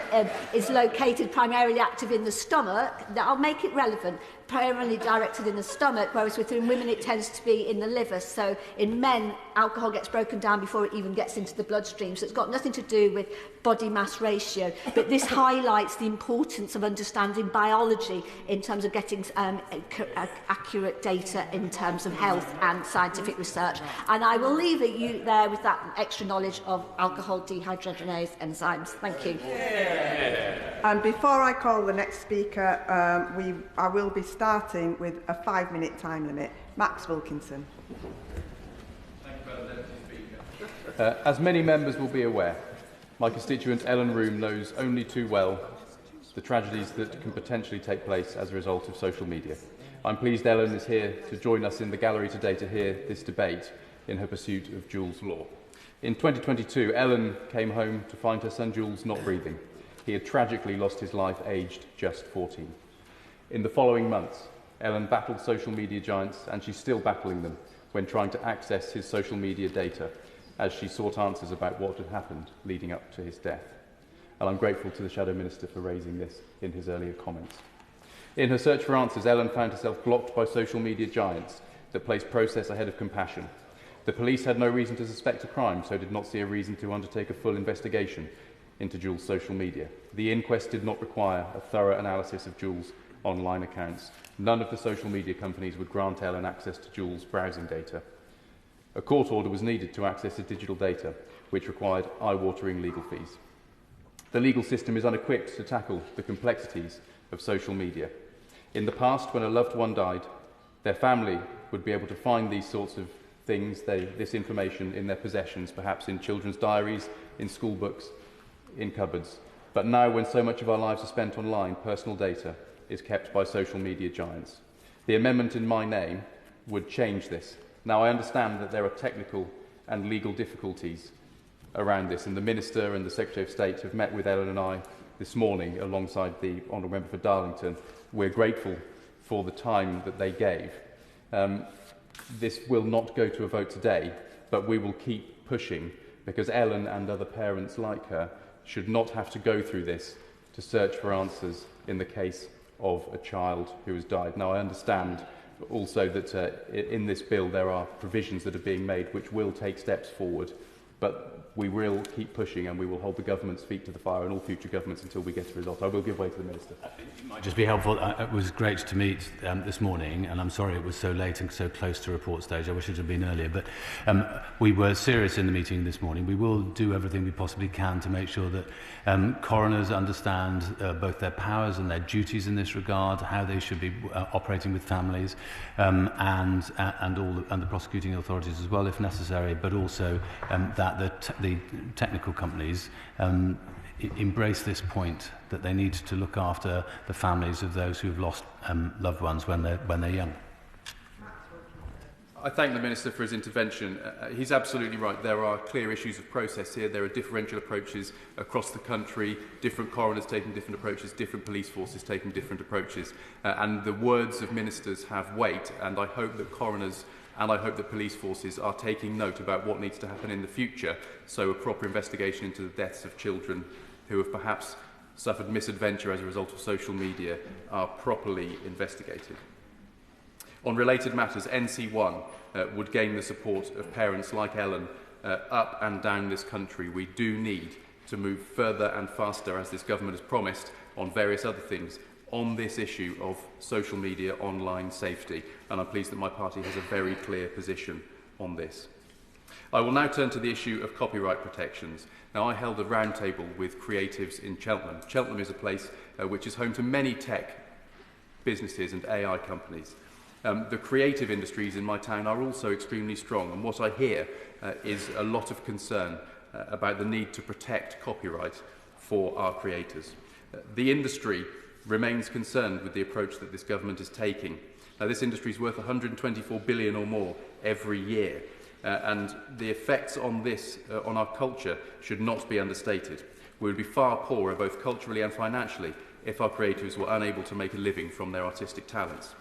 is located primarily active in the stomach. I'll make it relevant. Primarily directed in the stomach, whereas within women it tends to be in the liver. So in men, alcohol gets broken down before it even gets into the bloodstream. So it's got nothing to do with body mass ratio. But this highlights the importance of understanding biology in terms of getting accurate data in terms of health and scientific research. And I will leave you there with that extra knowledge of alcohol dehydrogenase enzymes. Thank you. And before I call the next speaker, I will be starting with a 5-minute time limit. Max Wilkinson. Thank you, Madam Deputy Speaker. As many members will be aware, my constituent Ellen Room knows only too well the tragedies that can potentially take place as a result of social media. I'm pleased Ellen is here to join us in the gallery today to hear this debate in her pursuit of Jules' law. In 2022, Ellen came home to find her son Jules not breathing. He had tragically lost his life aged just 14. In the following months, Ellen battled social media giants, and she's still battling them when trying to access his social media data as she sought answers about what had happened leading up to his death. And I'm grateful to the Shadow Minister for raising this in his earlier comments. In her search for answers, Ellen found herself blocked by social media giants that placed process ahead of compassion. The police had no reason to suspect a crime, so did not see a reason to undertake a full investigation into Jules' social media. The inquest did not require a thorough analysis of Jules' online accounts. None of the social media companies would grant Ellen access to Jules' browsing data. A court order was needed to access the digital data, which required eye-watering legal fees. The legal system is unequipped to tackle the complexities of social media. In the past, when a loved one died, their family would be able to find these sorts of things, this information in their possessions, perhaps in children's diaries, in school books, in cupboards. But now, when so much of our lives are spent online, personal data is kept by social media giants. The amendment in my name would change this. Now, I understand that there are technical and legal difficulties around this, and the Minister and the Secretary of State have met with Ellen and I this morning alongside the Honourable Member for Darlington. We're grateful for the time that they gave. This will not go to a vote today, but we will keep pushing, because Ellen and other parents like her should not have to go through this to search for answers in the case of a child who has died. Now, I understand also that in this bill there are provisions that are being made which will take steps forward, but we will keep pushing, and we will hold the government's feet to the fire and all future governments until we get a result. I will give way to the Minister. It might just be helpful. It was great to meet this morning, and I'm sorry it was so late and so close to report stage. I wish it had been earlier, but we were serious in the meeting this morning. We will do everything we possibly can to make sure that coroners understand both their powers and their duties in this regard, how they should be operating with families, and the prosecuting authorities as well, if necessary, but also that the technical companies embrace this point that they need to look after the families of those who have lost loved ones when they're young. I thank the Minister for his intervention. He's absolutely right. There are clear issues of process here. There are differential approaches across the country, different coroners taking different approaches, different police forces taking different approaches. And the words of ministers have weight, and I hope that coroners and I hope that police forces are taking note about what needs to happen in the future, so a proper investigation into the deaths of children who have perhaps suffered misadventure as a result of social media are properly investigated. On related matters, NC1 would gain the support of parents like Ellen up and down this country. We do need to move further and faster, as this government has promised, on various other things, on this issue of social media online safety, and I'm pleased that my party has a very clear position on this. I will now turn to the issue of copyright protections. Now, I held a roundtable with creatives in Cheltenham. Cheltenham is a place which is home to many tech businesses and AI companies. The creative industries in my town are also extremely strong, and what I hear is a lot of concern about the need to protect copyright for our creators. The industry remains concerned with the approach that this government is taking. Now, this industry is worth 124 billion or more every year, and the effects on this, on our culture, should not be understated. We would be far poorer, both culturally and financially, if our creatives were unable to make a living from their artistic talents.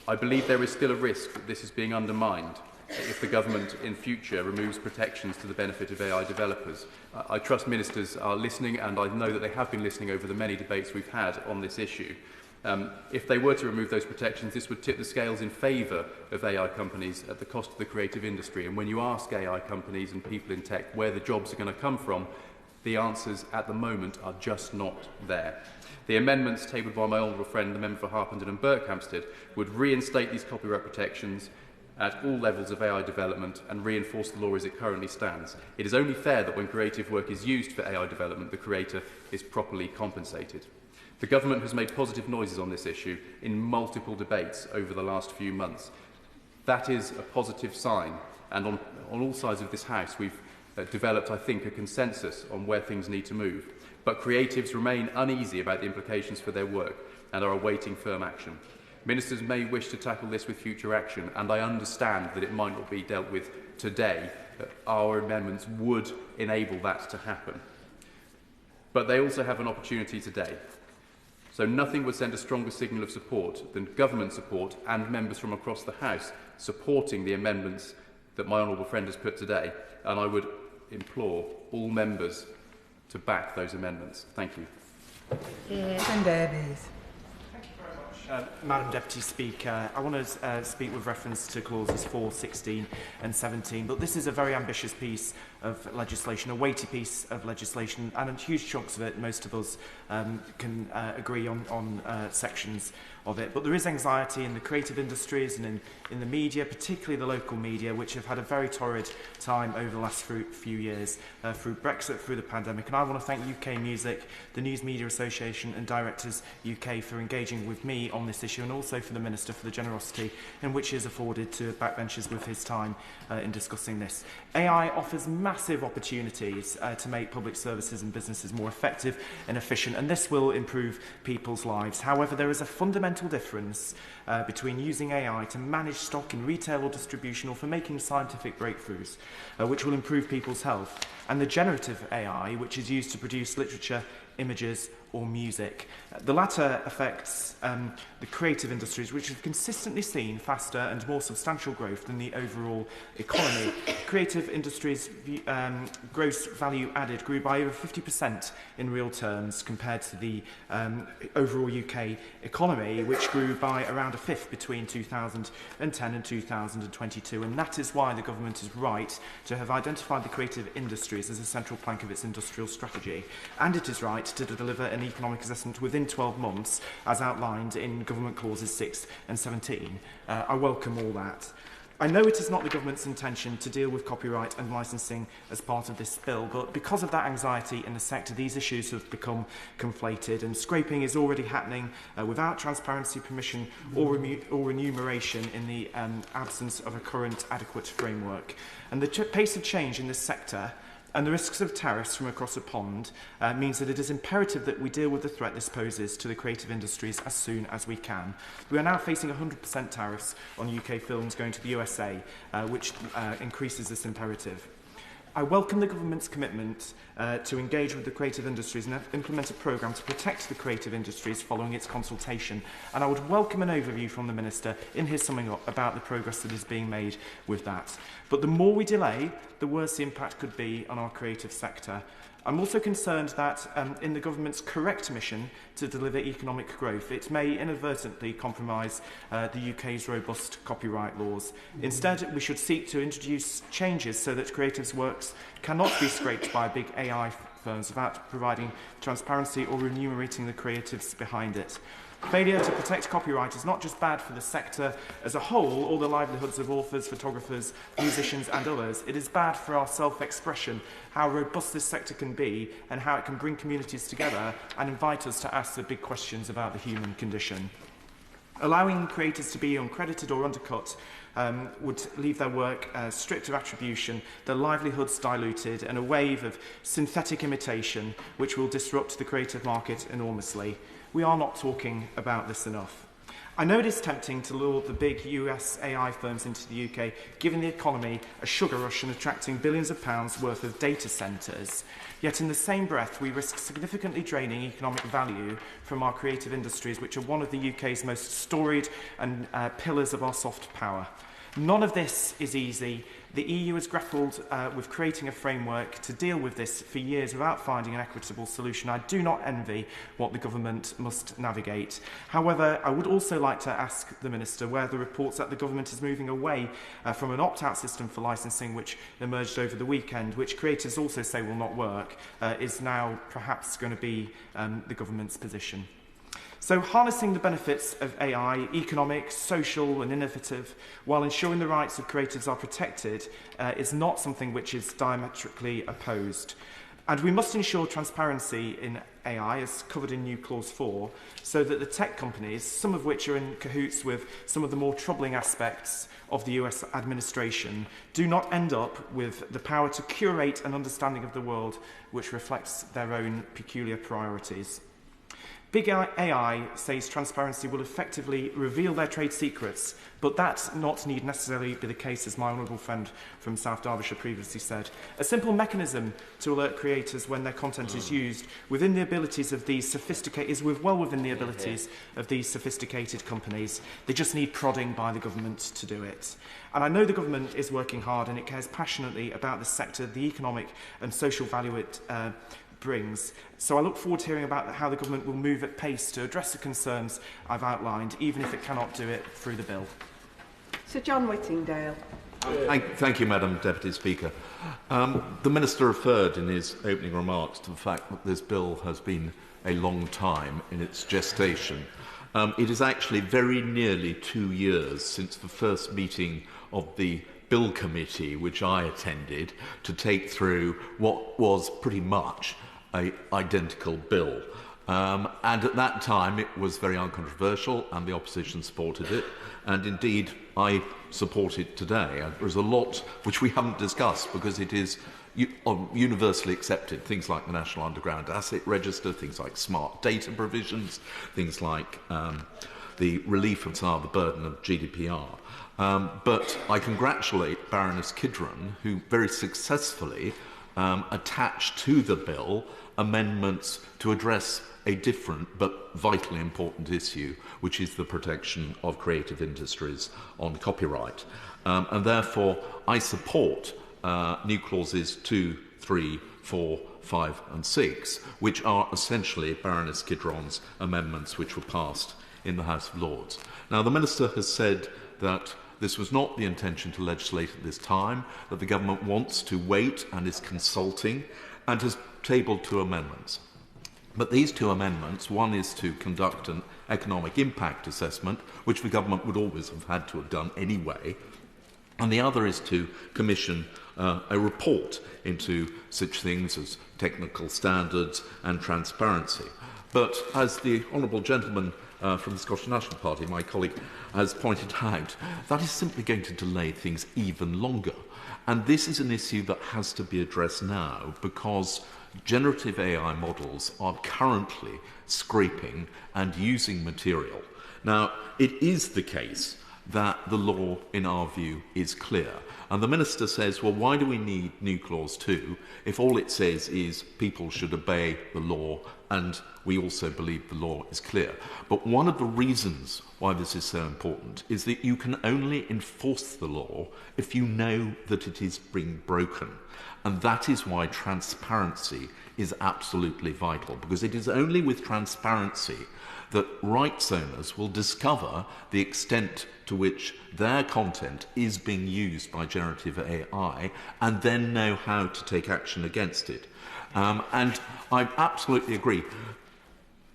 I believe there is still a risk that this is being undermined if the government in future removes protections to the benefit of AI developers. I trust ministers are listening, and I know that they have been listening over the many debates we've had on this issue. If they were to remove those protections, this would tip the scales in favour of AI companies at the cost of the creative industry. And when you ask AI companies and people in tech where the jobs are going to come from, the answers at the moment are just not there. The amendments tabled by my honourable friend, the member for Harpenden and Berkhamsted, would reinstate these copyright protections at all levels of AI development and reinforce the law as it currently stands. It is only fair that when creative work is used for AI development, the creator is properly compensated. The government has made positive noises on this issue in multiple debates over the last few months. That is a positive sign, and on all sides of this House we've developed, I think, a consensus on where things need to move. But creatives remain uneasy about the implications for their work and are awaiting firm action. Ministers may wish to tackle this with future action, and I understand that it might not be dealt with today. Our amendments would enable that to happen. But they also have an opportunity today. So nothing would send a stronger signal of support than government support and members from across the House supporting the amendments that my honourable friend has put today, and I would implore all members to back those amendments. Thank you. Madam Deputy Speaker, I want to speak with reference to clauses 4, 16 and 17, but this is a very ambitious piece of legislation, a weighty piece of legislation, and in huge chunks of it, most of us can agree on sections of it. But there is anxiety in the creative industries and in the media, particularly the local media, which have had a very torrid time over the last few years, through Brexit, through the pandemic. And I want to thank UK Music, the News Media Association and Directors UK for engaging with me on this issue, and also for the Minister for the generosity in which he has afforded to backbenchers with his time in discussing this. AI offers massive opportunities to make public services and businesses more effective and efficient, and this will improve people's lives. However, there is a fundamental difference between using AI to manage stock in retail or distribution, or for making scientific breakthroughs, which will improve people's health, and the generative AI, which is used to produce literature, images or music. The latter affects the creative industries, which have consistently seen faster and more substantial growth than the overall economy. Creative industries' gross value added grew by over 50% in real terms compared to the overall UK economy, which grew by around a fifth between 2010 and 2022. And that is why the government is right to have identified the creative industries as a central plank of its industrial strategy. And it is right to deliver an economic assessment within 12 months, as outlined in Government Clauses 6 and 17. I welcome all that. I know it is not the government's intention to deal with copyright and licensing as part of this bill, but because of that anxiety in the sector, these issues have become conflated, and scraping is already happening without transparency, permission or remuneration in the absence of a current adequate framework. And the pace of change in this sector and the risks of tariffs from across a pond means that it is imperative that we deal with the threat this poses to the creative industries as soon as we can. We are now facing 100% tariffs on UK films going to the USA, which increases this imperative. I welcome the government's commitment to engage with the creative industries and implement a programme to protect the creative industries following its consultation. And I would welcome an overview from the Minister in his summing up about the progress that is being made with that. But the more we delay, the worse the impact could be on our creative sector. I'm also concerned that in the government's correct mission to deliver economic growth, it may inadvertently compromise the UK's robust copyright laws. Instead, we should seek to introduce changes so that creatives' works cannot be scraped by big AI firms without providing transparency or remunerating the creatives behind it. Failure to protect copyright is not just bad for the sector as a whole, or the livelihoods of authors, photographers, musicians and others. It is bad for our self-expression, how robust this sector can be and how it can bring communities together and invite us to ask the big questions about the human condition. Allowing creators to be uncredited or undercut would leave their work stripped of attribution, their livelihoods diluted, and a wave of synthetic imitation which will disrupt the creative market enormously. We are not talking about this enough. I know it is tempting to lure the big US AI firms into the UK, giving the economy a sugar rush and attracting billions of pounds worth of data centres. Yet in the same breath, we risk significantly draining economic value from our creative industries, which are one of the UK's most storied and pillars of our soft power. None of this is easy. The EU has grappled with creating a framework to deal with this for years without finding an equitable solution. I do not envy what the government must navigate. However, I would also like to ask the Minister where the reports that the government is moving away from an opt-out system for licensing, which emerged over the weekend, which creators also say will not work, is now perhaps going to be the government's position. So harnessing the benefits of AI, economic, social and innovative, while ensuring the rights of creatives are protected, is not something which is diametrically opposed. And we must ensure transparency in AI, as covered in new Clause 4, so that the tech companies, some of which are in cahoots with some of the more troubling aspects of the US administration, do not end up with the power to curate an understanding of the world which reflects their own peculiar priorities. Big AI says transparency will effectively reveal their trade secrets, but that not need necessarily be the case, as my honourable friend from South Derbyshire previously said. A simple mechanism to alert creators when their content is used within the abilities of these well within the abilities of these sophisticated companies. They just need prodding by the government to do it. And I know the government is working hard and it cares passionately about the sector, the economic and social value it brings. So I look forward to hearing about how the government will move at pace to address the concerns I've outlined, even if it cannot do it through the bill. Sir John Whittingdale. Thank you, Madam Deputy Speaker. The Minister referred in his opening remarks to the fact that this bill has been a long time in its gestation. It is actually very nearly 2 years since the first meeting of the Bill Committee, which I attended, to take through what was pretty much an identical bill. And at that time, it was very uncontroversial, and the opposition supported it. And indeed, I support it today. There's a lot which we haven't discussed because it is universally accepted. Things like the National Underground Asset Register, things like smart data provisions, things like the relief of some of the burden of GDPR. But I congratulate Baroness Kidron, who very successfully attached to the bill amendments to address a different but vitally important issue, which is the protection of creative industries on copyright. And therefore, I support new clauses 2, 3, 4, 5 and 6, which are essentially Baroness Kidron's amendments which were passed in the House of Lords. Now, the Minister has said that this was not the intention to legislate at this time, that the government wants to wait and is consulting, and has tabled 2 amendments. But these 2 amendments, one is to conduct an economic impact assessment, which the government would always have had to have done anyway, and the other is to commission a report into such things as technical standards and transparency. But as the honourable gentleman from the Scottish National Party, my colleague, has pointed out, that is simply going to delay things even longer. And this is an issue that has to be addressed now because generative AI models are currently scraping and using material. Now, it is the case that the law, in our view, is clear. And the Minister says, well, why do we need new Clause 2 if all it says is people should obey the law and we also believe the law is clear? But one of the reasons why this is so important is that you can only enforce the law if you know that it is being broken. And that is why transparency is absolutely vital, because it is only with transparency that rights owners will discover the extent to which their content is being used by generative AI and then know how to take action against it. And I absolutely agree.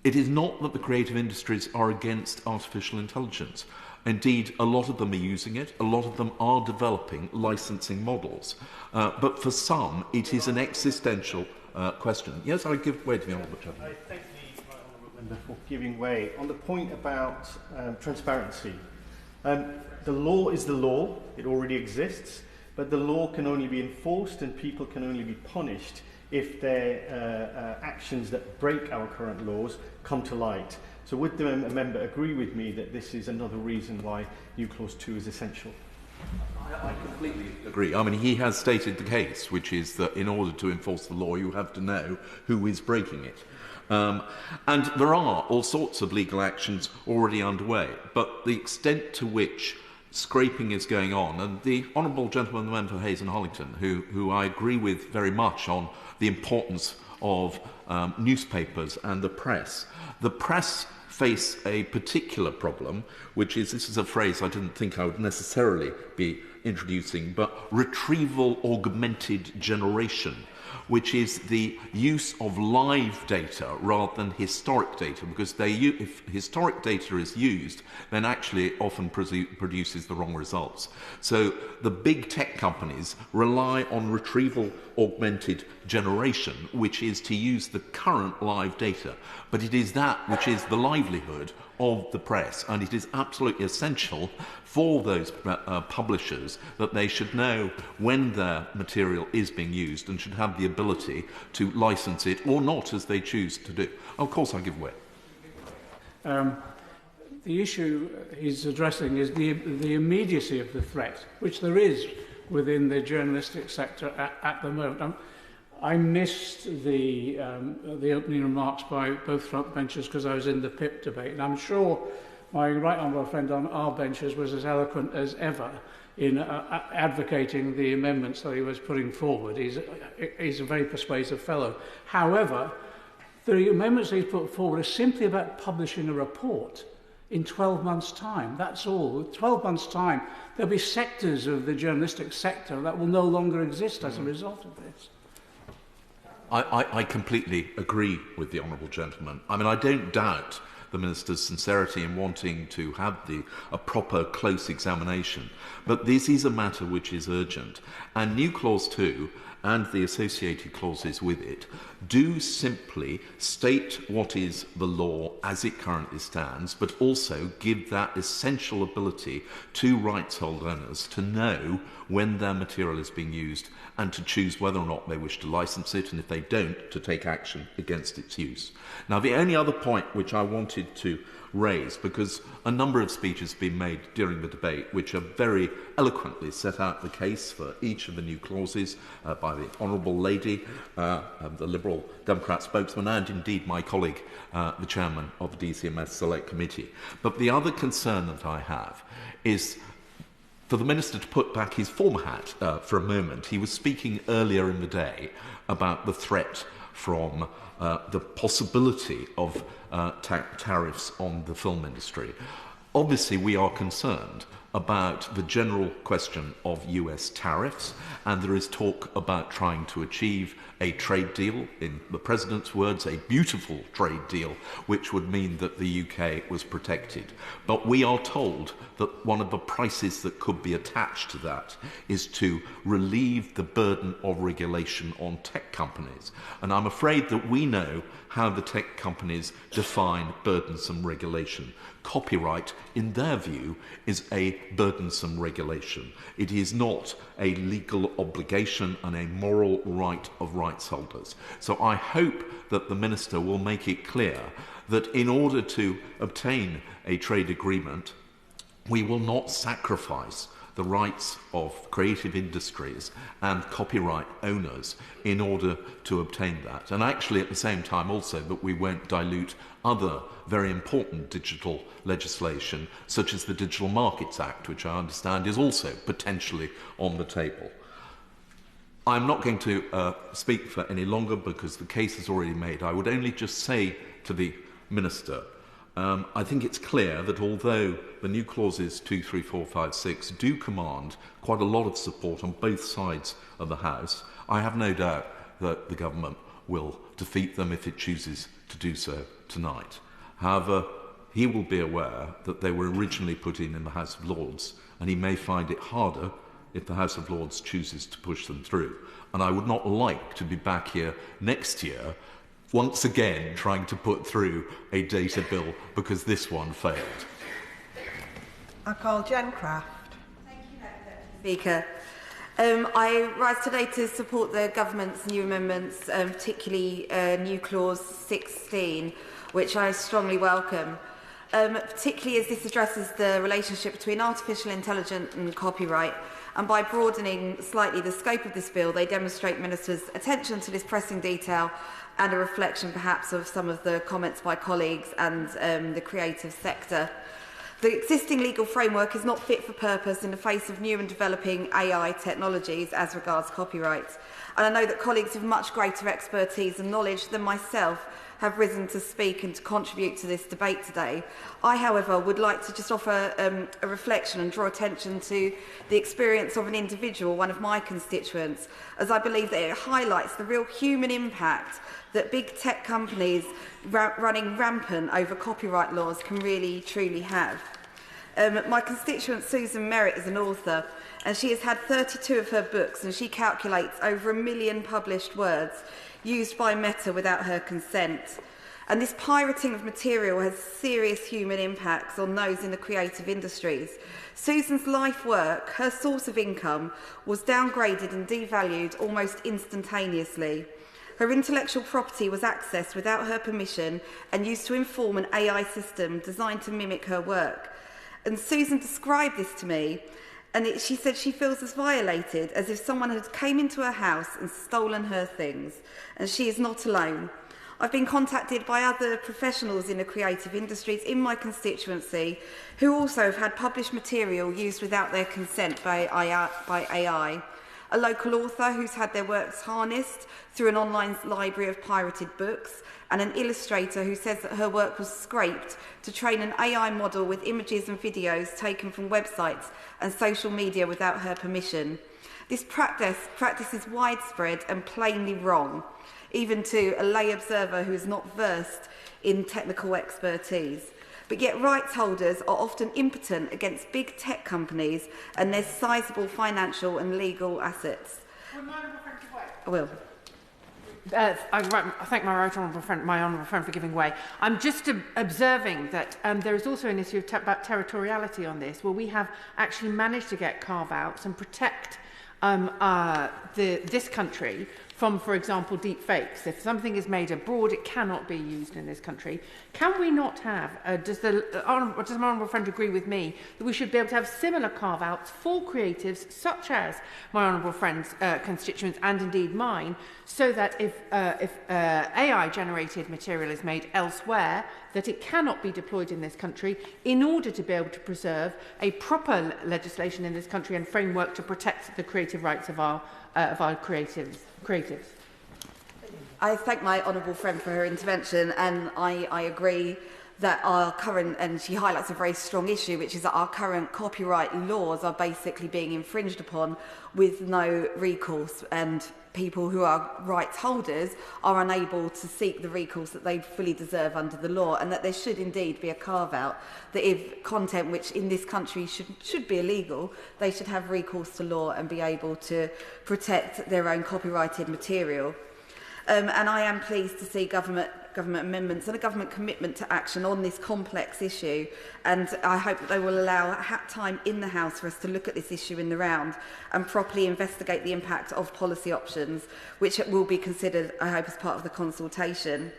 It is not that the creative industries are against artificial intelligence. Indeed, a lot of them are using it. A lot of them are developing licensing models. But for some, it is an existential question. Yes, I give way to the Honourable Gentleman. I thank the Honourable Member for giving way. On the point about transparency, the law is the law. It already exists. But the law can only be enforced and people can only be punished if their actions that break our current laws come to light. So would the member agree with me that this is another reason why New Clause 2 is essential? I completely agree. I mean, he has stated the case, which is that in order to enforce the law, you have to know who is breaking it. And there are all sorts of legal actions already underway, but the extent to which scraping is going on, and the Honourable Gentleman, the member for Hayes and Hollington, who I agree with very much on the importance of newspapers and the press face a particular problem, which is, this is a phrase I didn't think I would necessarily be introducing, but retrieval augmented generation, which is the use of live data rather than historic data, because if historic data is used, then actually it often produces the wrong results. So the big tech companies rely on retrieval augmented generation, which is to use the current live data, but it is that which is the livelihood of the press, and it is absolutely essential for those publishers that they should know when their material is being used and should have the ability to license it or not, as they choose to do. Of course, I give way. The issue he's addressing is the immediacy of the threat, which there is within the journalistic sector at the moment. I missed the opening remarks by both front benches because I was in the PIP debate, and I'm sure my right honourable friend on our benches was as eloquent as ever in advocating the amendments that he was putting forward. He's a very persuasive fellow. However, the amendments he's put forward are simply about publishing a report in 12 months' time. That's all. 12 months' time, there'll be sectors of the journalistic sector that will no longer exist as a result of this. I completely agree with the Honourable Gentleman. I mean, I don't doubt the Minister's sincerity in wanting to have a proper, close examination. But this is a matter which is urgent. And New Clause 2 and the associated clauses with it do simply state what is the law as it currently stands, but also give that essential ability to rights hold owners to know when their material is being used and to choose whether or not they wish to license it, and if they don't, to take action against its use. Now, the only other point which I wanted to raise, because a number of speeches have been made during the debate which have very eloquently set out the case for each of the new clauses by the Honourable Lady, the Liberal Democrat spokesman, and indeed my colleague, the Chairman of the DCMS Select Committee. But the other concern that I have is for the Minister to put back his former hat for a moment. He was speaking earlier in the day about the threat from the possibility of tariffs on the film industry. Obviously, we are concerned about the general question of US tariffs, and there is talk about trying to achieve a trade deal, in the President's words, a beautiful trade deal, which would mean that the UK was protected. But we are told that one of the prices that could be attached to that is to relieve the burden of regulation on tech companies. And I'm afraid that we know how the tech companies define burdensome regulation. Copyright, in their view, is a burdensome regulation. It is not a legal obligation and a moral right of rights holders. So I hope that the Minister will make it clear that in order to obtain a trade agreement, we will not sacrifice the rights of creative industries and copyright owners in order to obtain that. And actually at the same time also that we won't dilute other very important digital legislation, such as the Digital Markets Act, which I understand is also potentially on the table. I'm not going to speak for any longer because the case is already made. I would only just say to the Minister, I think it's clear that although the new clauses 2, 3, 4, 5, 6 do command quite a lot of support on both sides of the House, I have no doubt that the government will defeat them if it chooses to do so tonight. However, he will be aware that they were originally put in the House of Lords, and he may find it harder if the House of Lords chooses to push them through. And I would not like to be back here next year, once again trying to put through a data bill because this one failed. I call Jen Craft. Speaker. I rise today to support the government's new amendments, particularly new clause 16, which I strongly welcome. Particularly as this addresses the relationship between artificial intelligence and copyright, and by broadening slightly the scope of this bill, they demonstrate Ministers' attention to this pressing detail and a reflection perhaps of some of the comments by colleagues and the creative sector. The existing legal framework is not fit for purpose in the face of new and developing AI technologies as regards copyright. And I know that colleagues with much greater expertise and knowledge than myself have risen to speak and to contribute to this debate today. I, however, would like to just offer a reflection and draw attention to the experience of an individual, one of my constituents, as I believe that it highlights the real human impact that big tech companies running rampant over copyright laws can really, truly have. My constituent Susan Merritt is an author, and she has had 32 of her books, and she calculates over 1 million published words used by Meta without her consent. And this pirating of material has serious human impacts on those in the creative industries. Susan's life work, her source of income, was downgraded and devalued almost instantaneously. Her intellectual property was accessed without her permission and used to inform an AI system designed to mimic her work. And Susan described this to me, and she said she feels as violated as if someone had came into her house and stolen her things, and she is not alone. I've been contacted by other professionals in the creative industries in my constituency who also have had published material used without their consent by AI. A local author who's had their works harnessed through an online library of pirated books, and an illustrator who says that her work was scraped to train an AI model with images and videos taken from websites and social media without her permission. This practice is widespread and plainly wrong, even to a lay observer who is not versed in technical expertise. But yet rights holders are often impotent against big tech companies and their sizable financial and legal assets. I will. I thank my honourable friend for giving way. I'm just observing that there is also an issue about territoriality on this, where we have actually managed to get carve-outs and protect this country from, for example, deep fakes. If something is made abroad, it cannot be used in this country. Can we not have, does my honourable friend agree with me, that we should be able to have similar carve-outs for creatives, such as my honourable friend's constituents and indeed mine, so that if AI-generated material is made elsewhere, that it cannot be deployed in this country in order to be able to preserve a proper legislation in this country and framework to protect the creative rights of our creatives. I thank my honourable friend for her intervention, and I agree that our current, and she highlights a very strong issue, which is that our current copyright laws are basically being infringed upon with no recourse, and people who are rights holders are unable to seek the recourse that they fully deserve under the law, and that there should indeed be a carve-out, that if content which in this country should be illegal, they should have recourse to law and be able to protect their own copyrighted material. And I am pleased to see government amendments and a government commitment to action on this complex issue, and I hope that they will allow time in the House for us to look at this issue in the round and properly investigate the impact of policy options, which will be considered, I hope, as part of the consultation.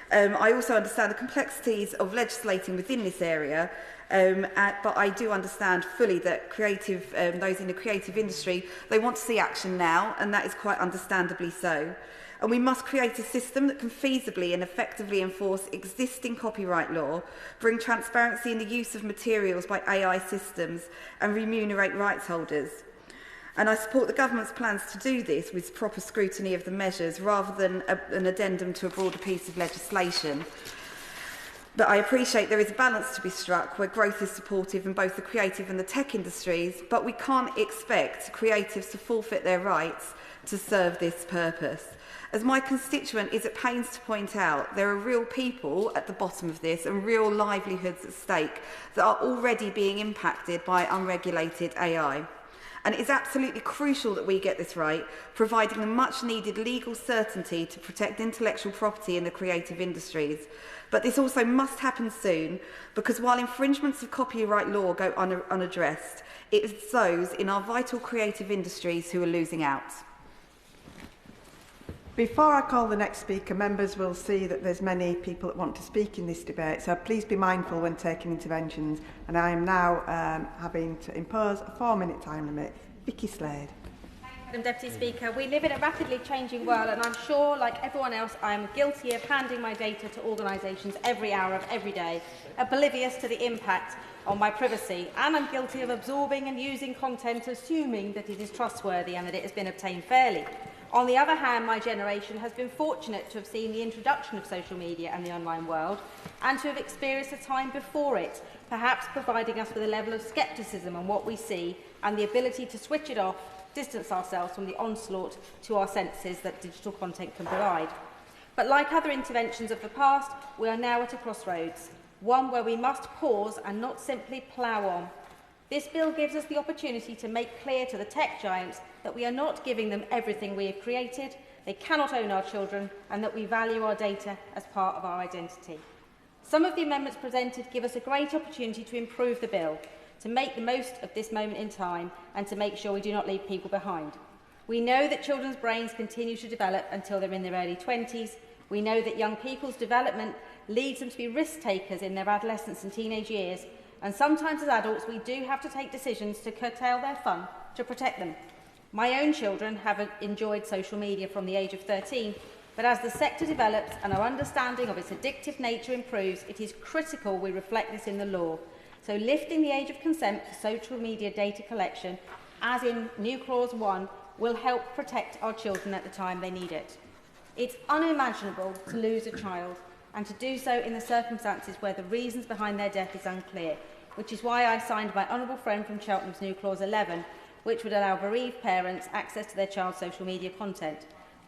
I also understand the complexities of legislating within this area, but I do understand fully that those in the creative industry, they want to see action now, and that is quite understandably so. And we must create a system that can feasibly and effectively enforce existing copyright law, bring transparency in the use of materials by AI systems, and remunerate rights holders. And I support the government's plans to do this with proper scrutiny of the measures rather than an addendum to a broader piece of legislation. But I appreciate there is a balance to be struck where growth is supportive in both the creative and the tech industries, but we can't expect creatives to forfeit their rights to serve this purpose. As my constituent is at pains to point out, there are real people at the bottom of this and real livelihoods at stake that are already being impacted by unregulated AI. And it is absolutely crucial that we get this right, providing the much needed legal certainty to protect intellectual property in the creative industries. But this also must happen soon, because while infringements of copyright law go unaddressed, it is those in our vital creative industries who are losing out. Before I call the next speaker, members will see that there's many people that want to speak in this debate, so please be mindful when taking interventions. And I am now having to impose a 4-minute time limit. Vicky Slade. Madam Deputy Speaker, we live in a rapidly changing world, and I'm sure, like everyone else, I am guilty of handing my data to organisations every hour of every day, oblivious to the impact on my privacy, and I'm guilty of absorbing and using content assuming that it is trustworthy and that it has been obtained fairly. On the other hand, my generation has been fortunate to have seen the introduction of social media and the online world, and to have experienced a time before it, perhaps providing us with a level of scepticism on what we see and the ability to switch it off, distance ourselves from the onslaught to our senses that digital content can provide. But like other interventions of the past, we are now at a crossroads, one where we must pause and not simply plough on. This bill gives us the opportunity to make clear to the tech giants that we are not giving them everything we have created, they cannot own our children, and that we value our data as part of our identity. Some of the amendments presented give us a great opportunity to improve the bill, to make the most of this moment in time, and to make sure we do not leave people behind. We know that children's brains continue to develop until they're in their early 20s. We know that young people's development leads them to be risk takers in their adolescence and teenage years, and sometimes as adults we do have to take decisions to curtail their fun to protect them. My own children have enjoyed social media from the age of 13, but as the sector develops and our understanding of its addictive nature improves, it is critical we reflect this in the law. So lifting the age of consent for social media data collection, as in new clause 1, will help protect our children at the time they need it. It's unimaginable to lose a child, and to do so in the circumstances where the reasons behind their death is unclear, which is why I signed my honourable friend from Cheltenham's new clause 11, which would allow bereaved parents access to their child's social media content.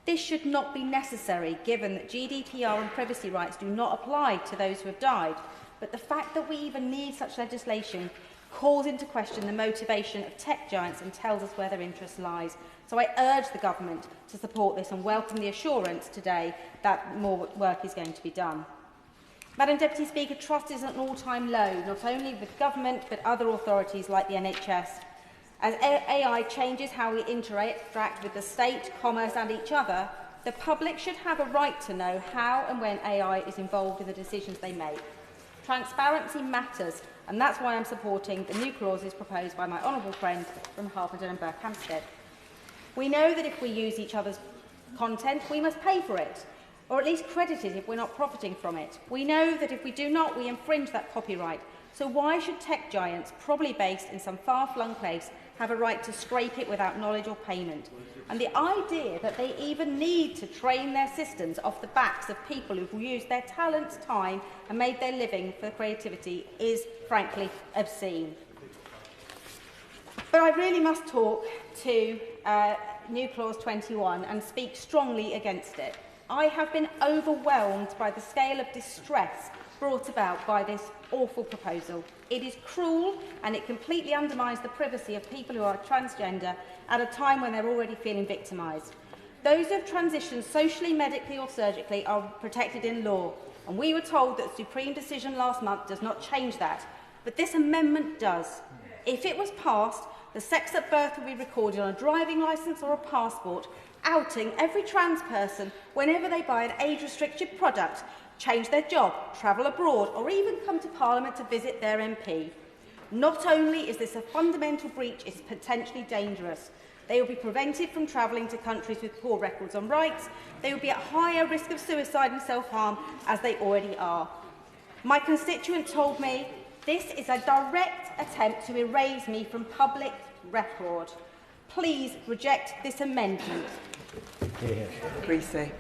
This should not be necessary, given that GDPR and privacy rights do not apply to those who have died, but the fact that we even need such legislation calls into question the motivation of tech giants and tells us where their interest lies. So I urge the government to support this and welcome the assurance today that more work is going to be done. Madam Deputy Speaker, trust is at an all-time low, not only with government but other authorities like the NHS. As AI changes how we interact with the state, commerce and each other, the public should have a right to know how and when AI is involved in the decisions they make. Transparency matters, and that's why I'm supporting the new clauses proposed by my honourable friend from Harpenden and Berkhamsted. We know that if we use each other's content, we must pay for it, or at least credit it if we're not profiting from it. We know that if we do not, we infringe that copyright. So why should tech giants, probably based in some far-flung place, have a right to scrape it without knowledge or payment? And the idea that they even need to train their systems off the backs of people who've used their talents, time and made their living for creativity is, frankly, obscene. But I really must talk to new clause 21 and speak strongly against it. I have been overwhelmed by the scale of distress brought about by this awful proposal. It is cruel and it completely undermines the privacy of people who are transgender at a time when they're already feeling victimised. Those who have transitioned socially, medically or surgically are protected in law, and we were told that the Supreme decision last month does not change that. But this amendment does. If it was passed, the sex at birth will be recorded on a driving licence or a passport, outing every trans person whenever they buy an age-restricted product, change their job, travel abroad, or even come to Parliament to visit their MP. Not only is this a fundamental breach, it's potentially dangerous. They will be prevented from travelling to countries with poor records on rights. They will be at higher risk of suicide and self-harm, as they already are. My constituent told me this is a direct attempt to erase me from public record. Please reject this amendment. Greasy.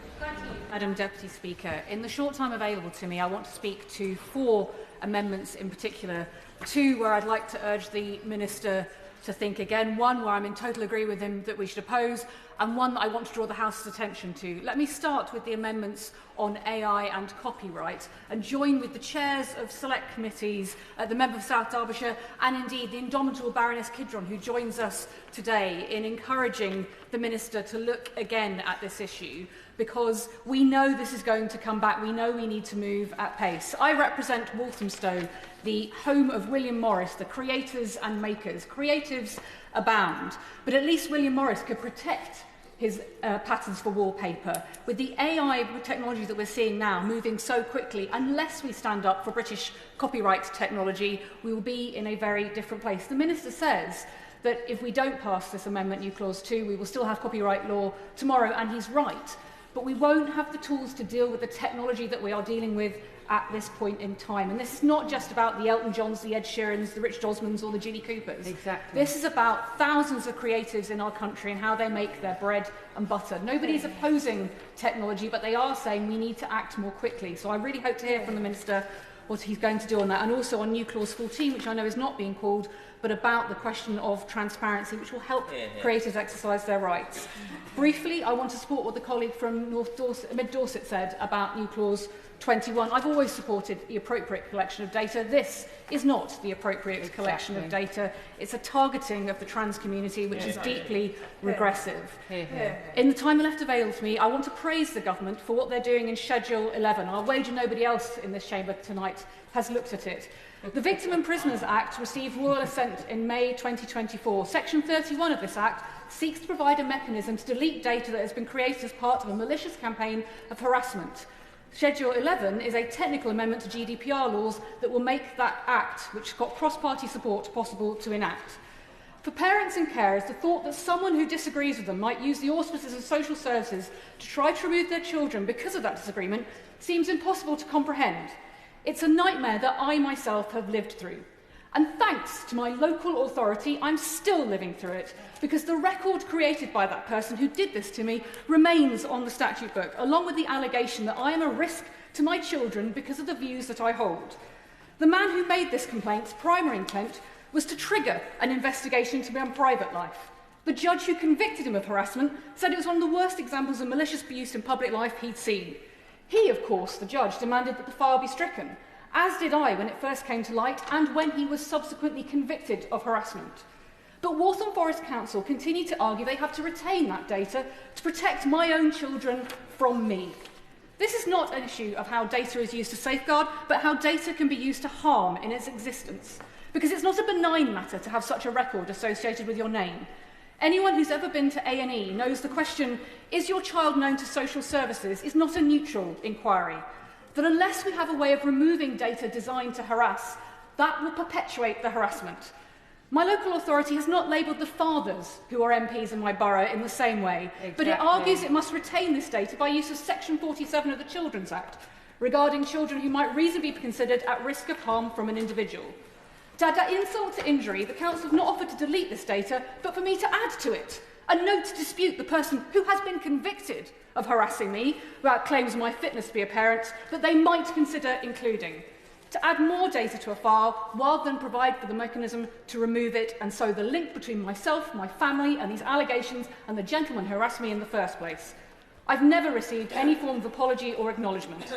Madam Deputy Speaker, in the short time available to me, I want to speak to 4 amendments in particular. 2 where I'd like to urge the Minister to think again, 1 where I'm in total agree with him that we should oppose, and 1 that I want to draw the House's attention to. Let me start with the amendments on AI and copyright and join with the chairs of select committees, the member for South Derbyshire, and indeed the indomitable Baroness Kidron, who joins us today, in encouraging the Minister to look again at this issue, because we know this is going to come back. We know we need to move at pace. I represent Walthamstow, the home of William Morris, the creators and makers. Creatives abound, but at least William Morris could protect his patterns for wallpaper. With the AI technology that we're seeing now moving so quickly, unless we stand up for British copyright technology, we will be in a very different place. The Minister says that if we don't pass this amendment, New Clause 2, we will still have copyright law tomorrow, and he's right. But we won't have the tools to deal with the technology that we are dealing with at this point in time. And this is not just about the Elton Johns, the Ed Sheerans, the Richard Osmonds or the Ginny Coopers. Exactly. This is about thousands of creatives in our country and how they make their bread and butter. Nobody's opposing technology, but they are saying we need to act more quickly. So I really hope to hear from the Minister what he's going to do on that. And also on New Clause 14, which I know is not being called, but about the question of transparency, which will help creators exercise their rights. Briefly, I want to support what the colleague from Mid Dorset said about New Clause 21. I've always supported the appropriate collection of data. This is not the appropriate collection of data. It's a targeting of the trans community, which is deeply regressive. In the time left available to me, I want to praise the government for what they're doing in Schedule 11. I'll wager nobody else in this chamber tonight has looked at it. The Victim and Prisoners Act received royal assent in May 2024. Section 31 of this Act seeks to provide a mechanism to delete data that has been created as part of a malicious campaign of harassment. Schedule 11 is a technical amendment to GDPR laws that will make that Act, which has got cross-party support, possible to enact. For parents and carers, the thought that someone who disagrees with them might use the auspices of social services to try to remove their children because of that disagreement seems impossible to comprehend. It's a nightmare that I myself have lived through. And thanks to my local authority, I'm still living through it, because the record created by that person who did this to me remains on the statute book, along with the allegation that I am a risk to my children because of the views that I hold. The man who made this complaint's primary intent was to trigger an investigation into my private life. The judge who convicted him of harassment said it was one of the worst examples of malicious abuse in public life he'd seen. He, of course, the judge, demanded that the file be stricken, as did I when it first came to light and when he was subsequently convicted of harassment. But Waltham Forest Council continue to argue they have to retain that data to protect my own children from me. This is not an issue of how data is used to safeguard, but how data can be used to harm in its existence. Because it's not a benign matter to have such a record associated with your name. Anyone who's ever been to A&E knows the question, is your child known to social services, is not a neutral inquiry. That unless we have a way of removing data designed to harass, that will perpetuate the harassment. My local authority has not labelled the fathers who are MPs in my borough in the same way, but it argues it must retain this data by use of Section 47 of the Children's Act, regarding children who might reasonably be considered at risk of harm from an individual. To add insult to injury, the Council have not offered to delete this data, but for me to add to it, a note to dispute the person who has been convicted of harassing me about claims of my fitness to be a parent that they might consider including. To add more data to a file, rather than provide for the mechanism to remove it, and so the link between myself, my family, and these allegations, and the gentleman who harassed me in the first place. I've never received any form of apology or acknowledgement.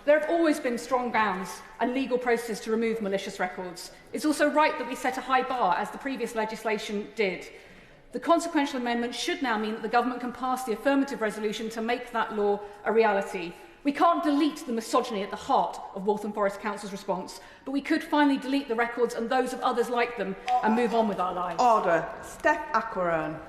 There have always been strong grounds and legal processes to remove malicious records. It's also right that we set a high bar, as the previous legislation did. The consequential amendment should now mean that the government can pass the affirmative resolution to make that law a reality. We can't delete the misogyny at the heart of Waltham Forest Council's response, but we could finally delete the records and those of others like them and move on with our lives. Order. Steph Aquaran.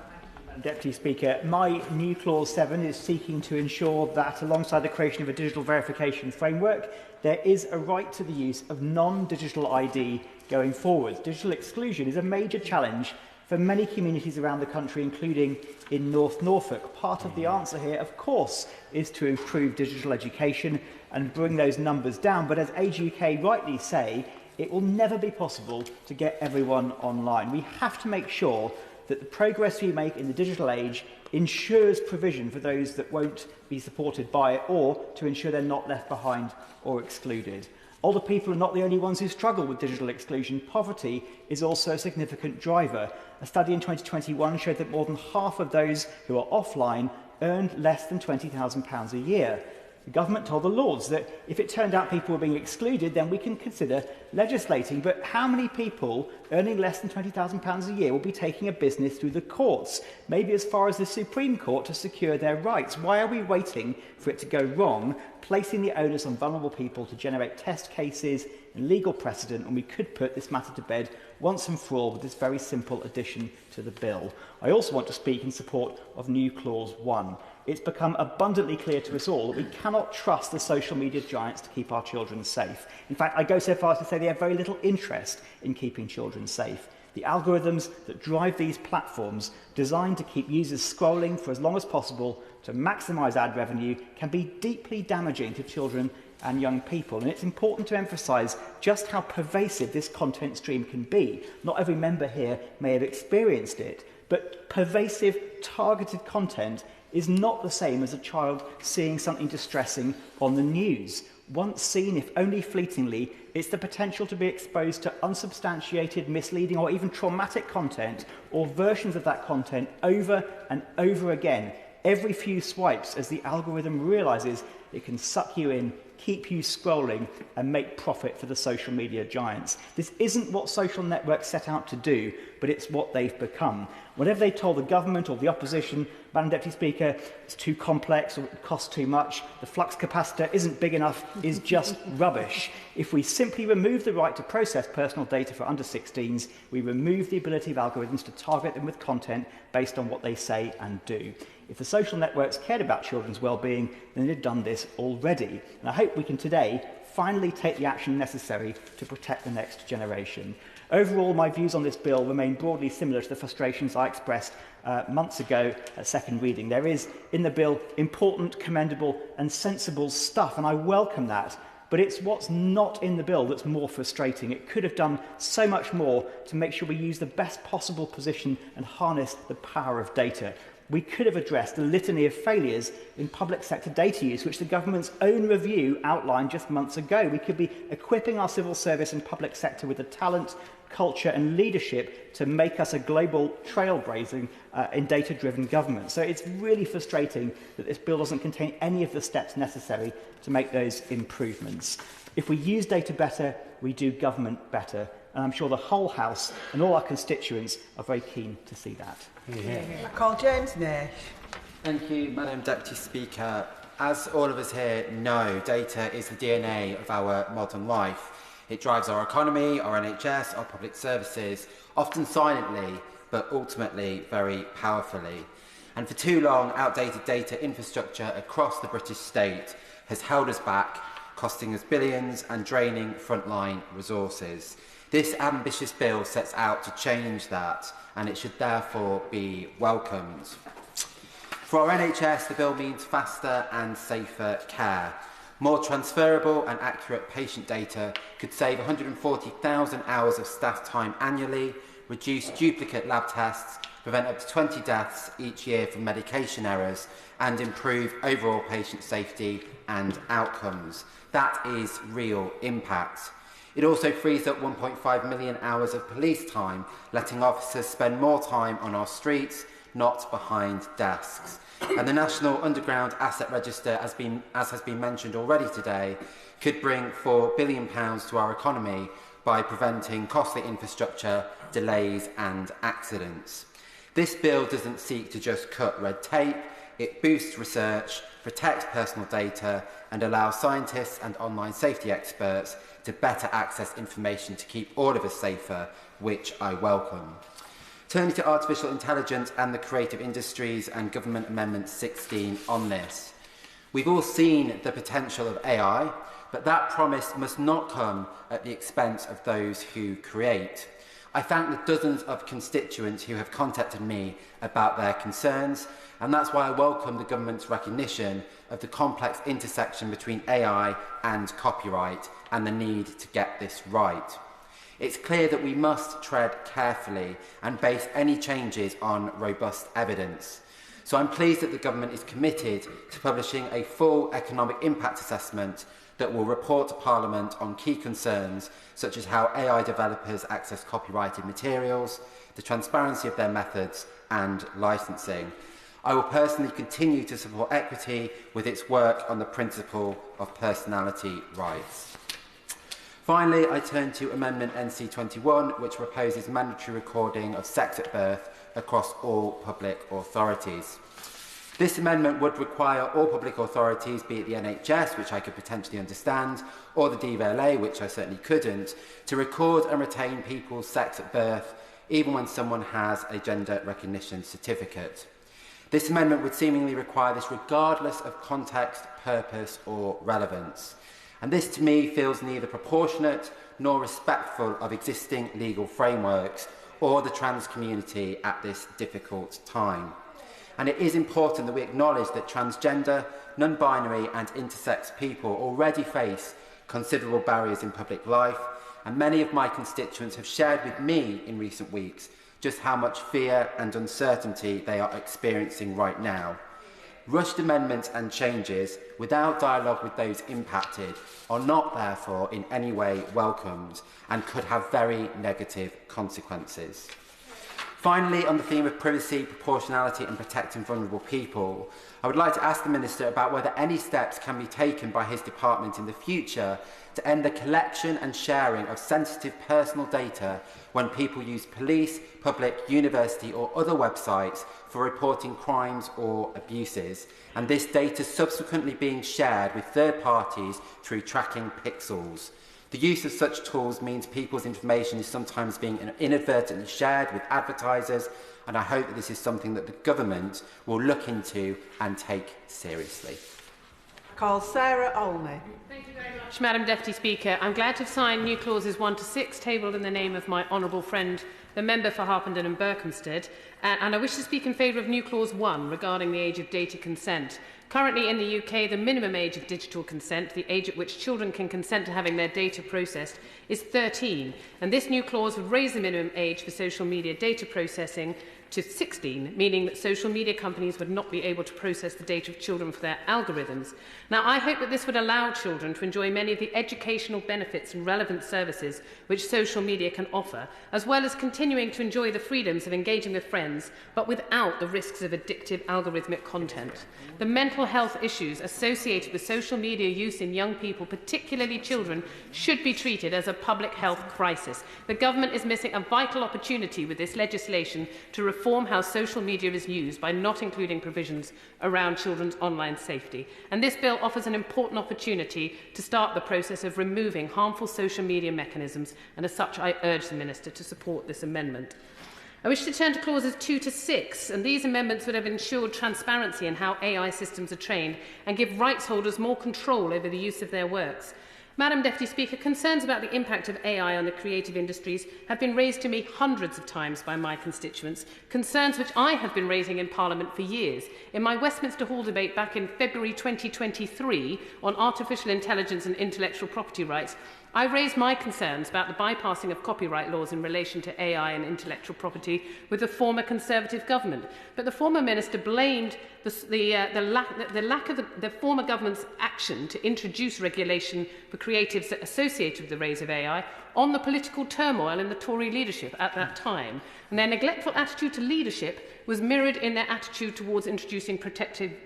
Deputy Speaker, my new Clause 7 is seeking to ensure that alongside the creation of a digital verification framework, there is a right to the use of non-digital ID going forward. Digital exclusion is a major challenge for many communities around the country, including in North Norfolk. Part of the answer here, of course, is to improve digital education and bring those numbers down. But as Age UK rightly say, it will never be possible to get everyone online. We have to make sure that the progress we make in the digital age ensures provision for those that won't be supported by it, or to ensure they're not left behind or excluded. Older people are not the only ones who struggle with digital exclusion. Poverty is also a significant driver. A study in 2021 showed that more than half of those who are offline earned less than £20,000 a year. The government told the Lords that if it turned out people were being excluded, then we can consider legislating. But how many people earning less than £20,000 a year will be taking a business through the courts, maybe as far as the Supreme Court, to secure their rights? Why are we waiting for it to go wrong, placing the onus on vulnerable people to generate test cases and legal precedent, when we could put this matter to bed once and for all with this very simple addition to the bill? I also want to speak in support of new Clause 1. It's become abundantly clear to us all that we cannot trust the social media giants to keep our children safe. In fact, I go so far as to say they have very little interest in keeping children safe. The algorithms that drive these platforms, designed to keep users scrolling for as long as possible to maximise ad revenue, can be deeply damaging to children and young people. And it's important to emphasise just how pervasive this content stream can be. Not every member here may have experienced it, but pervasive, targeted content is not the same as a child seeing something distressing on the news. Once seen, if only fleetingly, it's the potential to be exposed to unsubstantiated, misleading or even traumatic content, or versions of that content over and over again, every few swipes, as the algorithm realises it can suck you in, keep you scrolling and make profit for the social media giants. This isn't what social networks set out to do, but it's what they've become. Whatever they told the government or the opposition, Madam Deputy Speaker, it's too complex or it costs too much, the flux capacitor isn't big enough, is just rubbish. If we simply remove the right to process personal data for under 16s, we remove the ability of algorithms to target them with content based on what they say and do. If the social networks cared about children's well-being, then they'd done this already. And I hope we can today finally take the action necessary to protect the next generation. Overall, my views on this bill remain broadly similar to the frustrations I expressed months ago at second reading. There is, in the bill, important, commendable and sensible stuff, and I welcome that. But it's what's not in the bill that's more frustrating. It could have done so much more to make sure we use the best possible position and harness the power of data. We could have addressed the litany of failures in public sector data use, which the government's own review outlined just months ago. We could be equipping our civil service and public sector with the talent, culture and leadership to make us a global trailblazing in data-driven government. So it's really frustrating that this bill doesn't contain any of the steps necessary to make those improvements. If we use data better, we do government better. And I'm sure the whole House and all our constituents are very keen to see that. Call James Nash. Thank you, Madam Deputy Speaker. As all of us here know, data is the DNA of our modern life. It drives our economy, our NHS, our public services, often silently, but ultimately very powerfully. And for too long, outdated data infrastructure across the British state has held us back, costing us billions and draining frontline resources. This ambitious bill sets out to change that, and it should therefore be welcomed. For our NHS, the bill means faster and safer care. More transferable and accurate patient data could save 140,000 hours of staff time annually, reduce duplicate lab tests, prevent up to 20 deaths each year from medication errors, and improve overall patient safety and outcomes. That is real impact. It also frees up 1.5 million hours of police time, letting officers spend more time on our streets, not behind desks. And the National Underground Asset Register, as has been mentioned already today, could bring £4 billion to our economy by preventing costly infrastructure, delays and accidents. This bill doesn't seek to just cut red tape, it boosts research, protects personal data and allows scientists and online safety experts to better access information to keep all of us safer, which I welcome. Turning to artificial intelligence and the creative industries and Government Amendment 16 on this. We've all seen the potential of AI, but that promise must not come at the expense of those who create. I thank the dozens of constituents who have contacted me about their concerns, and that's why I welcome the government's recognition of the complex intersection between AI and copyright and the need to get this right. It's clear that we must tread carefully and base any changes on robust evidence. So I'm pleased that the government is committed to publishing a full economic impact assessment that will report to Parliament on key concerns such as how AI developers access copyrighted materials, the transparency of their methods and licensing. I will personally continue to support equity with its work on the principle of personality rights. Finally, I turn to Amendment NC21, which proposes mandatory recording of sex at birth across all public authorities. This amendment would require all public authorities, be it the NHS, which I could potentially understand, or the DVLA, which I certainly couldn't, to record and retain people's sex at birth, even when someone has a gender recognition certificate. This amendment would seemingly require this regardless of context, purpose, or relevance. And this, to me, feels neither proportionate nor respectful of existing legal frameworks or the trans community at this difficult time. And it is important that we acknowledge that transgender, non-binary and intersex people already face considerable barriers in public life, and many of my constituents have shared with me in recent weeks just how much fear and uncertainty they are experiencing right now. Rushed amendments and changes without dialogue with those impacted are not therefore in any way welcomed and could have very negative consequences. Finally, on the theme of privacy, proportionality and protecting vulnerable people, I would like to ask the Minister about whether any steps can be taken by his department in the future to end the collection and sharing of sensitive personal data when people use police, public, university or other websites for reporting crimes or abuses, and this data subsequently being shared with third parties through tracking pixels. The use of such tools means people's information is sometimes being inadvertently shared with advertisers, and I hope that this is something that the government will look into and take seriously. Call Sarah Olney. Thank you very much, Madam Deputy Speaker. I'm glad to have signed new clauses 1 to 6 tabled in the name of my honourable friend, the member for Harpenden and Berkhamsted, and I wish to speak in favour of new clause 1 regarding the age of data consent. Currently in the UK, the minimum age of digital consent, the age at which children can consent to having their data processed, is 13, and this new clause would raise the minimum age for social media data processing to 16, meaning that social media companies would not be able to process the data of children for their algorithms. Now, I hope that this would allow children to enjoy many of the educational benefits and relevant services which social media can offer, as well as continuing to enjoy the freedoms of engaging with friends, but without the risks of addictive algorithmic content. The mental health issues associated with social media use in young people, particularly children, should be treated as a public health crisis. The government is missing a vital opportunity with this legislation to reform how social media is used by not including provisions around children's online safety. And this bill offers an important opportunity to start the process of removing harmful social media mechanisms, and as such I urge the Minister to support this amendment. I wish to turn to clauses 2 to 6, and these amendments would have ensured transparency in how AI systems are trained and give rights holders more control over the use of their works. Madam Deputy Speaker, concerns about the impact of AI on the creative industries have been raised to me hundreds of times by my constituents, concerns which I have been raising in Parliament for years. In my Westminster Hall debate back in February 2023 on artificial intelligence and intellectual property rights, I raised my concerns about the bypassing of copyright laws in relation to AI and intellectual property with the former Conservative government. But the former minister blamed the lack of the former government's action to introduce regulation for creatives associated with the rise of AI on the political turmoil in the Tory leadership at that time. And their neglectful attitude to leadership was mirrored in their attitude towards introducing protection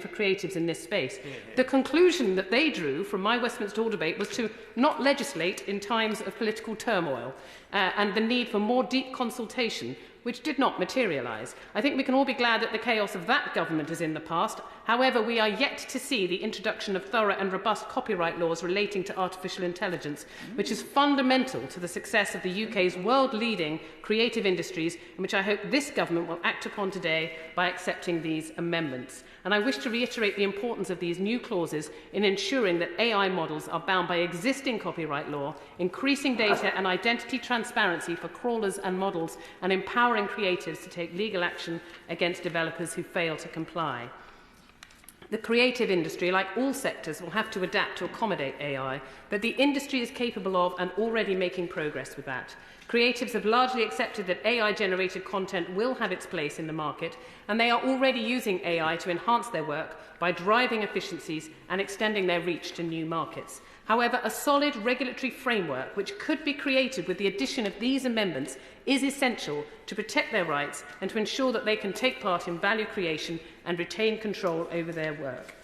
for creatives in this space. The conclusion that they drew from my Westminster Hall debate was to not legislate in times of political turmoil and the need for more deep consultation, which did not materialise. I think we can all be glad that the chaos of that government is in the past. However, we are yet to see the introduction of thorough and robust copyright laws relating to artificial intelligence, which is fundamental to the success of the UK's world-leading creative industries, and which I hope this government will act upon today by accepting these amendments. And I wish to reiterate the importance of these new clauses in ensuring that AI models are bound by existing copyright law, increasing data and identity transparency for crawlers and models, and empowering creatives to take legal action against developers who fail to comply. The creative industry, like all sectors, will have to adapt to accommodate AI, but the industry is capable of and already making progress with that. Creatives have largely accepted that AI-generated content will have its place in the market, and they are already using AI to enhance their work by driving efficiencies and extending their reach to new markets. However, a solid regulatory framework, which could be created with the addition of these amendments, is essential to protect their rights and to ensure that they can take part in value creation and retain control over their work.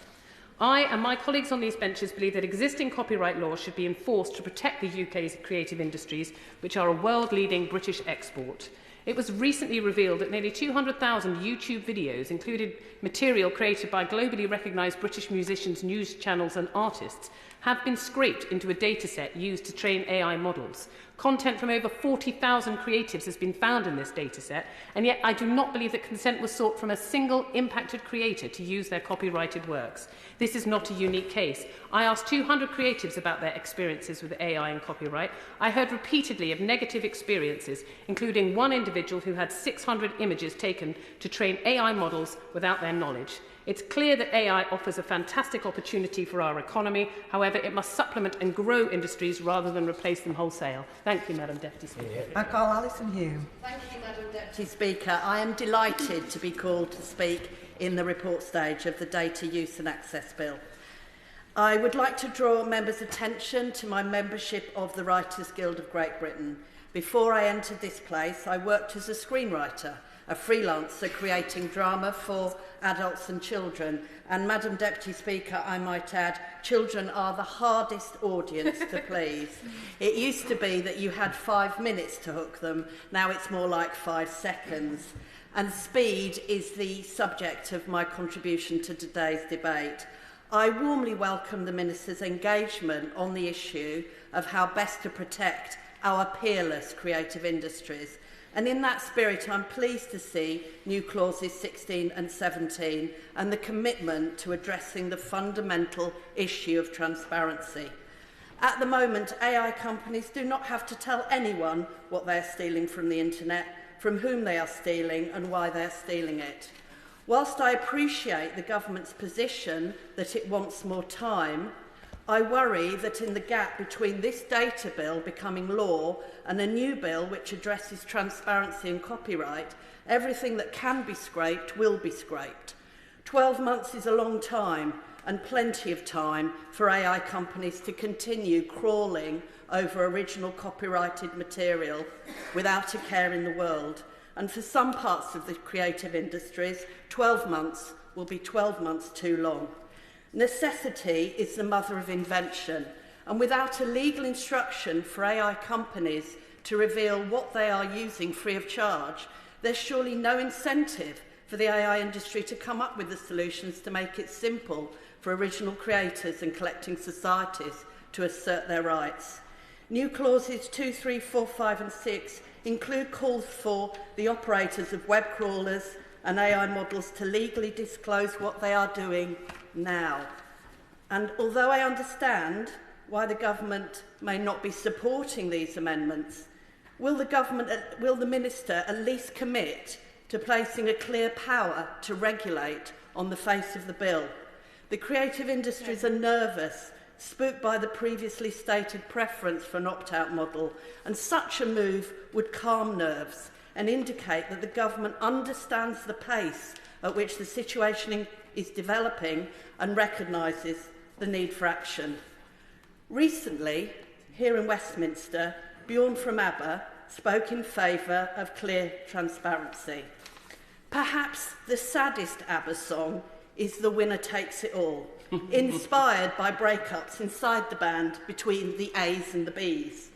I and my colleagues on these benches believe that existing copyright law should be enforced to protect the UK's creative industries, which are a world-leading British export. It was recently revealed that nearly 200,000 YouTube videos included material created by globally recognised British musicians, news channels and artists have been scraped into a dataset used to train AI models. Content from over 40,000 creatives has been found in this dataset, and yet I do not believe that consent was sought from a single impacted creator to use their copyrighted works. This is not a unique case. I asked 200 creatives about their experiences with AI and copyright. I heard repeatedly of negative experiences, including one individual who had 600 images taken to train AI models without their knowledge. It's clear that AI offers a fantastic opportunity for our economy. However, it must supplement and grow industries rather than replace them wholesale. Thank you, Madam Deputy Speaker. I call Alison Hume. Thank you, Madam Deputy Speaker. I am delighted to be called to speak in the report stage of the Data Use and Access Bill. I would like to draw members' attention to my membership of the Writers' Guild of Great Britain. Before I entered this place, I worked as a screenwriter, a freelancer creating drama for adults and children. And Madam Deputy Speaker, I might add, children are the hardest audience to please. It used to be that you had 5 minutes to hook them. Now it's more like 5 seconds. And speed is the subject of my contribution to today's debate. I warmly welcome the Minister's engagement on the issue of how best to protect our peerless creative industries. And in that spirit, I'm pleased to see new clauses 16 and 17 and the commitment to addressing the fundamental issue of transparency. At the moment, AI companies do not have to tell anyone what they're stealing from the internet, from whom they are stealing and why they're stealing it. Whilst I appreciate the government's position that it wants more time, I worry that in the gap between this data bill becoming law and a new bill which addresses transparency and copyright, everything that can be scraped will be scraped. 12 months is a long time and plenty of time for AI companies to continue crawling over original copyrighted material without a care in the world. And for some parts of the creative industries, 12 months will be 12 months too long. Necessity is the mother of invention, and without a legal instruction for AI companies to reveal what they are using free of charge, there's surely no incentive for the AI industry to come up with the solutions to make it simple for original creators and collecting societies to assert their rights. New clauses 2, 3, 4, 5 and 6 include calls for the operators of web crawlers and AI models to legally disclose what they are doing now. And although I understand why the government may not be supporting these amendments, will the Minister at least commit to placing a clear power to regulate on the face of the bill? The creative industries are nervous, spooked by the previously stated preference for an opt-out model, and such a move would calm nerves and indicate that the government understands the pace at which the situation is developing and recognises the need for action. Recently, here in Westminster, Bjorn from ABBA spoke in favour of clear transparency. Perhaps the saddest ABBA song is The Winner Takes It All, inspired by breakups inside the band between the A's and the B's.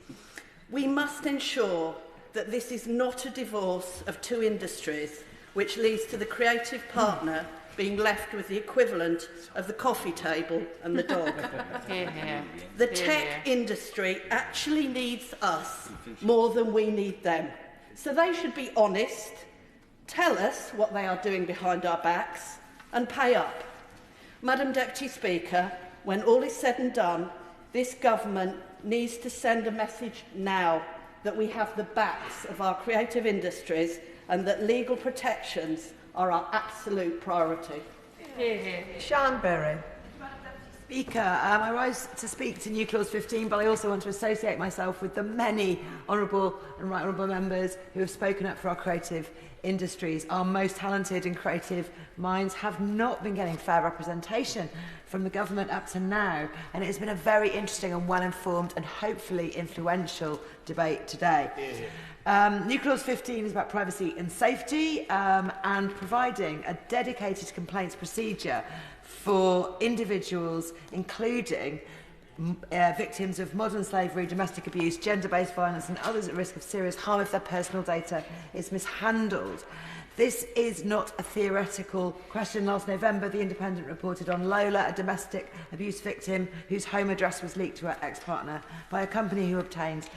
We must ensure that this is not a divorce of two industries, which leads to the creative partner being left with the equivalent of the coffee table and the dog. The tech industry actually needs us more than we need them. So they should be honest, tell us what they are doing behind our backs, and pay up. Madam Deputy Speaker, when all is said and done, this government needs to send a message now that we have the backs of our creative industries and that legal protections are our absolute priority. Sian Berry. Speaker, I rise to speak to New Clause 15, but I also want to associate myself with the many honourable and right honourable members who have spoken up for our creative industries. Our most talented and creative minds have not been getting fair representation from the government up to now, and it has been a very interesting and well-informed and hopefully influential debate today. New Clause 15 is about privacy and safety and providing a dedicated complaints procedure for individuals, including victims of modern slavery, domestic abuse, gender-based violence and others at risk of serious harm if their personal data is mishandled. This is not a theoretical question. Last November, The Independent reported on Lola, a domestic abuse victim whose home address was leaked to her ex-partner by a company who obtained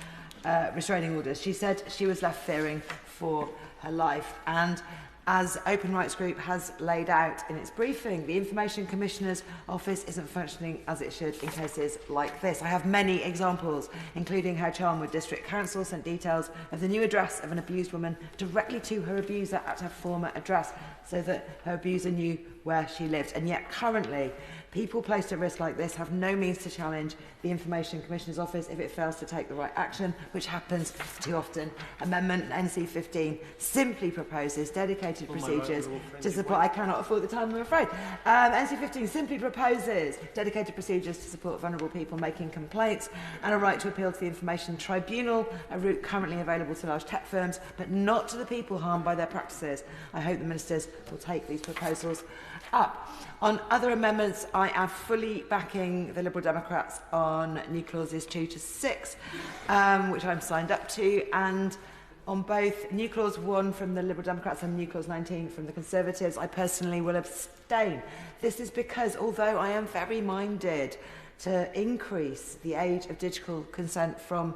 restraining orders. She said she was left fearing for her life. And as Open Rights Group has laid out in its briefing, the Information Commissioner's Office isn't functioning as it should in cases like this. I have many examples, including how Charnwood District Council sent details of the new address of an abused woman directly to her abuser at her former address so that her abuser knew where she lived. And yet currently, people placed at risk like this have no means to challenge the Information Commissioner's Office if it fails to take the right action, which happens too often. Amendment NC 15 simply proposes dedicated procedures to support... I cannot afford the time, I'm afraid. NC 15 simply proposes dedicated procedures to support vulnerable people making complaints and a right to appeal to the Information Tribunal, a route currently available to large tech firms, but not to the people harmed by their practices. I hope the ministers will take these proposals up. On other amendments, I am fully backing the Liberal Democrats on new clauses 2 to 6, which I'm signed up to, and on both new clause 1 from the Liberal Democrats and new clause 19 from the Conservatives, I personally will abstain. This is because, although I am very minded to increase the age of digital consent from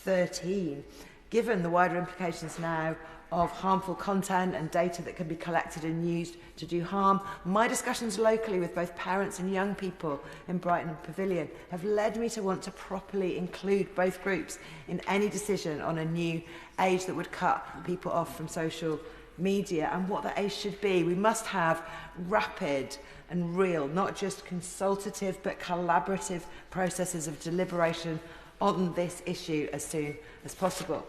13, given the wider implications now of harmful content and data that can be collected and used to do harm, my discussions locally with both parents and young people in Brighton and Pavilion have led me to want to properly include both groups in any decision on a new age that would cut people off from social media and what the age should be. We must have rapid and real, not just consultative but collaborative processes of deliberation on this issue as soon as possible.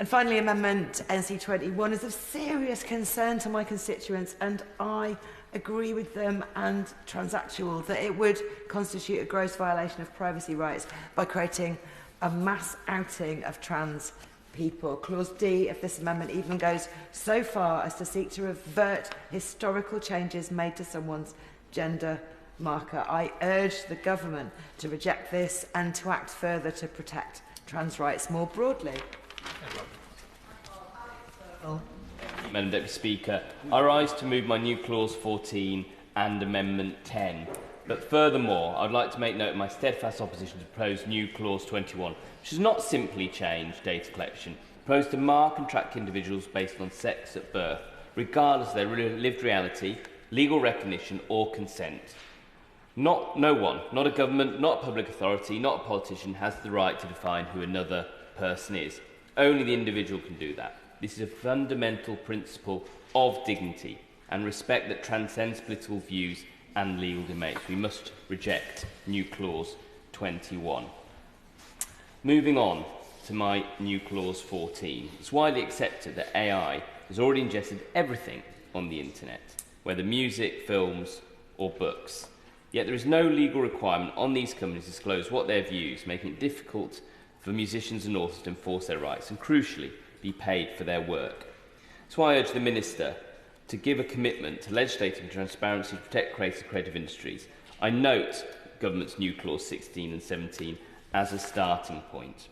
And finally, Amendment NC 21 is of serious concern to my constituents, and I agree with them and Transactual that it would constitute a gross violation of privacy rights by creating a mass outing of trans people. Clause D of this amendment even goes so far as to seek to revert historical changes made to someone's gender marker. I urge the government to reject this and to act further to protect trans rights more broadly. Madam Deputy Speaker, I rise to move my new clause 14 and Amendment 10. But furthermore, I would like to make note of my steadfast opposition to proposed new clause 21, which does not simply change data collection, proposed to mark and track individuals based on sex at birth, regardless of their lived reality, legal recognition or consent. No one, not a government, not a public authority, not a politician, has the right to define who another person is. Only the individual can do that. This is a fundamental principle of dignity and respect that transcends political views and legal debates. We must reject new clause 21. Moving on to my new clause 14. It's widely accepted that AI has already ingested everything on the internet, whether music, films or books. Yet there is no legal requirement on these companies to disclose what their views, making it difficult for musicians and authors to enforce their rights and, crucially, be paid for their work. That's why I urge the Minister to give a commitment to legislating transparency to protect creative industries. I note Government's new clause 16 and 17 as a starting point.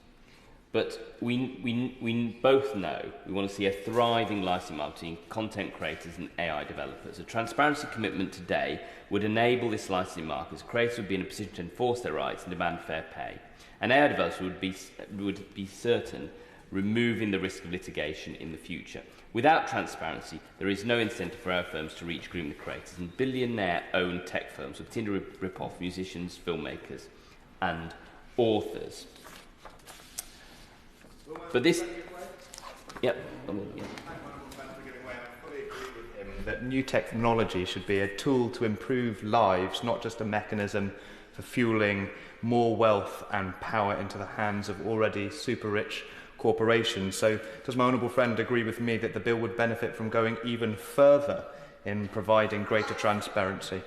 But we both know we want to see a thriving licensing market between content creators and AI developers. A transparency commitment today would enable this licensing market, as creators would be in a position to enforce their rights and demand fair pay. And AI developers would be certain removing the risk of litigation in the future. Without transparency, there is no incentive for our firms to reach agreement with creators, and billionaire-owned tech firms will continue to rip off musicians, filmmakers and authors. But this... Yep. that new technology should be a tool to improve lives, not just a mechanism for fueling more wealth and power into the hands of already super rich corporations. So does my honourable friend agree with me that the bill would benefit from going even further in providing greater transparency?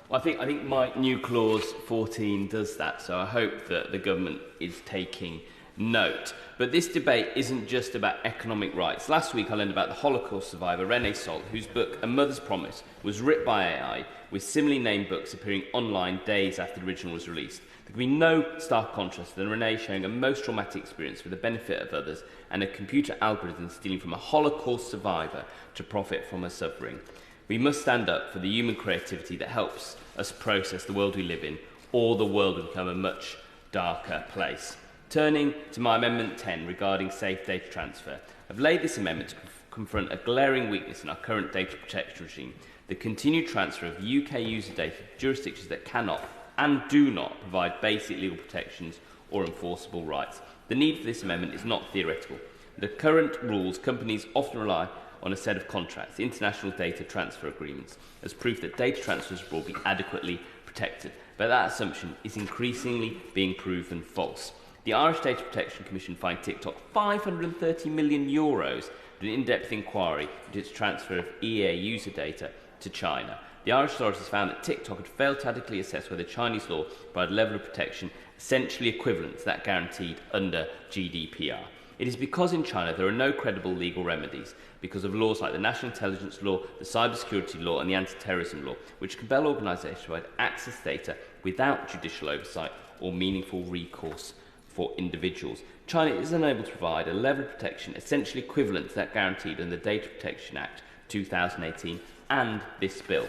Well, I think my new clause 14 does that, so I hope that the government is taking note. But this debate isn't just about economic rights. Last week I learned about the Holocaust survivor René Salt, whose book A Mother's Promise was written by AI, with similarly named books appearing online days after the original was released. There can be no stark contrast than René sharing a most traumatic experience for the benefit of others and a computer algorithm stealing from a Holocaust survivor to profit from her suffering. We must stand up for the human creativity that helps us process the world we live in, or the world will become a much darker place. Turning to my Amendment 10 regarding safe data transfer, I've laid this amendment to confront a glaring weakness in our current data protection regime, the continued transfer of UK user data to jurisdictions that cannot and do not provide basic legal protections or enforceable rights. The need for this amendment is not theoretical. The current rules, companies often rely on a set of contracts, international data transfer agreements, as proof that data transfers will be adequately protected. But that assumption is increasingly being proven false. The Irish Data Protection Commission fined TikTok €530 million for an in-depth inquiry into its transfer of EA user data to China. The Irish authorities found that TikTok had failed to adequately assess whether Chinese law provided a level of protection essentially equivalent to that guaranteed under GDPR. It is because in China there are no credible legal remedies because of laws like the National Intelligence Law, the Cybersecurity Law and the Anti-Terrorism Law, which compel organisations to provide access data without judicial oversight or meaningful recourse for individuals. China is unable to provide a level of protection essentially equivalent to that guaranteed under the Data Protection Act 2018 and this bill.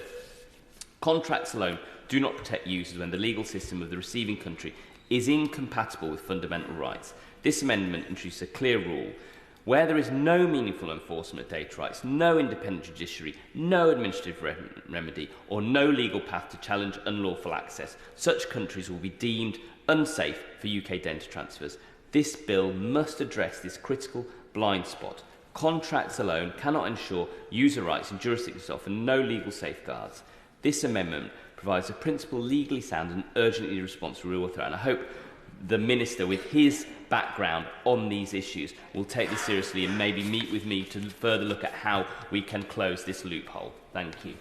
Contracts alone do not protect users when the legal system of the receiving country is incompatible with fundamental rights. This amendment introduces a clear rule. Where there is no meaningful enforcement of data rights, no independent judiciary, no administrative remedy, or no legal path to challenge unlawful access, such countries will be deemed unsafe for UK data transfers. This bill must address this critical blind spot. Contracts alone cannot ensure user rights in jurisdictions that offer no legal safeguards. This amendment provides a principle legally sound and urgently responds to real threat, and I hope the Minister, with his background on these issues, will take this seriously and maybe meet with me to further look at how we can close this loophole. Thank you.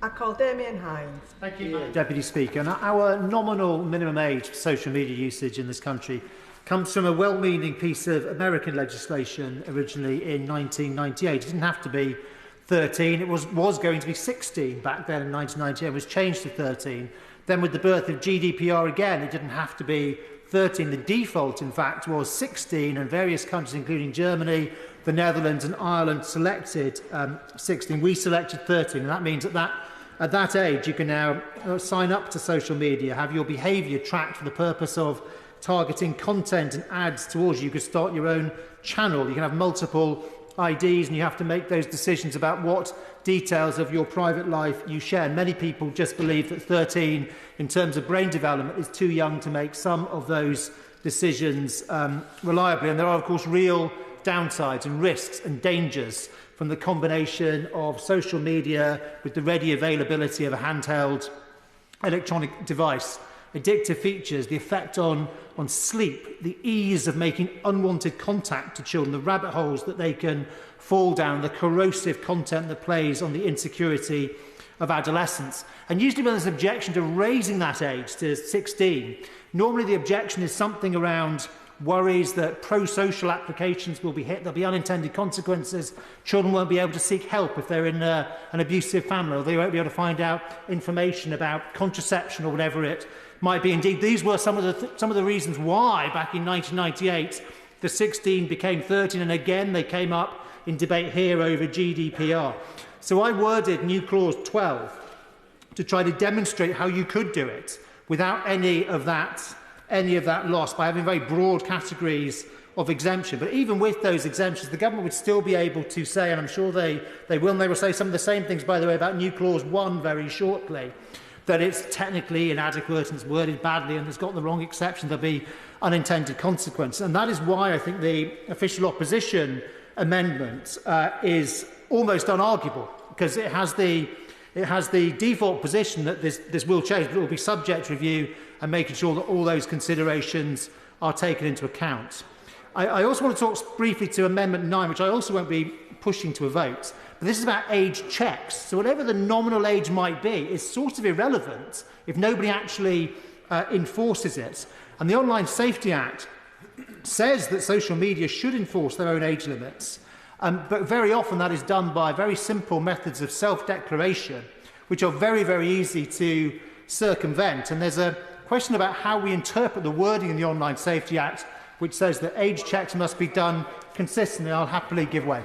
I call Damien Hines. Thank you, Deputy Speaker. Now, our nominal minimum age for social media usage in this country comes from a well-meaning piece of American legislation originally in 1998. It didn't have to be 13. It was going to be 16 back then in 1998. It was changed to 13. Then with the birth of GDPR again, it didn't have to be 13. The default, in fact, was 16, and various countries, including Germany, the Netherlands and Ireland, selected 16. We selected 13, and that means that at that age you can now sign up to social media, have your behaviour tracked for the purpose of targeting content and ads towards you. You can start your own channel. You can have multiple IDs, and you have to make those decisions about what details of your private life you share. And many people just believe that 13, in terms of brain development, is too young to make some of those decisions reliably. And there are, of course, real downsides and risks and dangers from the combination of social media with the ready availability of a handheld electronic device. Addictive features, the effect on sleep, the ease of making unwanted contact to children, the rabbit holes that they can fall down, the corrosive content that plays on the insecurity of adolescence. And usually when there's an objection to raising that age to 16, normally the objection is something around worries that pro-social applications will be hit, there'll be unintended consequences, children won't be able to seek help if they're in an abusive family, or they won't be able to find out information about contraception or whatever it might be. Indeed, these were some of the reasons why, back in 1998, the 16 became 13, and again they came up in debate here over GDPR. So I worded new clause 12 to try to demonstrate how you could do it without any of that loss, by having very broad categories of exemption. But even with those exemptions, the government would still be able to say, and I'm sure they will, and they will say some of the same things, by the way, about new clause 1 very shortly, that it's technically inadequate and it's worded badly and it's got the wrong exception, there'll be unintended consequences. And that is why I think the official opposition amendment is almost unarguable, because it has the default position that this will change, but it will be subject to review and making sure that all those considerations are taken into account. I also want to talk briefly to Amendment 9, which I also won't be pushing to a vote. But this is about age checks. So whatever the nominal age might be is sort of irrelevant if nobody actually enforces it. And the Online Safety Act says that social media should enforce their own age limits. But very often that is done by very simple methods of self-declaration, which are very, very easy to circumvent. And there's a question about how we interpret the wording in the Online Safety Act, which says that age checks must be done consistently. I'll happily give way.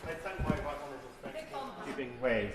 I thank my right honourable friend for giving way.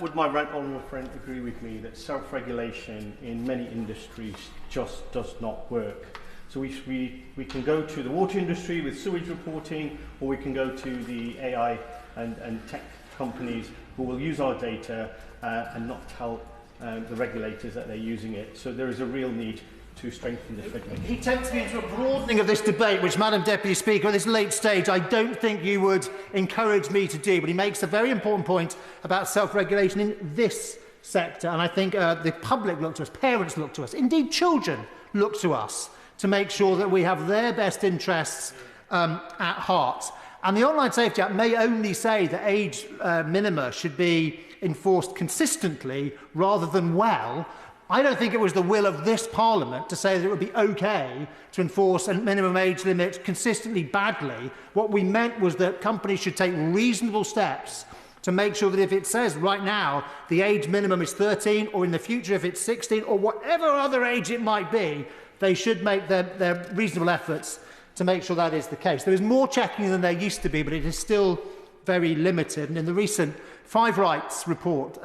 Would my right honourable friend agree with me that self-regulation in many industries just does not work? So we can go to the water industry with sewage reporting, or we can go to the AI and tech companies who will use our data and not tell the regulators that they're using it. So there is a real need to strengthen this regulation. He tempts me into a broadening of this debate, which, Madam Deputy Speaker, at this late stage, I don't think you would encourage me to do. But he makes a very important point about self-regulation in this sector. And I think the public look to us, parents look to us, indeed children look to us to make sure that we have their best interests at heart. And the Online Safety Act may only say that age minima should be enforced consistently rather than well. I don't think it was the will of this Parliament to say that it would be okay to enforce a minimum age limit consistently badly. What we meant was that companies should take reasonable steps to make sure that if it says right now the age minimum is 13, or in the future if it's 16, or whatever other age it might be, they should make their reasonable efforts to make sure that is the case. There is more checking than there used to be, but it is still very limited. And in the recent Five Rights report,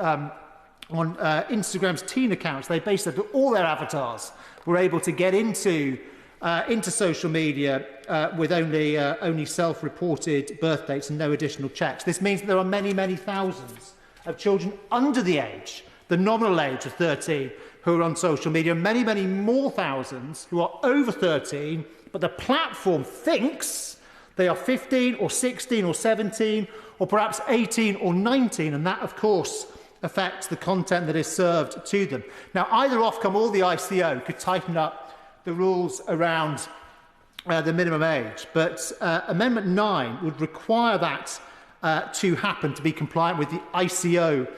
on Instagram's teen accounts, they based that all their avatars were able to get into social media with only self-reported birth dates and no additional checks. This means that there are many, many thousands of children under the age, the nominal age of 13, who are on social media, many, many more thousands who are over 13, but the platform thinks they are 15 or 16 or 17 or perhaps 18 or 19, and that, of course, affects the content that is served to them. Now, either Ofcom or the ICO could tighten up the rules around the minimum age, but Amendment 9 would require that to happen to be compliant with the ICO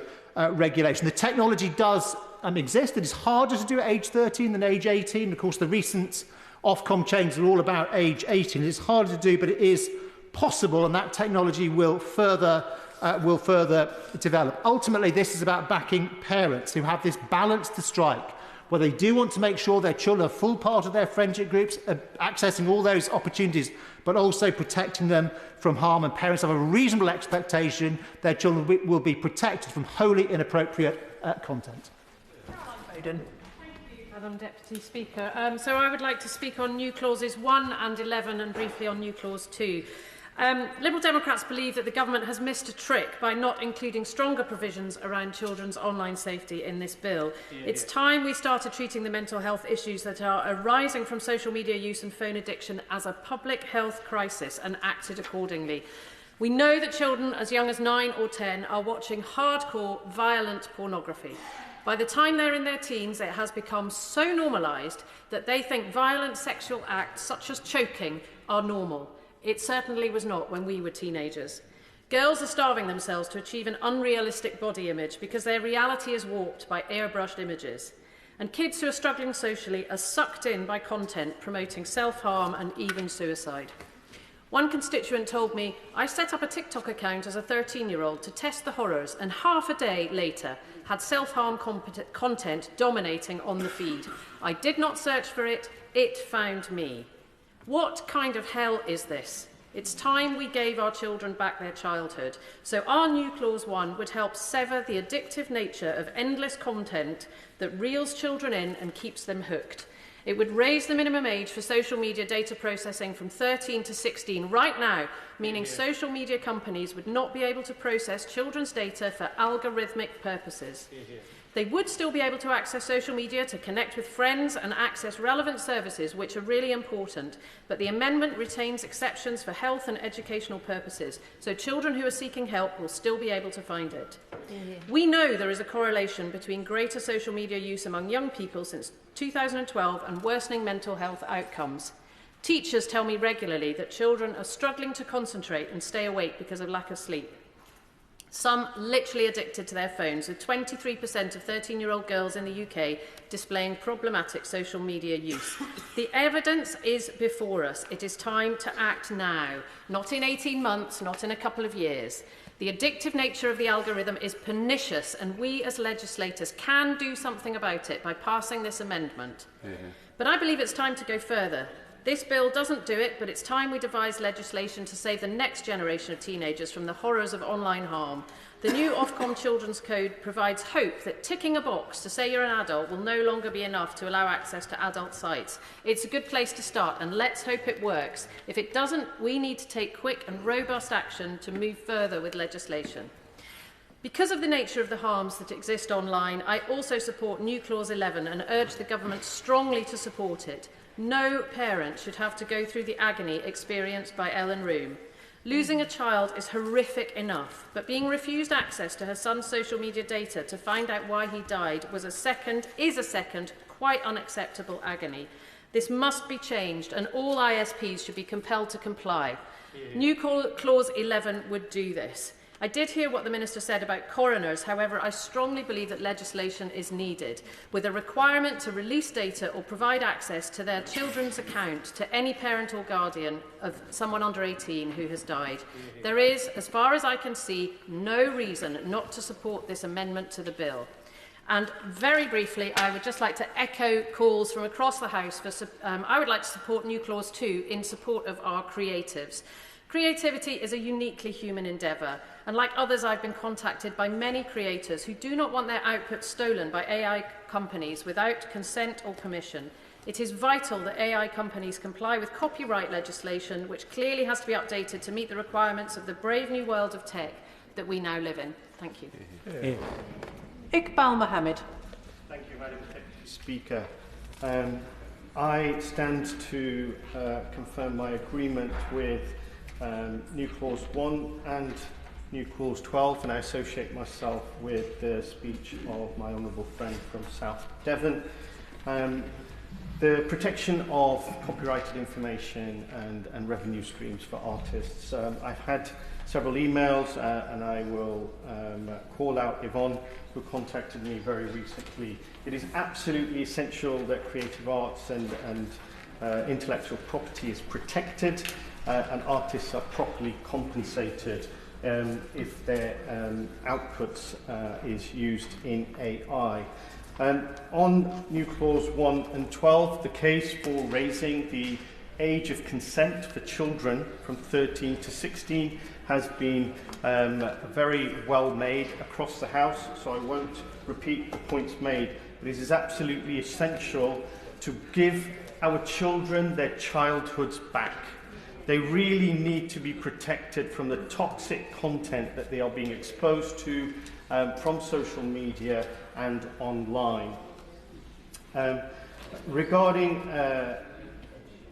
regulation. The technology does exist. It is harder to do at age 13 than age 18. Of course, the recent Ofcom changes are all about age 18. It is harder to do, but it is possible, and that technology will further develop. Ultimately, this is about backing parents who have this balance to strike, where they do want to make sure their children are full part of their friendship groups, accessing all those opportunities, but also protecting them from harm. And parents have a reasonable expectation their children will be protected from wholly inappropriate content. Madam Deputy Speaker. So I would like to speak on new clauses 1 and 11 and briefly on new clause 2. Liberal Democrats believe that the government has missed a trick by not including stronger provisions around children's online safety in this bill. It's time we started treating the mental health issues that are arising from social media use and phone addiction as a public health crisis and acted accordingly. We know that children as young as 9 or 10 are watching hardcore, violent pornography. By the time they're in their teens, it has become so normalised that they think violent sexual acts such as choking are normal. It certainly was not when we were teenagers. Girls are starving themselves to achieve an unrealistic body image because their reality is warped by airbrushed images. And kids who are struggling socially are sucked in by content promoting self-harm and even suicide. One constituent told me, I set up a TikTok account as a 13-year-old to test the horrors, and half a day later had self-harm content dominating on the feed. I did not search for it, it found me. What kind of hell is this? It's time we gave our children back their childhood. So our new Clause 1 would help sever the addictive nature of endless content that reels children in and keeps them hooked. It would raise the minimum age for social media data processing from 13 to 16 right now, meaning social media companies would not be able to process children's data for algorithmic purposes. They would still be able to access social media to connect with friends and access relevant services, which are really important. But the amendment retains exceptions for health and educational purposes, so children who are seeking help will still be able to find it. We know there is a correlation between greater social media use among young people since 2012 and worsening mental health outcomes. Teachers tell me regularly that children are struggling to concentrate and stay awake because of lack of sleep. Some literally addicted to their phones, with 23% of 13-year-old girls in the UK displaying problematic social media use. The evidence is before us. It is time to act now, not in 18 months, not in a couple of years. The addictive nature of the algorithm is pernicious, and we as legislators can do something about it by passing this amendment. But I believe it's time to go further. This bill doesn't do it, but it's time we devise legislation to save the next generation of teenagers from the horrors of online harm. The new Ofcom Children's Code provides hope that ticking a box to say you're an adult will no longer be enough to allow access to adult sites. It's a good place to start, and let's hope it works. If it doesn't, we need to take quick and robust action to move further with legislation. Because of the nature of the harms that exist online, I also support New Clause 11 and urge the government strongly to support it. No parent should have to go through the agony experienced by Ellen Room. Losing a child is horrific enough, but being refused access to her son's social media data to find out why he died is a second, quite unacceptable agony. This must be changed, and all ISPs should be compelled to comply. New Clause 11 would do this. I did hear what the Minister said about coroners. However, I strongly believe that legislation is needed, with a requirement to release data or provide access to their children's account to any parent or guardian of someone under 18 who has died. There is, as far as I can see, no reason not to support this amendment to the bill. And very briefly, I would just like to echo calls from across the House. I would like to support New Clause 2 in support of our creatives. Creativity is a uniquely human endeavour, and like others, I've been contacted by many creators who do not want their output stolen by AI companies without consent or permission. It is vital that AI companies comply with copyright legislation, which clearly has to be updated to meet the requirements of the brave new world of tech that we now live in. Thank you. Iqbal Mohammed. Thank you, Madam Deputy Speaker. I stand to confirm my agreement with New Clause 1 and New Clause 12, and I associate myself with the speech of my honourable friend from South Devon. The protection of copyrighted information and revenue streams for artists. I've had several emails, and I will call out Yvonne, who contacted me very recently. It is absolutely essential that creative arts and intellectual property is protected, and artists are properly compensated if their outputs is used in AI. On New Clause 1 and 12, the case for raising the age of consent for children from 13 to 16 has been very well made across the House, so I won't repeat the points made, but it is absolutely essential to give our children their childhoods back. They really need to be protected from the toxic content that they are being exposed to from social media and online. Regarding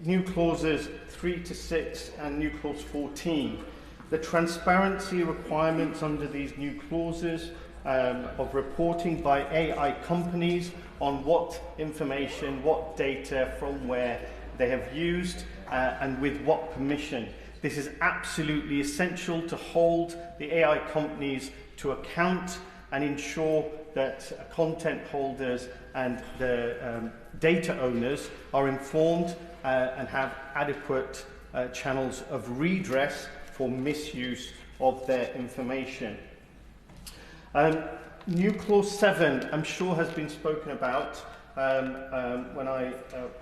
New Clauses 3 to 6 and New Clause 14, the transparency requirements under these new clauses of reporting by AI companies on what information, what data from where they have used and with what permission. This is absolutely essential to hold the AI companies to account and ensure that content holders and the data owners are informed and have adequate channels of redress for misuse of their information. New Clause 7, I'm sure, has been spoken about when I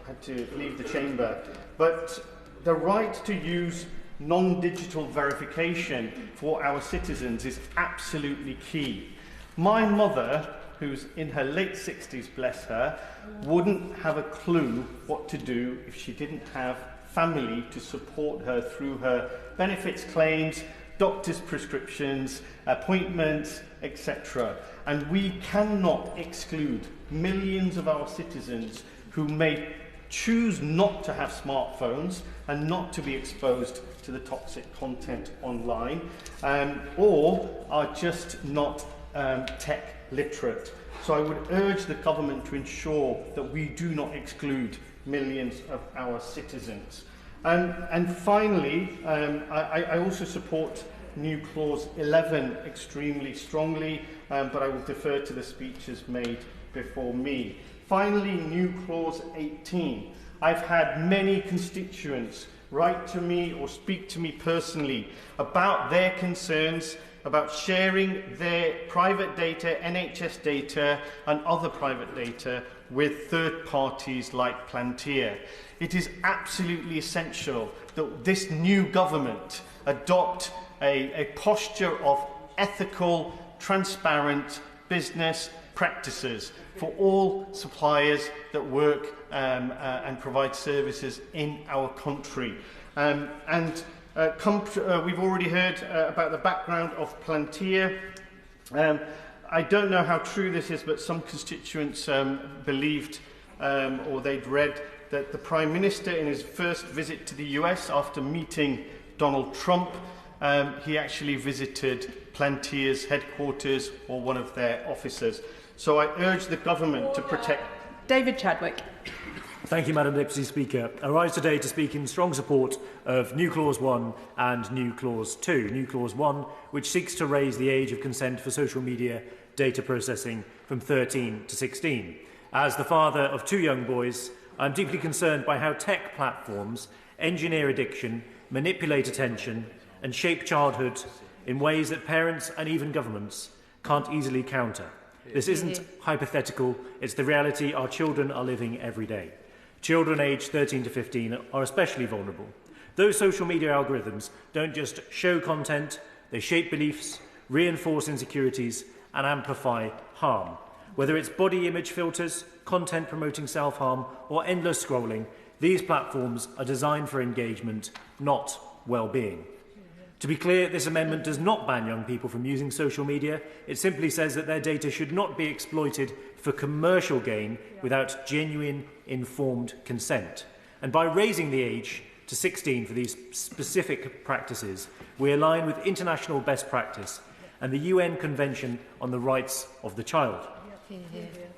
had to leave the chamber, but the right to use non-digital verification for our citizens is absolutely key. My mother, who's in her late 60s, bless her, wouldn't have a clue what to do if she didn't have family to support her through her benefits claims doctor's prescriptions, appointments, etc. And we cannot exclude millions of our citizens who may choose not to have smartphones and not to be exposed to the toxic content online, or are just not tech literate. So I would urge the government to ensure that we do not exclude millions of our citizens. And finally, I also support new clause 11 extremely strongly, but I will defer to the speeches made before me. Finally, new clause 18. I've had many constituents write to me or speak to me personally about their concerns about sharing their private data, NHS data and other private data with third parties like Plantier. It is absolutely essential that this new government adopt a posture of ethical, transparent business practices for all suppliers that work and provide services in our country. We've already heard about the background of Plantier. I don't know how true this is, but some constituents believed or they'd read that the Prime Minister, in his first visit to the US after meeting Donald Trump, he actually visited Plantier's headquarters or one of their offices. So I urge the government to protect... David Chadwick. Thank you, Madam Deputy Speaker. I rise today to speak in strong support of New Clause 1 and New Clause 2. New Clause 1, which seeks to raise the age of consent for social media data processing from 13 to 16. As the father of 2 young boys, I am deeply concerned by how tech platforms engineer addiction, manipulate attention and shape childhood in ways that parents and even governments can't easily counter. This isn't hypothetical, it's the reality our children are living every day. Children aged 13 to 15 are especially vulnerable. Those social media algorithms don't just show content, they shape beliefs, reinforce insecurities and amplify harm. Whether it's body image filters, content promoting self-harm or endless scrolling, these platforms are designed for engagement, not well-being. To be clear, this amendment does not ban young people from using social media. It simply says that their data should not be exploited for commercial gain without genuine, informed consent. And by raising the age to 16 for these specific practices, we align with international best practice and the UN Convention on the Rights of the Child.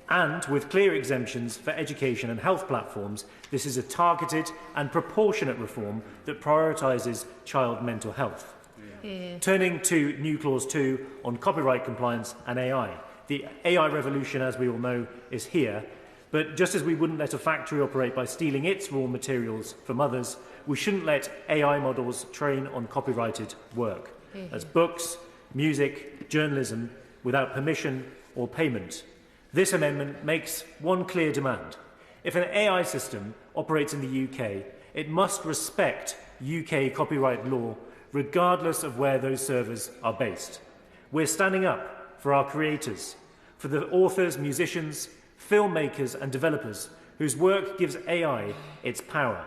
And with clear exemptions for education and health platforms, this is a targeted and proportionate reform that prioritises child mental health. Turning to New Clause 2 on copyright compliance and AI. The AI revolution, as we all know, is here, but just as we wouldn't let a factory operate by stealing its raw materials from others, we shouldn't let AI models train on copyrighted work. That's books, music, journalism, without permission or payment. This amendment makes one clear demand. If an AI system operates in the UK, it must respect UK copyright law regardless of where those servers are based. We're standing up for our creators, for the authors, musicians, filmmakers and developers whose work gives AI its power.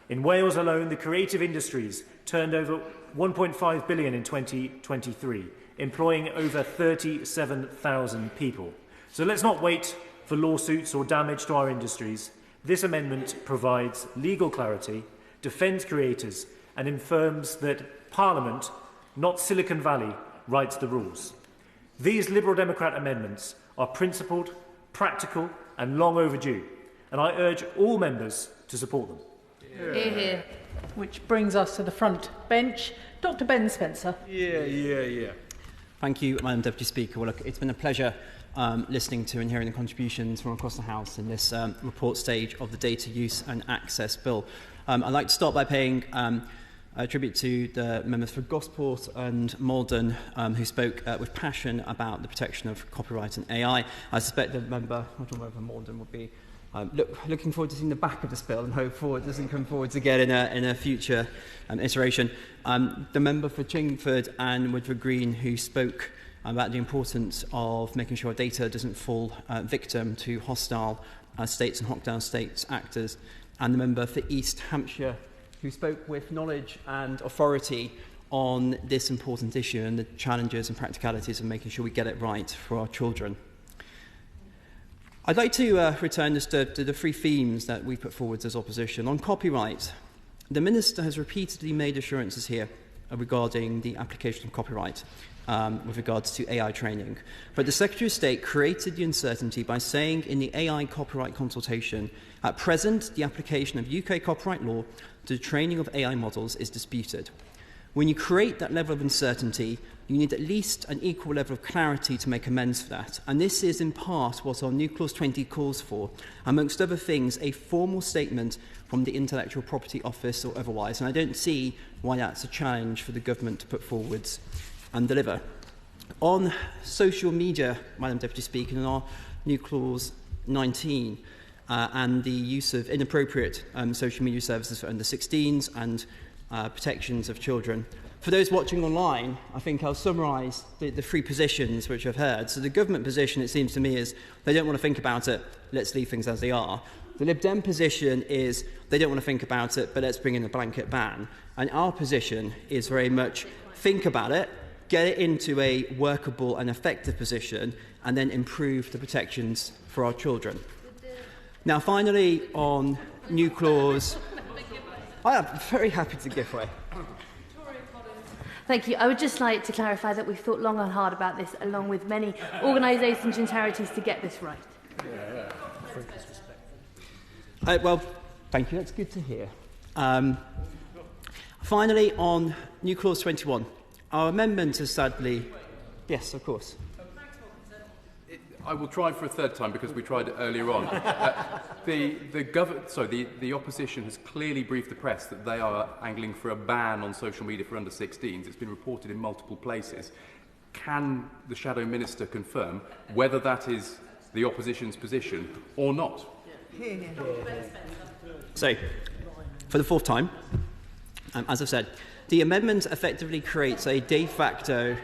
In Wales alone, the creative industries turned over 1.5 billion in 2023, employing over 37,000 people. So let's not wait for lawsuits or damage to our industries. This amendment provides legal clarity, defends creators and affirms that Parliament, not Silicon Valley, writes the rules. These Liberal Democrat amendments are principled, practical and long overdue, and I urge all members to support them. Hear, hear. Which brings us to the front bench. Dr Ben Spencer. Thank you, Madam Deputy Speaker. Well, look, it's been a pleasure listening to and hearing the contributions from across the House in this report stage of the Data Use and Access Bill. I'd like to start by paying a tribute to the members for Gosport and Malden who spoke with passion about the protection of copyright and AI. I suspect the member, I don't know whether Malden would be looking forward to seeing the back of this bill and hope it doesn't come forward again in a future iteration. The member for Chingford and Woodford Green who spoke about the importance of making sure data doesn't fall victim to hostile states and lockdown states actors, and the member for East Hampshire who spoke with knowledge and authority on this important issue and the challenges and practicalities of making sure we get it right for our children. I'd like to return just to the three themes that we put forward as opposition. On copyright, the Minister has repeatedly made assurances here regarding the application of copyright with regards to AI training. But the Secretary of State created the uncertainty by saying in the AI copyright consultation, at present, the application of UK copyright law to the training of AI models is disputed. When you create that level of uncertainty, you need at least an equal level of clarity to make amends for that. And this is in part what our new Clause 20 calls for, amongst other things, a formal statement from the Intellectual Property Office or otherwise. And I don't see why that's a challenge for the government to put forwards and deliver. On social media, Madam Deputy Speaker, in our new Clause 19, and the use of inappropriate social media services for under 16s and protections of children. For those watching online, I think I'll summarise the three positions which I've heard. So the government position, it seems to me, is they don't want to think about it, let's leave things as they are. The Lib Dem position is they don't want to think about it, but let's bring in a blanket ban. And our position is very much think about it, get it into a workable and effective position, and then improve the protections for our children. Now, finally, on new clause, I am very happy to give way. Thank you. I would just like to clarify that we've thought long and hard about this, along with many organisations and charities, to get this right. Well, thank you. That's good to hear. Finally, on new clause 21, our amendment is sadly... Yes, of course. I will try for a third time because we tried it earlier on. The opposition has clearly briefed the press that they are angling for a ban on social media for under 16s. It's been reported in multiple places. Can the Shadow Minister confirm whether that is the opposition's position or not? So, for the fourth time, as I've said, the amendment effectively creates a de facto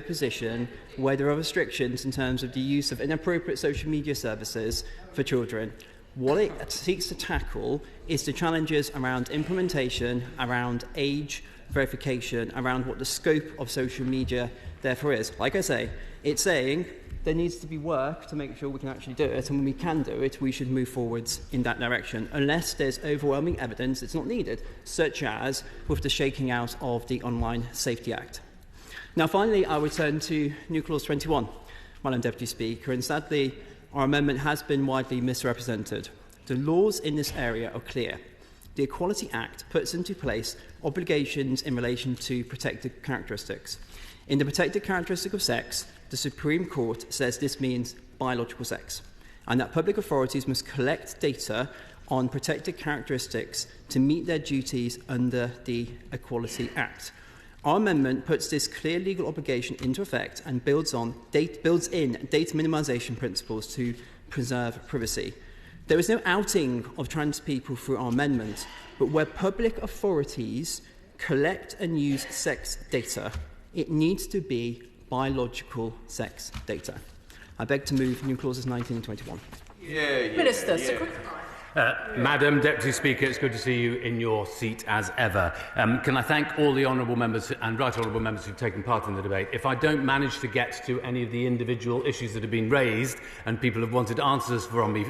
position where there are restrictions in terms of the use of inappropriate social media services for children. What it seeks to tackle is the challenges around implementation, around age verification, around what the scope of social media therefore is. Like I say, it's saying there needs to be work to make sure we can actually do it, and when we can do it, we should move forwards in that direction, unless there's overwhelming evidence it's not needed, such as with the shaking out of the Online Safety Act. Now, finally, I return to new clause 21, Madam Deputy Speaker, and sadly, our amendment has been widely misrepresented. The laws in this area are clear. The Equality Act puts into place obligations in relation to protected characteristics. In the protected characteristic of sex, the Supreme Court says this means biological sex, and that public authorities must collect data on protected characteristics to meet their duties under the Equality Act. Our amendment puts this clear legal obligation into effect and builds in data minimisation principles to preserve privacy. There is no outing of trans people through our amendment, but where public authorities collect and use sex data, it needs to be biological sex data. I beg to move new clauses 19 and 21. Minister, Madam Deputy Speaker, it's good to see you in your seat as ever. Can I thank all the honourable members and right honourable members who've taken part in the debate. If I don't manage to get to any of the individual issues that have been raised and people have wanted answers from me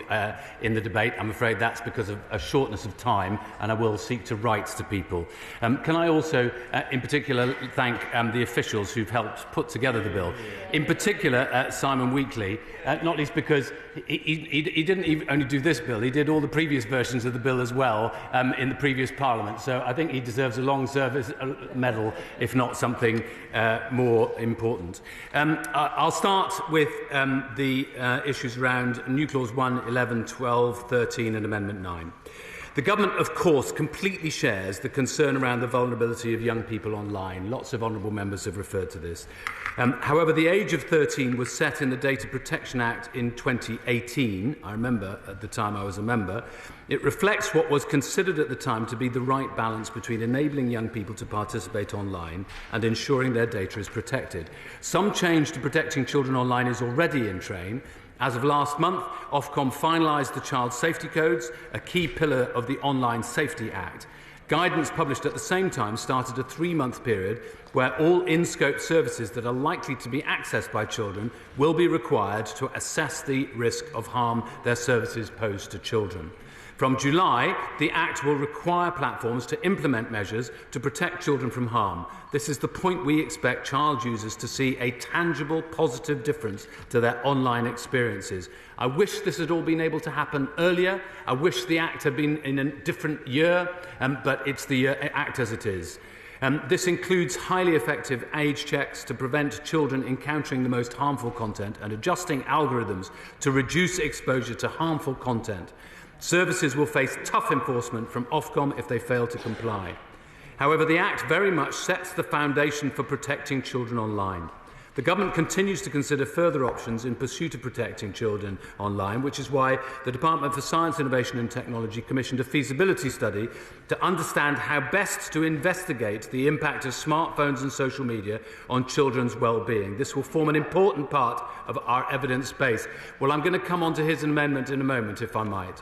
in the debate, I'm afraid that's because of a shortness of time, and I will seek to write to people. Can I also, in particular, thank the officials who've helped put together the bill. In particular, Simon Weekly, not least because he didn't even only do this bill, he did all the previous versions of the bill as well in the previous Parliament. So I think he deserves a long service medal, if not something more important. I'll start with the issues around New Clause 1, 11, 12, 13 and Amendment 9. The Government, of course, completely shares the concern around the vulnerability of young people online. Lots of honourable members have referred to this. However, the age of 13 was set in the Data Protection Act in 2018. I remember at the time I was a member. It reflects what was considered at the time to be the right balance between enabling young people to participate online and ensuring their data is protected. Some change to protecting children online is already in train. As of last month, Ofcom finalised the Child Safety Codes, a key pillar of the Online Safety Act. Guidance published at the same time started a 3-month period where all in-scope services that are likely to be accessed by children will be required to assess the risk of harm their services pose to children. From July, the Act will require platforms to implement measures to protect children from harm. This is the point we expect child users to see a tangible, positive difference to their online experiences. I wish this had all been able to happen earlier. I wish the Act had been in a different year, but it's the Act as it is. This includes highly effective age checks to prevent children encountering the most harmful content and adjusting algorithms to reduce exposure to harmful content. Services will face tough enforcement from Ofcom if they fail to comply. However, the Act very much sets the foundation for protecting children online. The Government continues to consider further options in pursuit of protecting children online, which is why the Department for Science, Innovation and Technology commissioned a feasibility study to understand how best to investigate the impact of smartphones and social media on children's well-being. This will form an important part of our evidence base. Well, I'm going to come on to his amendment in a moment, if I might.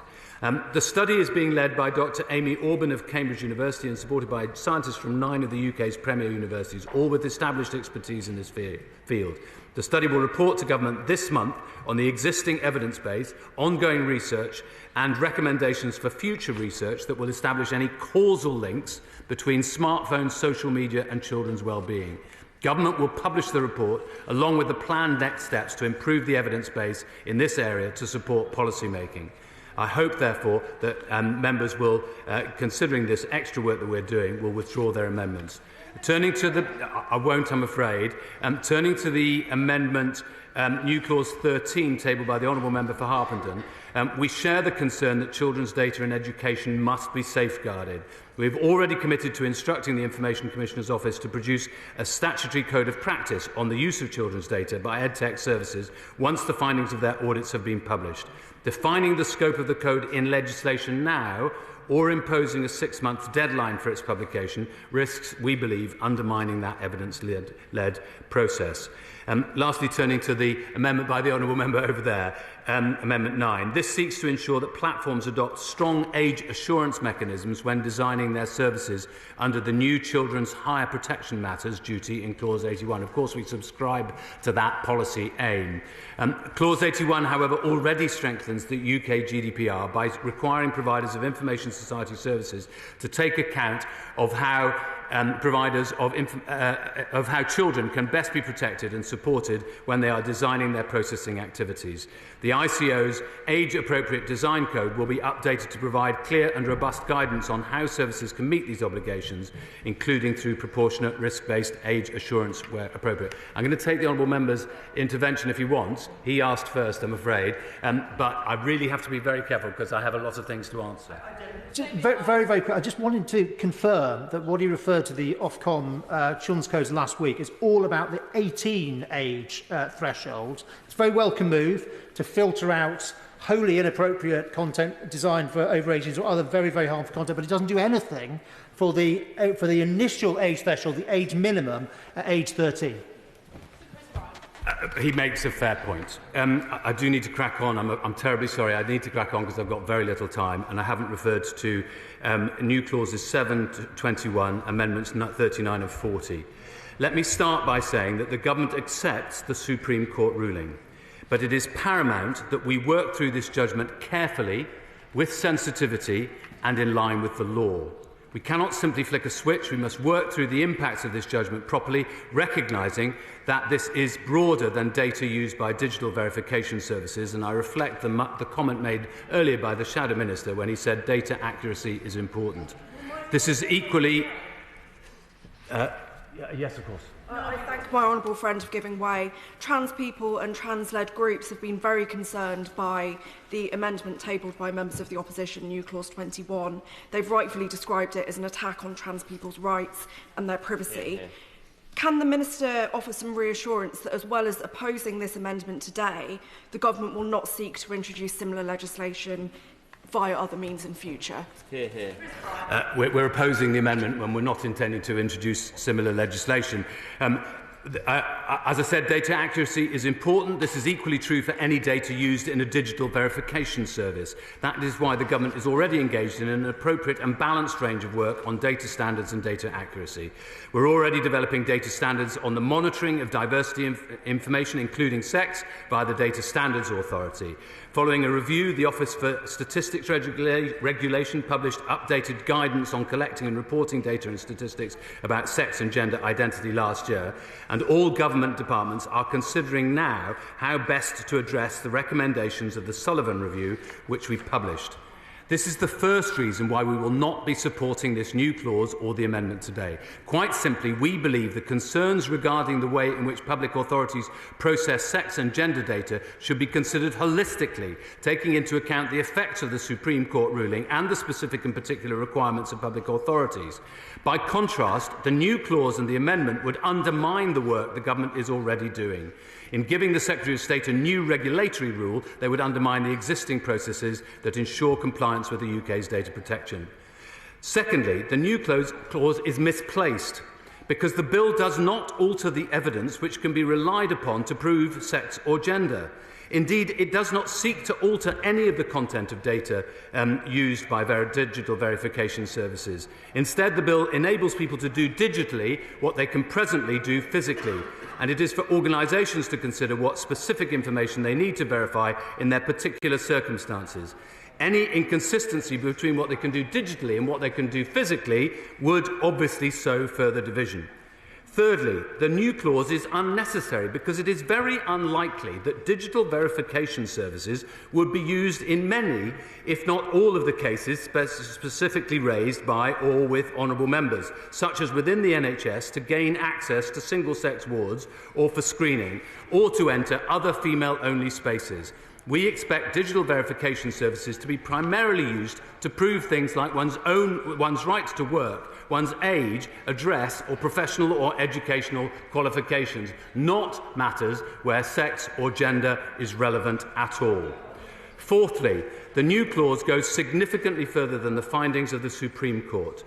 The study is being led by Dr. Amy Orban of Cambridge University and supported by scientists from 9 of the UK's premier universities, all with established expertise in this field. The study will report to Government this month on the existing evidence base, ongoing research and recommendations for future research that will establish any causal links between smartphones, social media and children's well-being. Government will publish the report along with the planned next steps to improve the evidence base in this area to support policy making. I hope, therefore, that members will, considering this extra work that we're doing, will withdraw their amendments. Turning to the... I won't, I'm afraid. Turning to the amendment New Clause 13 tabled by the Honourable Member for Harpenden, we share the concern that children's data in education must be safeguarded. We have already committed to instructing the Information Commissioner's Office to produce a statutory code of practice on the use of children's data by EdTech services once the findings of their audits have been published. Defining the scope of the code in legislation now or imposing a 6-month deadline for its publication risks, we believe, undermining that evidence-led process. Lastly, turning to the amendment by the Honourable Member over there, Amendment 9. This seeks to ensure that platforms adopt strong age assurance mechanisms when designing their services under the new Children's Higher Protection Matters duty in Clause 81. Of course, we subscribe to that policy aim. Clause 81, however, already strengthens the UK GDPR by requiring providers of information society services to take account of how providers of how children can best be protected and supported when they are designing their processing activities. The ICO's age-appropriate design code will be updated to provide clear and robust guidance on how services can meet these obligations, including through proportionate risk-based age assurance where appropriate. I'm going to take the Honourable Member's intervention if he wants. He asked first, I'm afraid, but I really have to be very careful because I have a lot of things to answer. Just very quick. I just wanted to confirm that what he referred to the Ofcom Children's Codes last week is all about the 18 age threshold. It's a very welcome move to filter out wholly inappropriate content designed for over 18s or other very harmful content, but it doesn't do anything for the initial age threshold, the age minimum at age 13. He makes a fair point. I do need to crack on. I'm terribly sorry. I need to crack on because I've got very little time and I haven't referred to new clauses 7 to 21, amendments 39 and 40. Let me start by saying that the Government accepts the Supreme Court ruling, but it is paramount that we work through this judgment carefully, with sensitivity and in line with the law. We cannot simply flick a switch. We must work through the impacts of this judgment properly, recognising that this is broader than data used by digital verification services, and I reflect the comment made earlier by the Shadow Minister when he said data accuracy is important. This is equally... yes, of course. I thank my honourable friend for giving way. Trans people and trans-led groups have been very concerned by the amendment tabled by members of the opposition, New Clause 21. They've rightfully described it as an attack on trans people's rights and their privacy. Can the Minister offer some reassurance that, as well as opposing this amendment today, the Government will not seek to introduce similar legislation via other means in future? Hear, hear. We're opposing the amendment when we're not intending to introduce similar legislation. As I said, data accuracy is important. This is equally true for any data used in a digital verification service. That is why the government is already engaged in an appropriate and balanced range of work on data standards and data accuracy. We're already developing data standards on the monitoring of diversity information, including sex, via the Data Standards Authority. Following a review, the Office for Statistics Regulation published updated guidance on collecting and reporting data and statistics about sex and gender identity last year, and all government departments are considering now how best to address the recommendations of the Sullivan Review, which we published. This is the first reason why we will not be supporting this new clause or the amendment today. Quite simply, we believe the concerns regarding the way in which public authorities process sex and gender data should be considered holistically, taking into account the effects of the Supreme Court ruling and the specific and particular requirements of public authorities. By contrast, the new clause and the amendment would undermine the work the government is already doing. In giving the Secretary of State a new regulatory rule, they would undermine the existing processes that ensure compliance with the UK's data protection. Secondly, the new clause is misplaced because the bill does not alter the evidence which can be relied upon to prove sex or gender. Indeed, it does not seek to alter any of the content of data used by digital verification services. Instead, the bill enables people to do digitally what they can presently do physically, and it is for organisations to consider what specific information they need to verify in their particular circumstances. Any inconsistency between what they can do digitally and what they can do physically would obviously sow further division. Thirdly, the new clause is unnecessary because it is very unlikely that digital verification services would be used in many, if not all of the cases specifically raised by or with honourable members, such as within the NHS to gain access to single-sex wards or for screening, or to enter other female-only spaces. We expect digital verification services to be primarily used to prove things like one's right to work, one's age, address, or professional or educational qualifications, not matters where sex or gender is relevant at all. Fourthly, the new clause goes significantly further than the findings of the Supreme Court.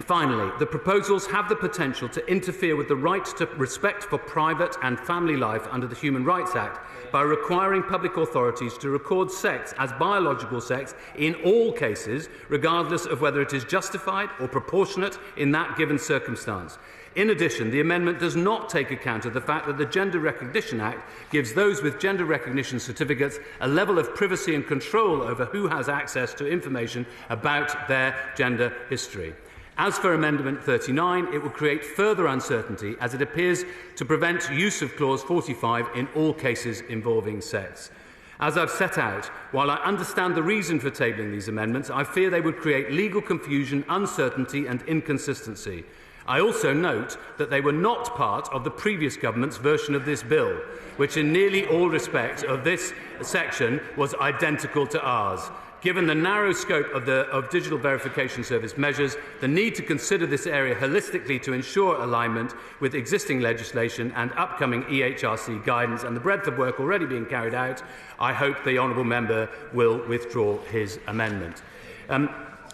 Finally, the proposals have the potential to interfere with the right to respect for private and family life under the Human Rights Act by requiring public authorities to record sex as biological sex in all cases, regardless of whether it is justified or proportionate in that given circumstance. In addition, the amendment does not take account of the fact that the Gender Recognition Act gives those with gender recognition certificates a level of privacy and control over who has access to information about their gender history. As for Amendment 39, it will create further uncertainty as it appears to prevent use of Clause 45 in all cases involving sex. As I've set out, while I understand the reason for tabling these amendments, I fear they would create legal confusion, uncertainty and inconsistency. I also note that they were not part of the previous government's version of this bill, which in nearly all respects of this section was identical to ours. Given the narrow scope of digital verification service measures, the need to consider this area holistically to ensure alignment with existing legislation and upcoming EHRC guidance and the breadth of work already being carried out, I hope the honourable member will withdraw his amendment.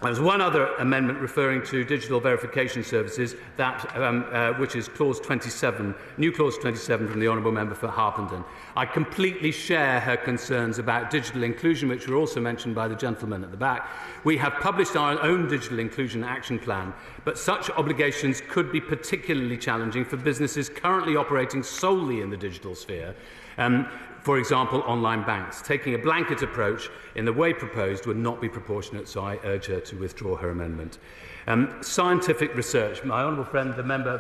There's one other amendment referring to digital verification services, which is Clause 27, new Clause 27 from the Honourable Member for Harpenden. I completely share her concerns about digital inclusion, which were also mentioned by the gentleman at the back. We have published our own digital inclusion action plan, but such obligations could be particularly challenging for businesses currently operating solely in the digital sphere. For example, online banks. Taking a blanket approach in the way proposed would not be proportionate, so I urge her to withdraw her amendment. Scientific research. My honourable friend, the member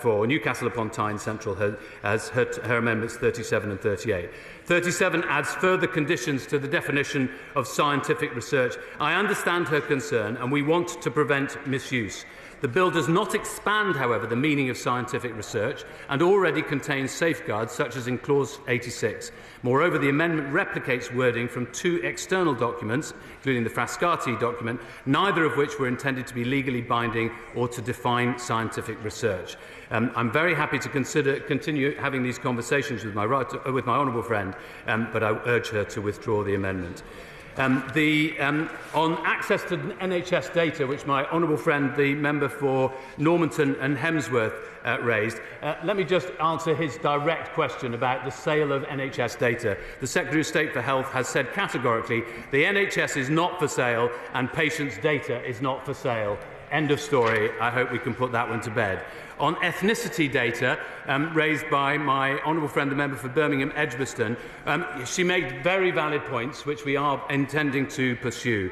for Newcastle upon Tyne Central, has her amendments 37 and 38. 37 adds further conditions to the definition of scientific research. I understand her concern, and we want to prevent misuse. The bill does not expand, however, the meaning of scientific research and already contains safeguards such as in Clause 86. Moreover, the amendment replicates wording from two external documents, including the Frascati document, neither of which were intended to be legally binding or to define scientific research. I'm very happy to continue having these conversations with my honourable friend, but I urge her to withdraw the amendment. On access to NHS data, which my honourable friend, the member for Normanton and Hemsworth, raised, let me just answer his direct question about the sale of NHS data. The Secretary of State for Health has said categorically the NHS is not for sale and patients' data is not for sale. End of story. I hope we can put that one to bed. On ethnicity data raised by my honourable friend, the member for Birmingham, Edgbaston, she made very valid points which we are intending to pursue.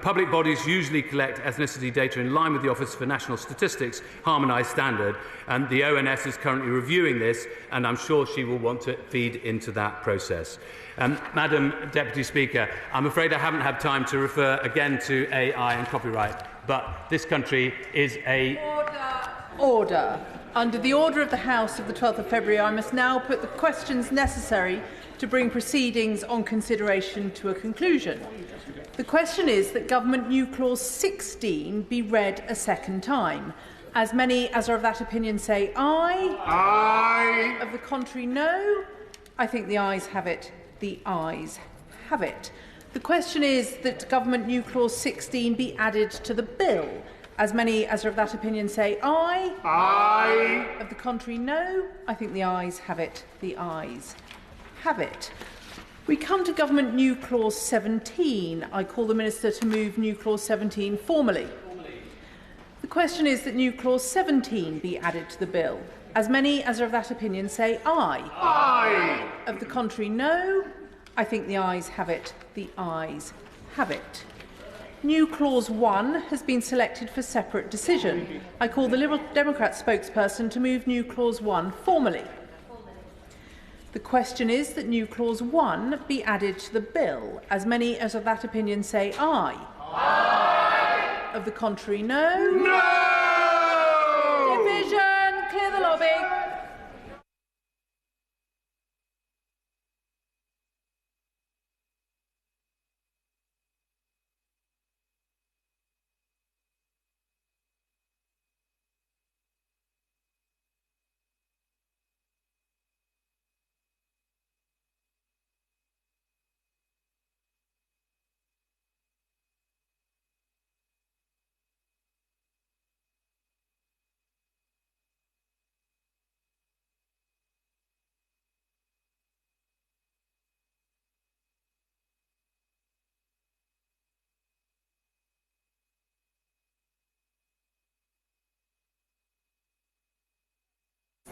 Public bodies usually collect ethnicity data in line with the Office for National Statistics harmonised standard, and the ONS is currently reviewing this, and I'm sure she will want to feed into that process. Madam Deputy Speaker, I'm afraid I haven't had time to refer again to AI and copyright, but this country is a... Order. Under the order of the House of the 12th of February, I must now put the questions necessary to bring proceedings on consideration to a conclusion. The question is that Government New Clause 16 be read a second time. As many as are of that opinion say aye. Aye. Of the contrary, no. I think the ayes have it. The ayes have it. The question is that Government New Clause 16 be added to the bill. As many as are of that opinion say aye. Aye. Of the contrary, no. I think the ayes have it. The ayes have it. We come to Government New Clause 17. I call the Minister to move New Clause 17 formally. The question is that New Clause 17 be added to the bill. As many as are of that opinion say aye. Aye. Of the contrary, no. I think the ayes have it. The ayes have it. New Clause 1 has been selected for separate decision. I call the Liberal Democrat spokesperson to move New Clause 1 formally. The question is that New Clause 1 be added to the bill. As many as of that opinion say aye. Aye. Of the contrary, no. No! Division! Clear the lobby.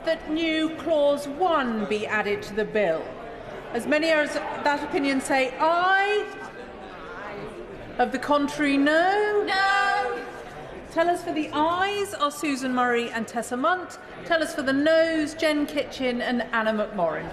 That New Clause 1 be added to the bill. As many as that opinion say aye. Of the contrary, no. No. Tellers for the ayes are Susan Murray and Tessa Munt. Tellers for the noes, Jen Kitchen and Anna McMorrin.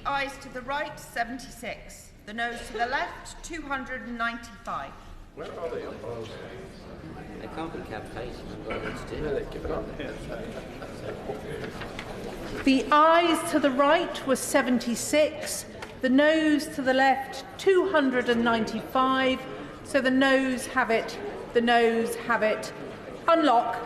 ayes to the right, 76. The noes to the left, 295. Where are they? They can't be campaigns. The ayes to the right were 76. The noes to the left, 295. So the noes have it. The noes have it. Unlock.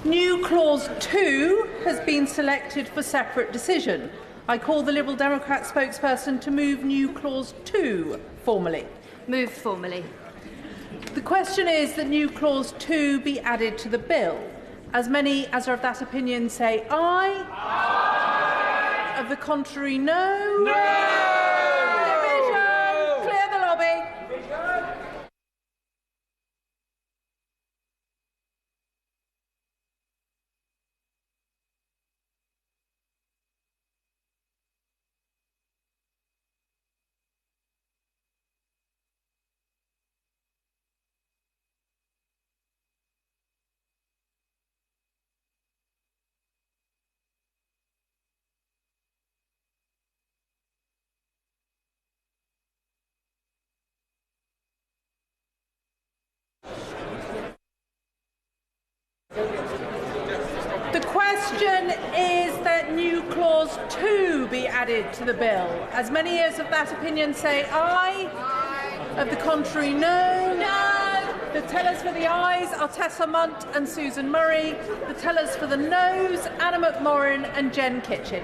New Clause 2 has been selected for separate decision. I call the Liberal Democrat spokesperson to move New Clause 2 formally. Moved formally. The question is that New Clause 2 be added to the bill. As many as are of that opinion say aye. Aye. Of the contrary, no. No. Division. Clear the lobby. The question is that New Clause 2 be added to the bill. As many as of that opinion say aye. Aye. Of the contrary, no. No. The tellers for the ayes are Tessa Munt and Susan Murray. The tellers for the noes, Anna McMorrin and Jen Kitchen.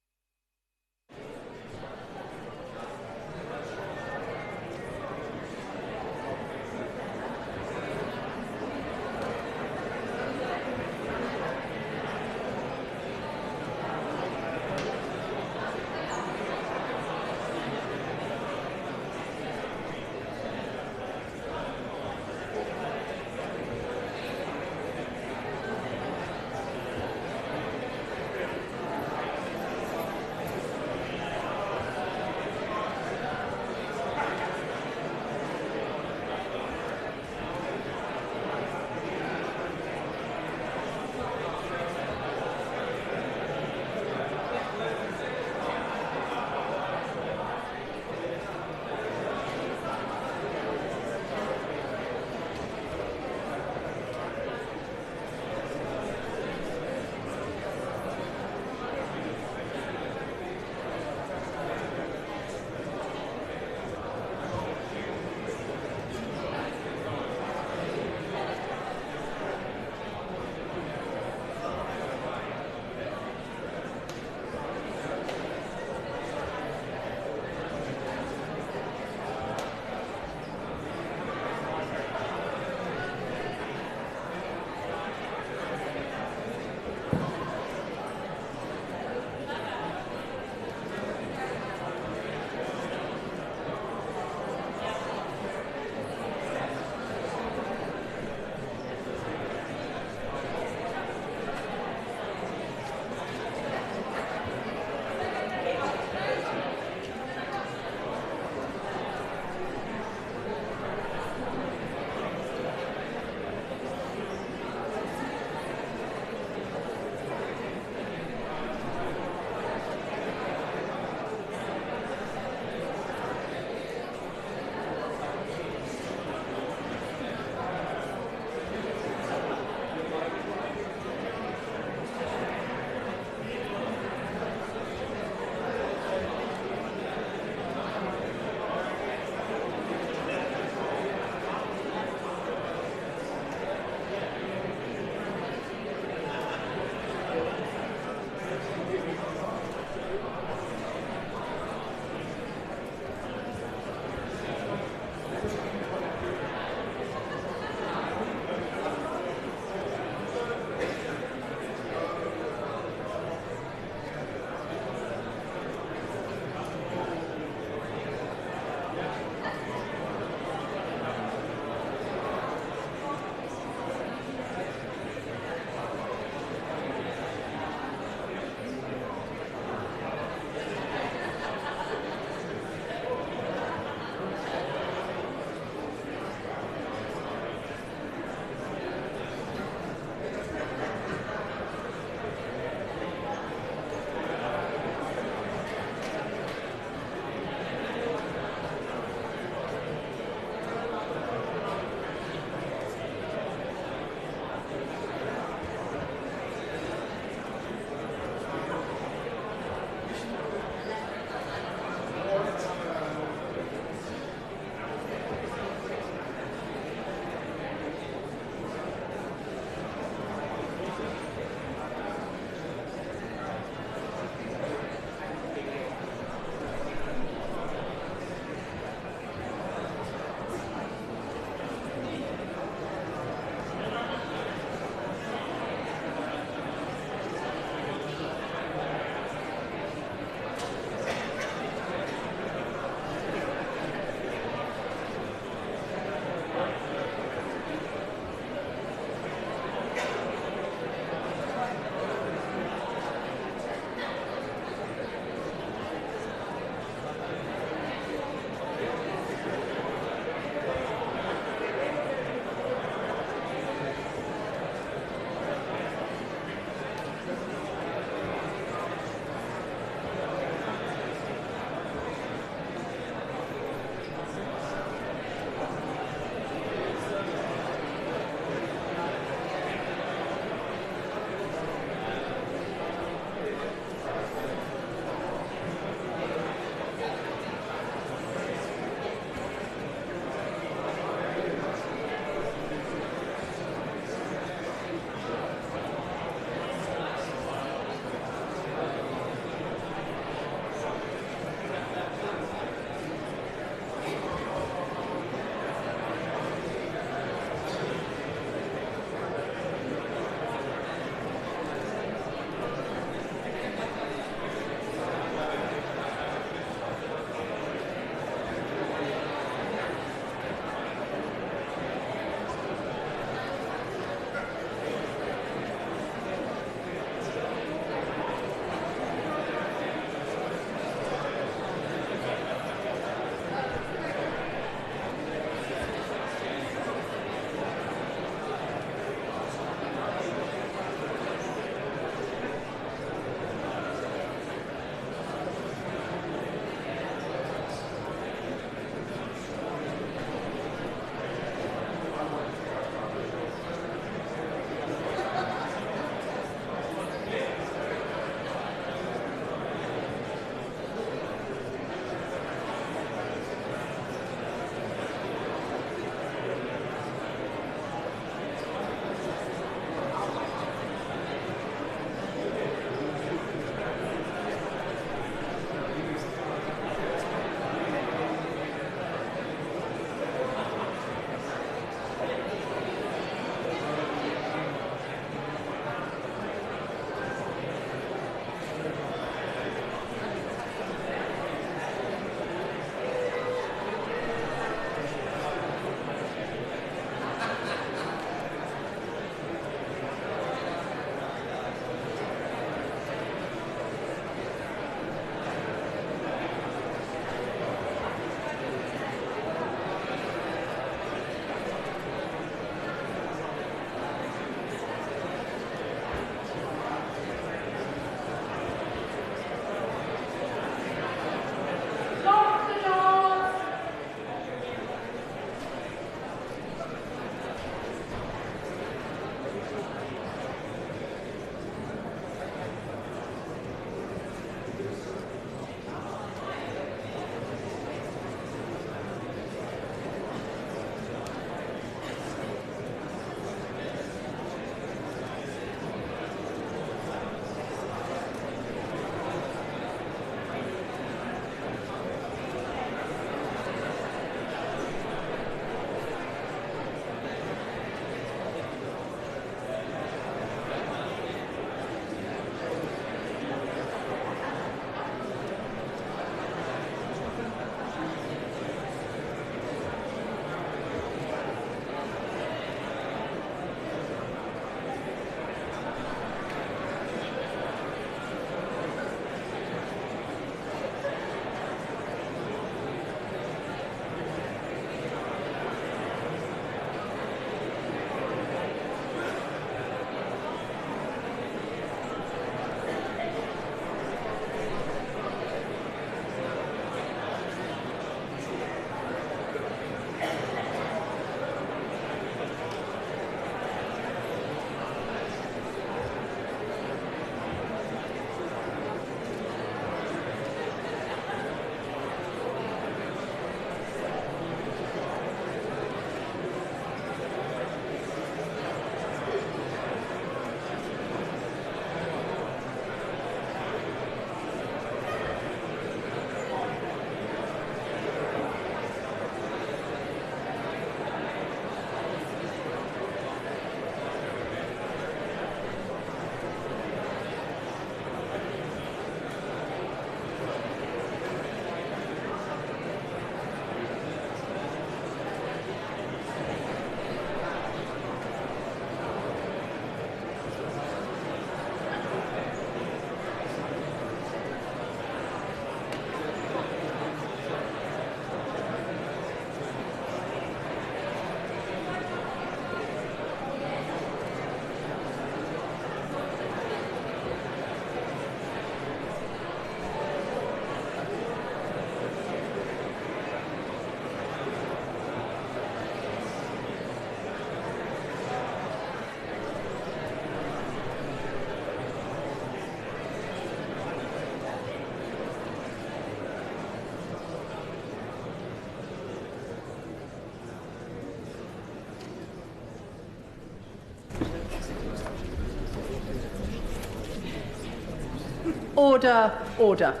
Order, order.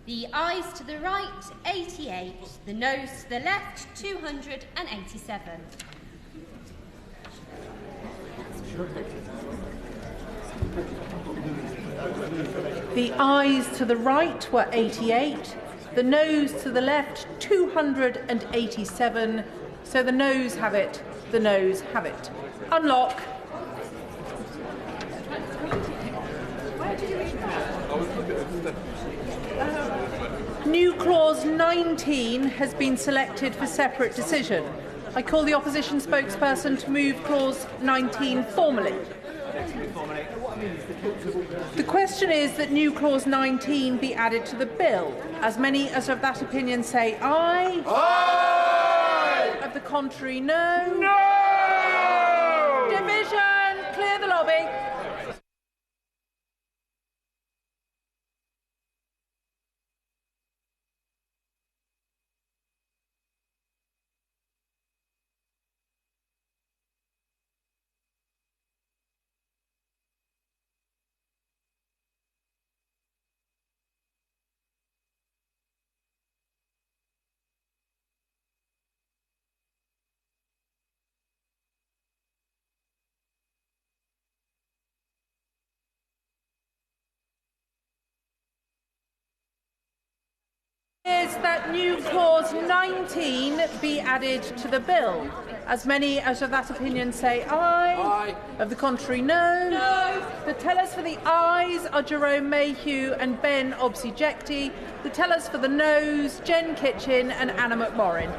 The ayes to the right, 88. The noes to the left, 287. The ayes to the right were 88. The noes to the left, 287. So the noes have it. The noes have it. Unlock. New clause 19 has been selected for separate decision. I call the opposition spokesperson to move clause 19 formally. The question is that new clause 19 be added to the bill. As many as of that opinion say aye. Aye! Of the contrary, no. No! Division! Clear the lobby. Is that new clause 19 be added to the bill. As many as of that opinion say aye. Aye. Of the contrary, no. No. The tellers for the ayes are Jerome Mayhew and Ben Obsejecti. The tellers for the noes, Jen Kitchen and Anna McMorrin.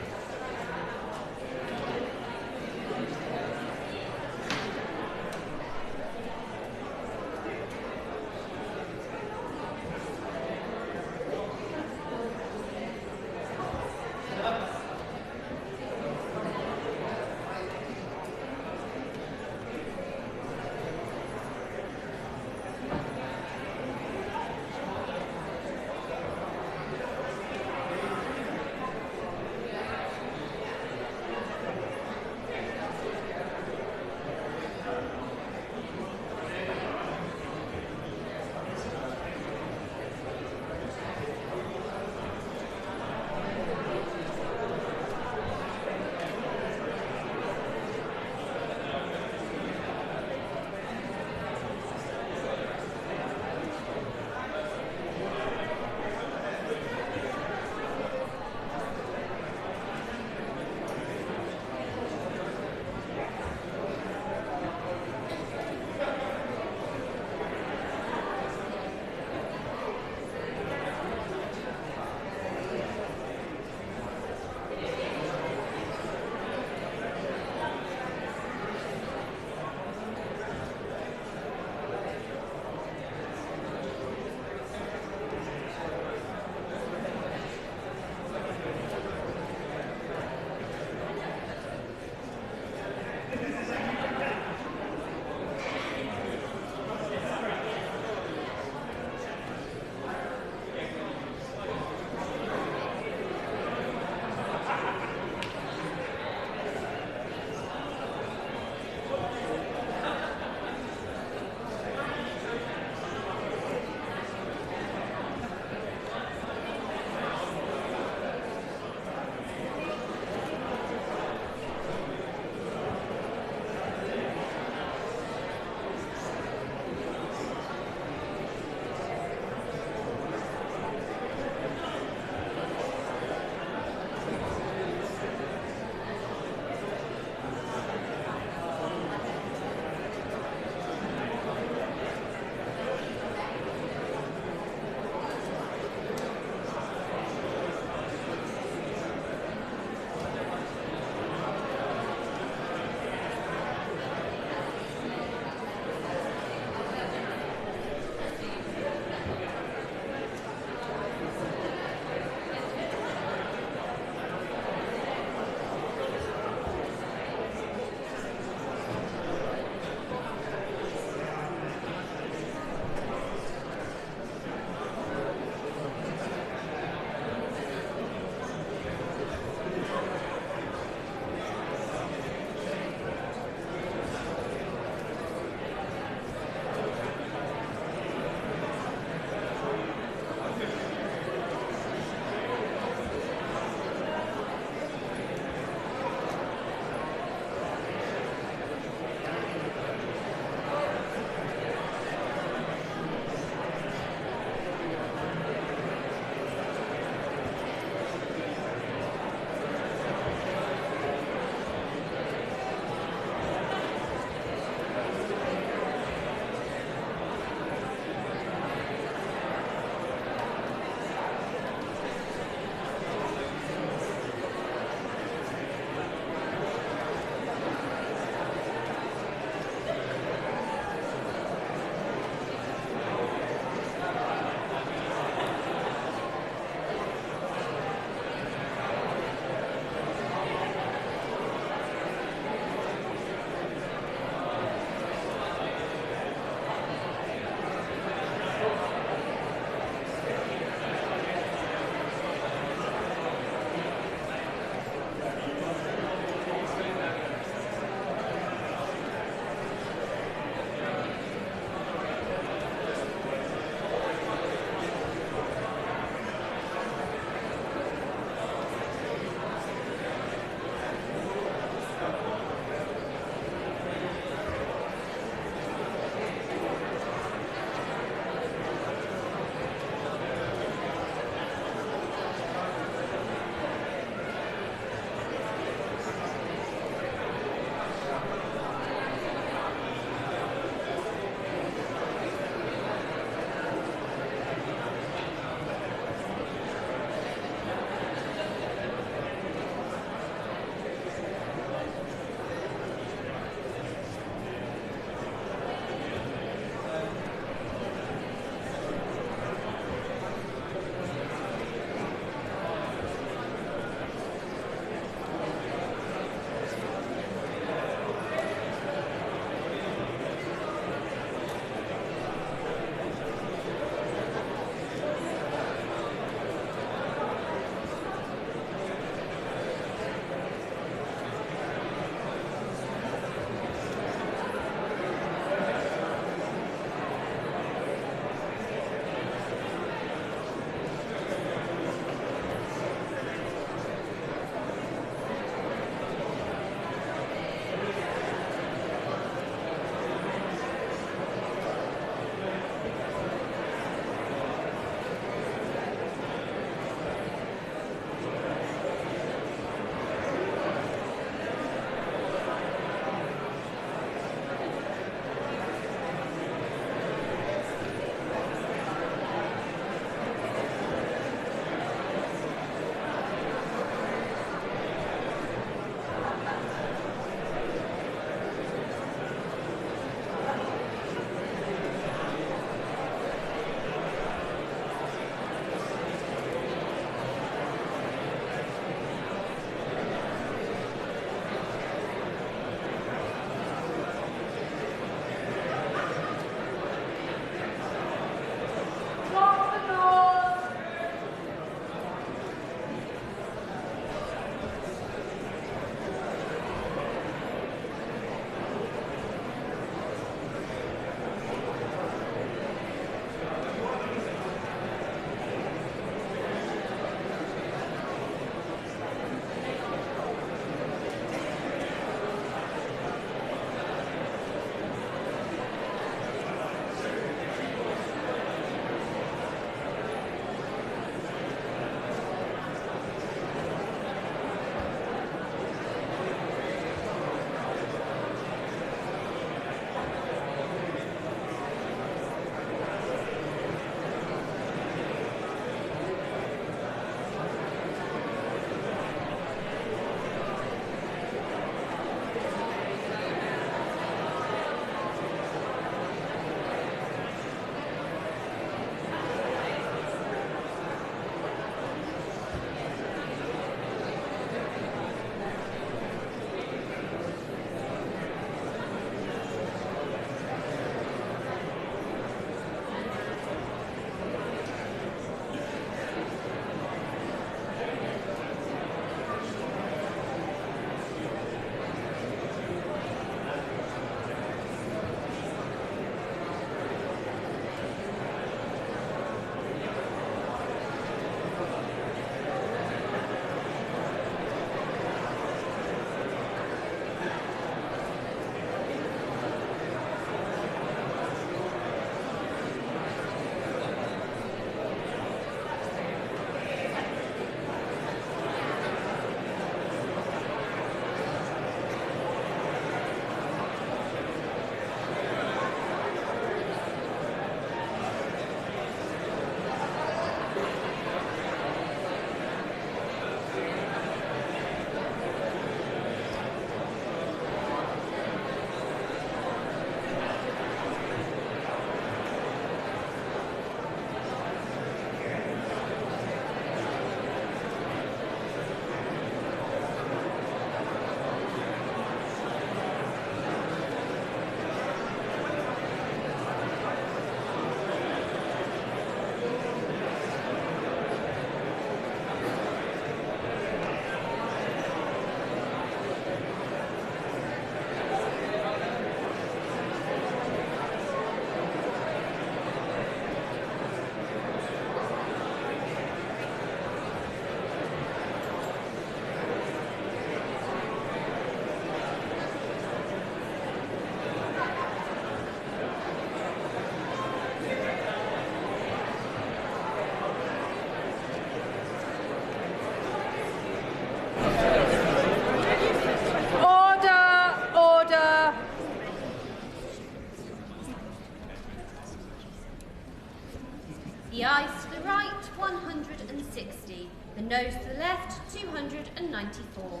noes to the left, 294.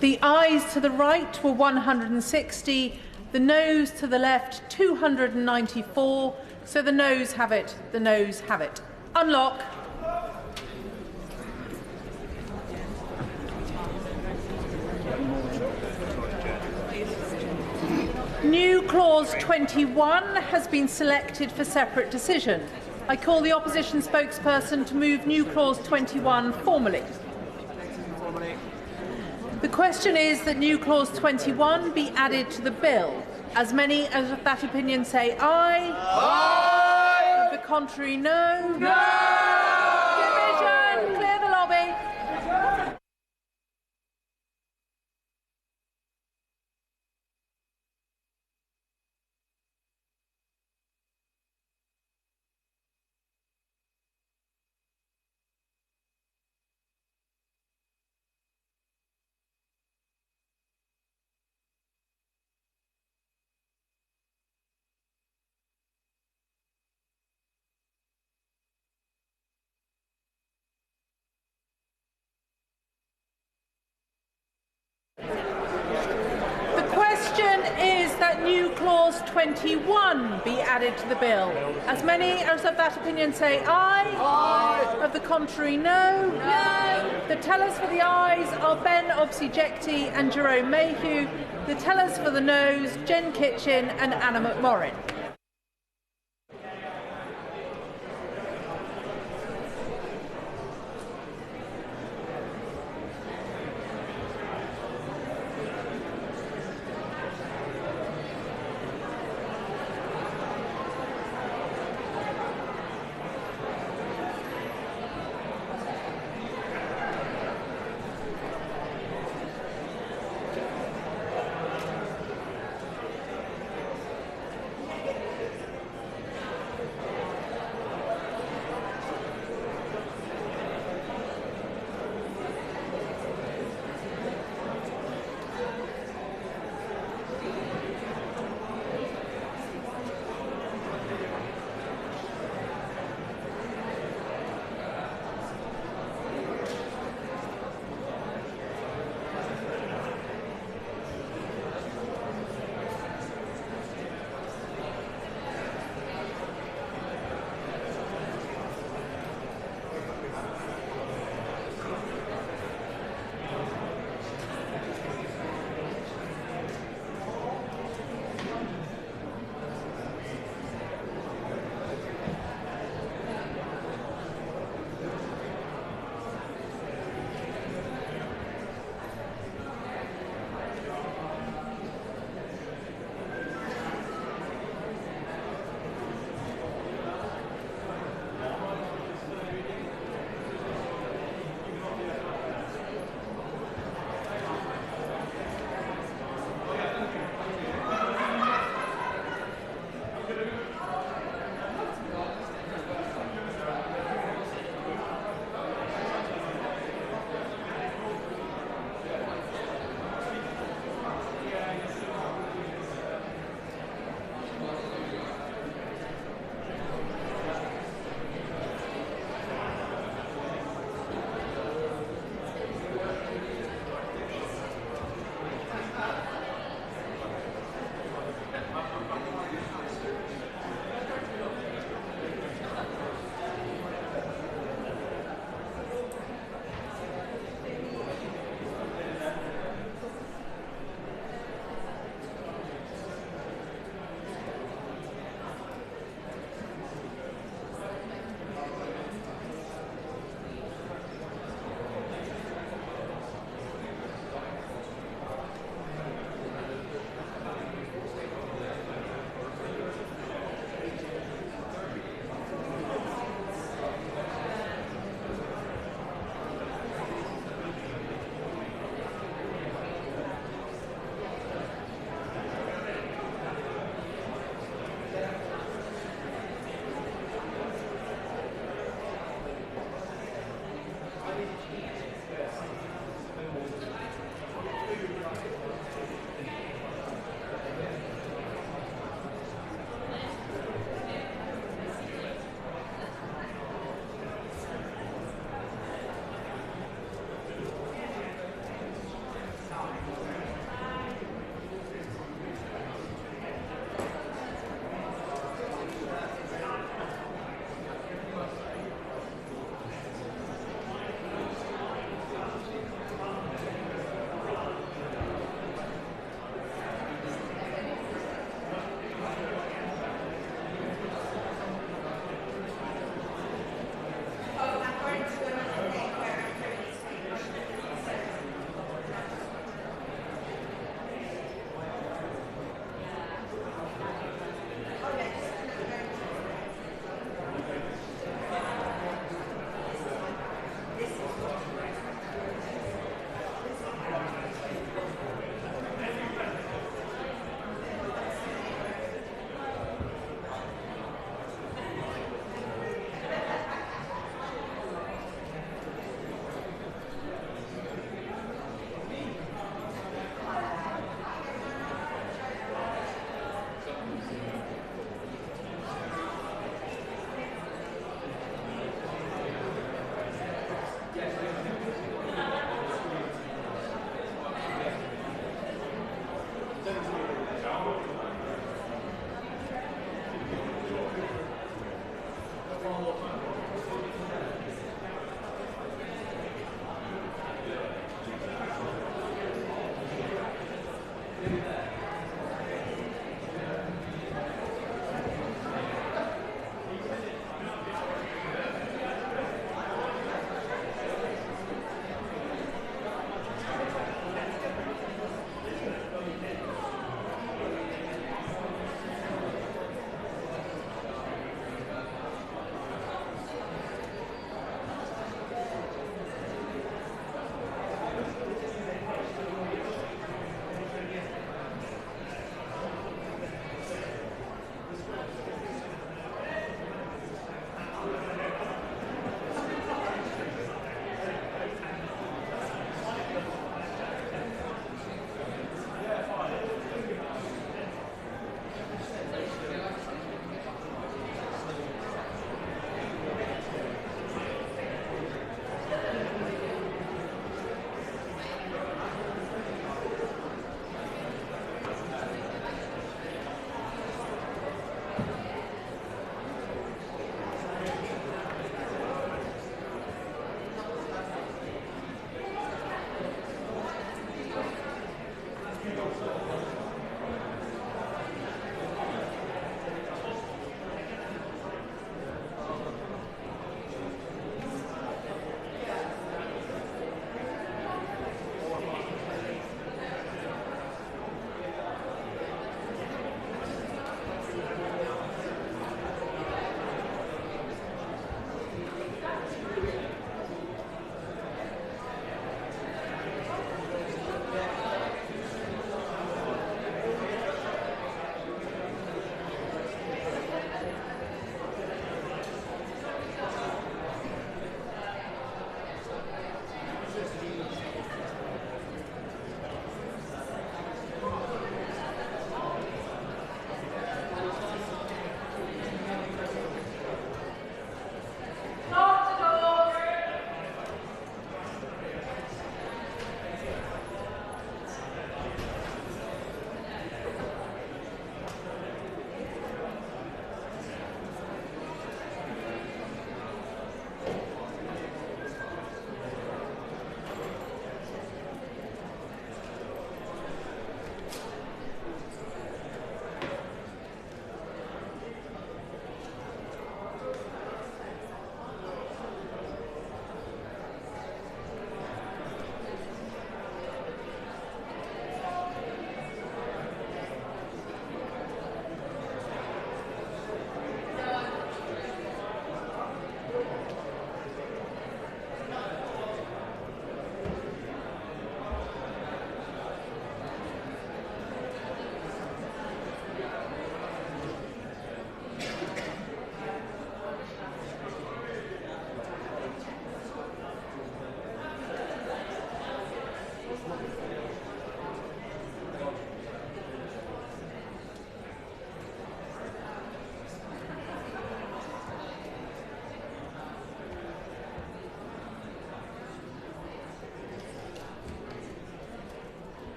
The ayes to the right were 160, the noes to the left 294, so the noes have it, the noes have it. Unlock. New clause 21 has been selected for separate decision. I call the opposition spokesperson to move new clause 21 formally. The question is that new clause 21 be added to the bill. As many as of that opinion say aye. Aye. Of the contrary, no. No. Division. Clear the lobby. That new clause 21 be added to the bill. As many as of that opinion say aye. Aye. Of the contrary, no. No. The tellers for the ayes are Ben Obsijekti and Jerome Mayhew. The tellers for the noes, Jen Kitchen and Anna McMorrin.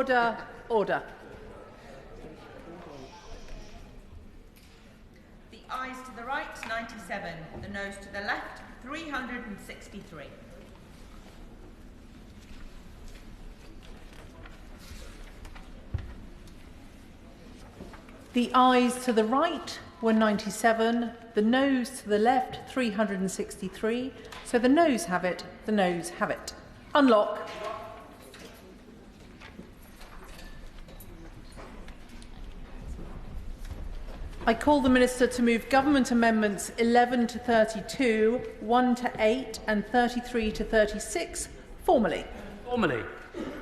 Order, order. The ayes to the right, 97. The noes to the left, 363. The ayes to the right were 97, the noes to the left 363, so the noes have it, the noes have it. Unlock. I call the Minister to move Government Amendments 11 to 32, 1 to 8 and 33 to 36 formally. Formally.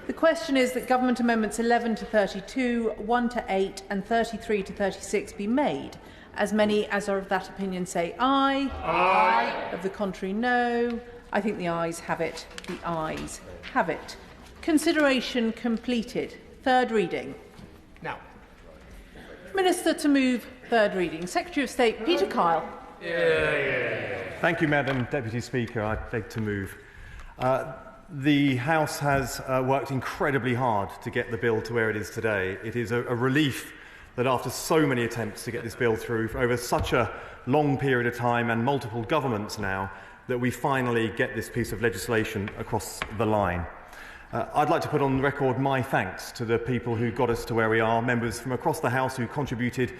The question is that Government Amendments 11 to 32, 1 to 8 and 33 to 36 be made. As many as are of that opinion say aye. Aye. Of the contrary, no. I think the ayes have it. The ayes have it. Consideration completed. Third reading. Now. Minister to move third reading. Secretary of State Peter Kyle. Thank you, Madam Deputy Speaker. I beg to move. The House has worked incredibly hard to get the bill to where it is today. It is a relief that after so many attempts to get this bill through for over such a long period of time and multiple governments now, that we finally get this piece of legislation across the line. I'd like to put on the record my thanks to the people who got us to where we are, members from across the House who contributed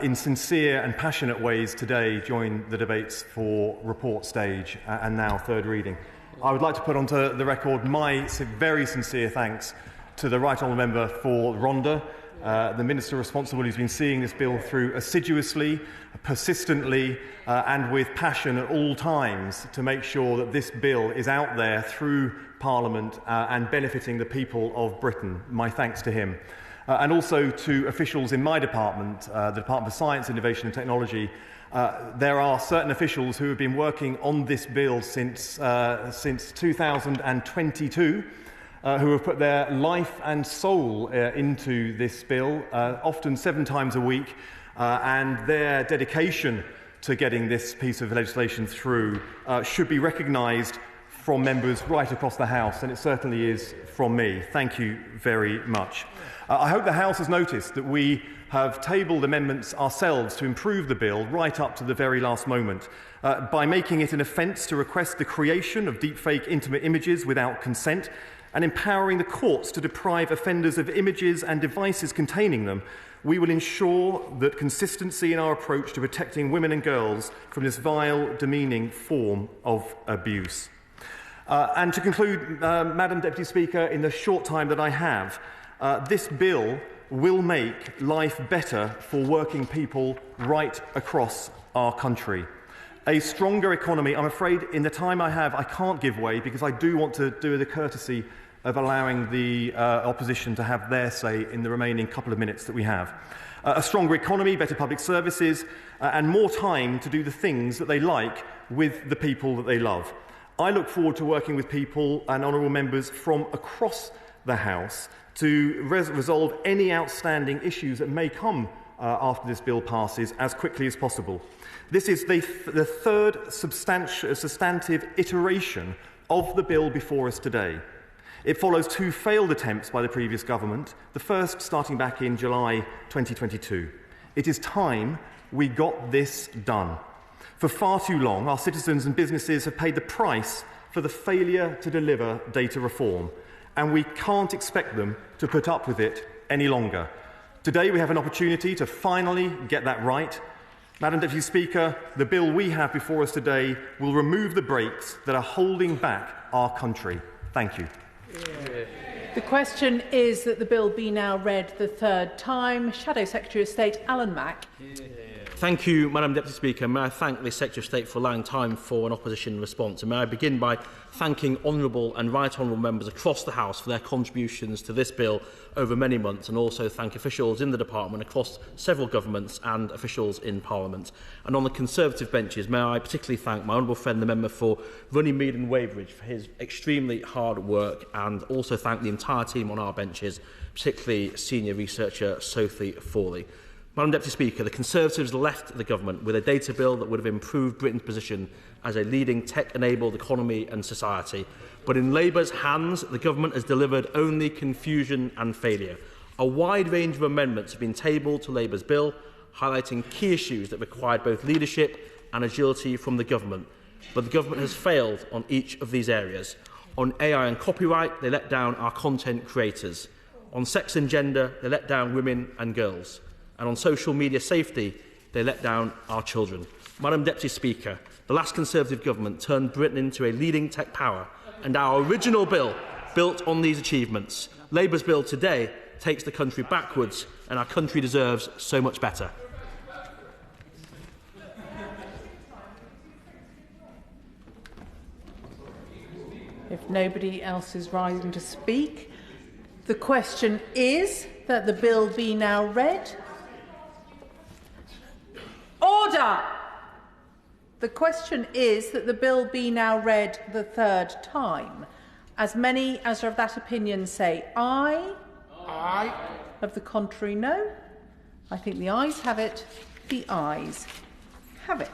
in sincere and passionate ways today during the debates for report stage and now third reading. I would like to put onto the record my very sincere thanks to the Right Honourable Member for Rhondda, the Minister responsible who's been seeing this bill through assiduously, persistently and with passion at all times to make sure that this bill is out there through Parliament and benefiting the people of Britain. My thanks to him. And also to officials in my department, the Department of Science, Innovation and Technology. There are certain officials who have been working on this bill since 2022, who have put their life and soul into this bill, often 7 times a week, and their dedication to getting this piece of legislation through should be recognised from members right across the House, and it certainly is from me. Thank you very much. I hope the House has noticed that we have tabled amendments ourselves to improve the bill right up to the very last moment by making it an offence to request the creation of deepfake intimate images without consent and empowering the courts to deprive offenders of images and devices containing them. We will ensure that consistency in our approach to protecting women and girls from this vile, demeaning form of abuse. And to conclude, Madam Deputy Speaker, in the short time that I have, this bill will make life better for working people right across our country. A stronger economy. I'm afraid in the time I have, I can't give way because I do want to do the courtesy of allowing the opposition to have their say in the remaining couple of minutes that we have. A stronger economy, better public services, and more time to do the things that they like with the people that they love. I look forward to working with people and honourable members from across the House to resolve any outstanding issues that may come after this bill passes as quickly as possible. This is the third substantive iteration of the bill before us today. It follows 2 failed attempts by the previous government, the first starting back in July 2022. It is time we got this done. For far too long, our citizens and businesses have paid the price for the failure to deliver data reform, and we can't expect them to put up with it any longer. Today we have an opportunity to finally get that right. Madam Deputy Speaker, the bill we have before us today will remove the brakes that are holding back our country. Thank you. The question is that the bill be now read the third time. Shadow Secretary of State Alan Mack. Thank you, Madam Deputy Speaker. May I thank the Secretary of State for allowing time for an opposition response. And may I begin by thanking honourable and right honourable members across the House for their contributions to this bill over many months, and also thank officials in the department across several governments and officials in Parliament. And on the Conservative benches, may I particularly thank my honourable friend, the member for Runnymede and Weybridge, for his extremely hard work, and also thank the entire team on our benches, particularly senior researcher Sophie Fawley. Madam Deputy Speaker, the Conservatives left the government with a data bill that would have improved Britain's position as a leading tech-enabled economy and society. But in Labour's hands, the government has delivered only confusion and failure. A wide range of amendments have been tabled to Labour's bill, highlighting key issues that required both leadership and agility from the government. But the government has failed on each of these areas. On AI and copyright, they let down our content creators. On sex and gender, they let down women and girls. And on social media safety, they let down our children. Madam Deputy Speaker, the last Conservative government turned Britain into a leading tech power, and our original bill built on these achievements. Labour's bill today takes the country backwards, and our country deserves so much better. If nobody else is rising to speak, the question is that the bill be now read. Order! The question is that the bill be now read the third time. As many as are of that opinion say aye. Aye. Of the contrary, no. I think the ayes have it. The ayes have it.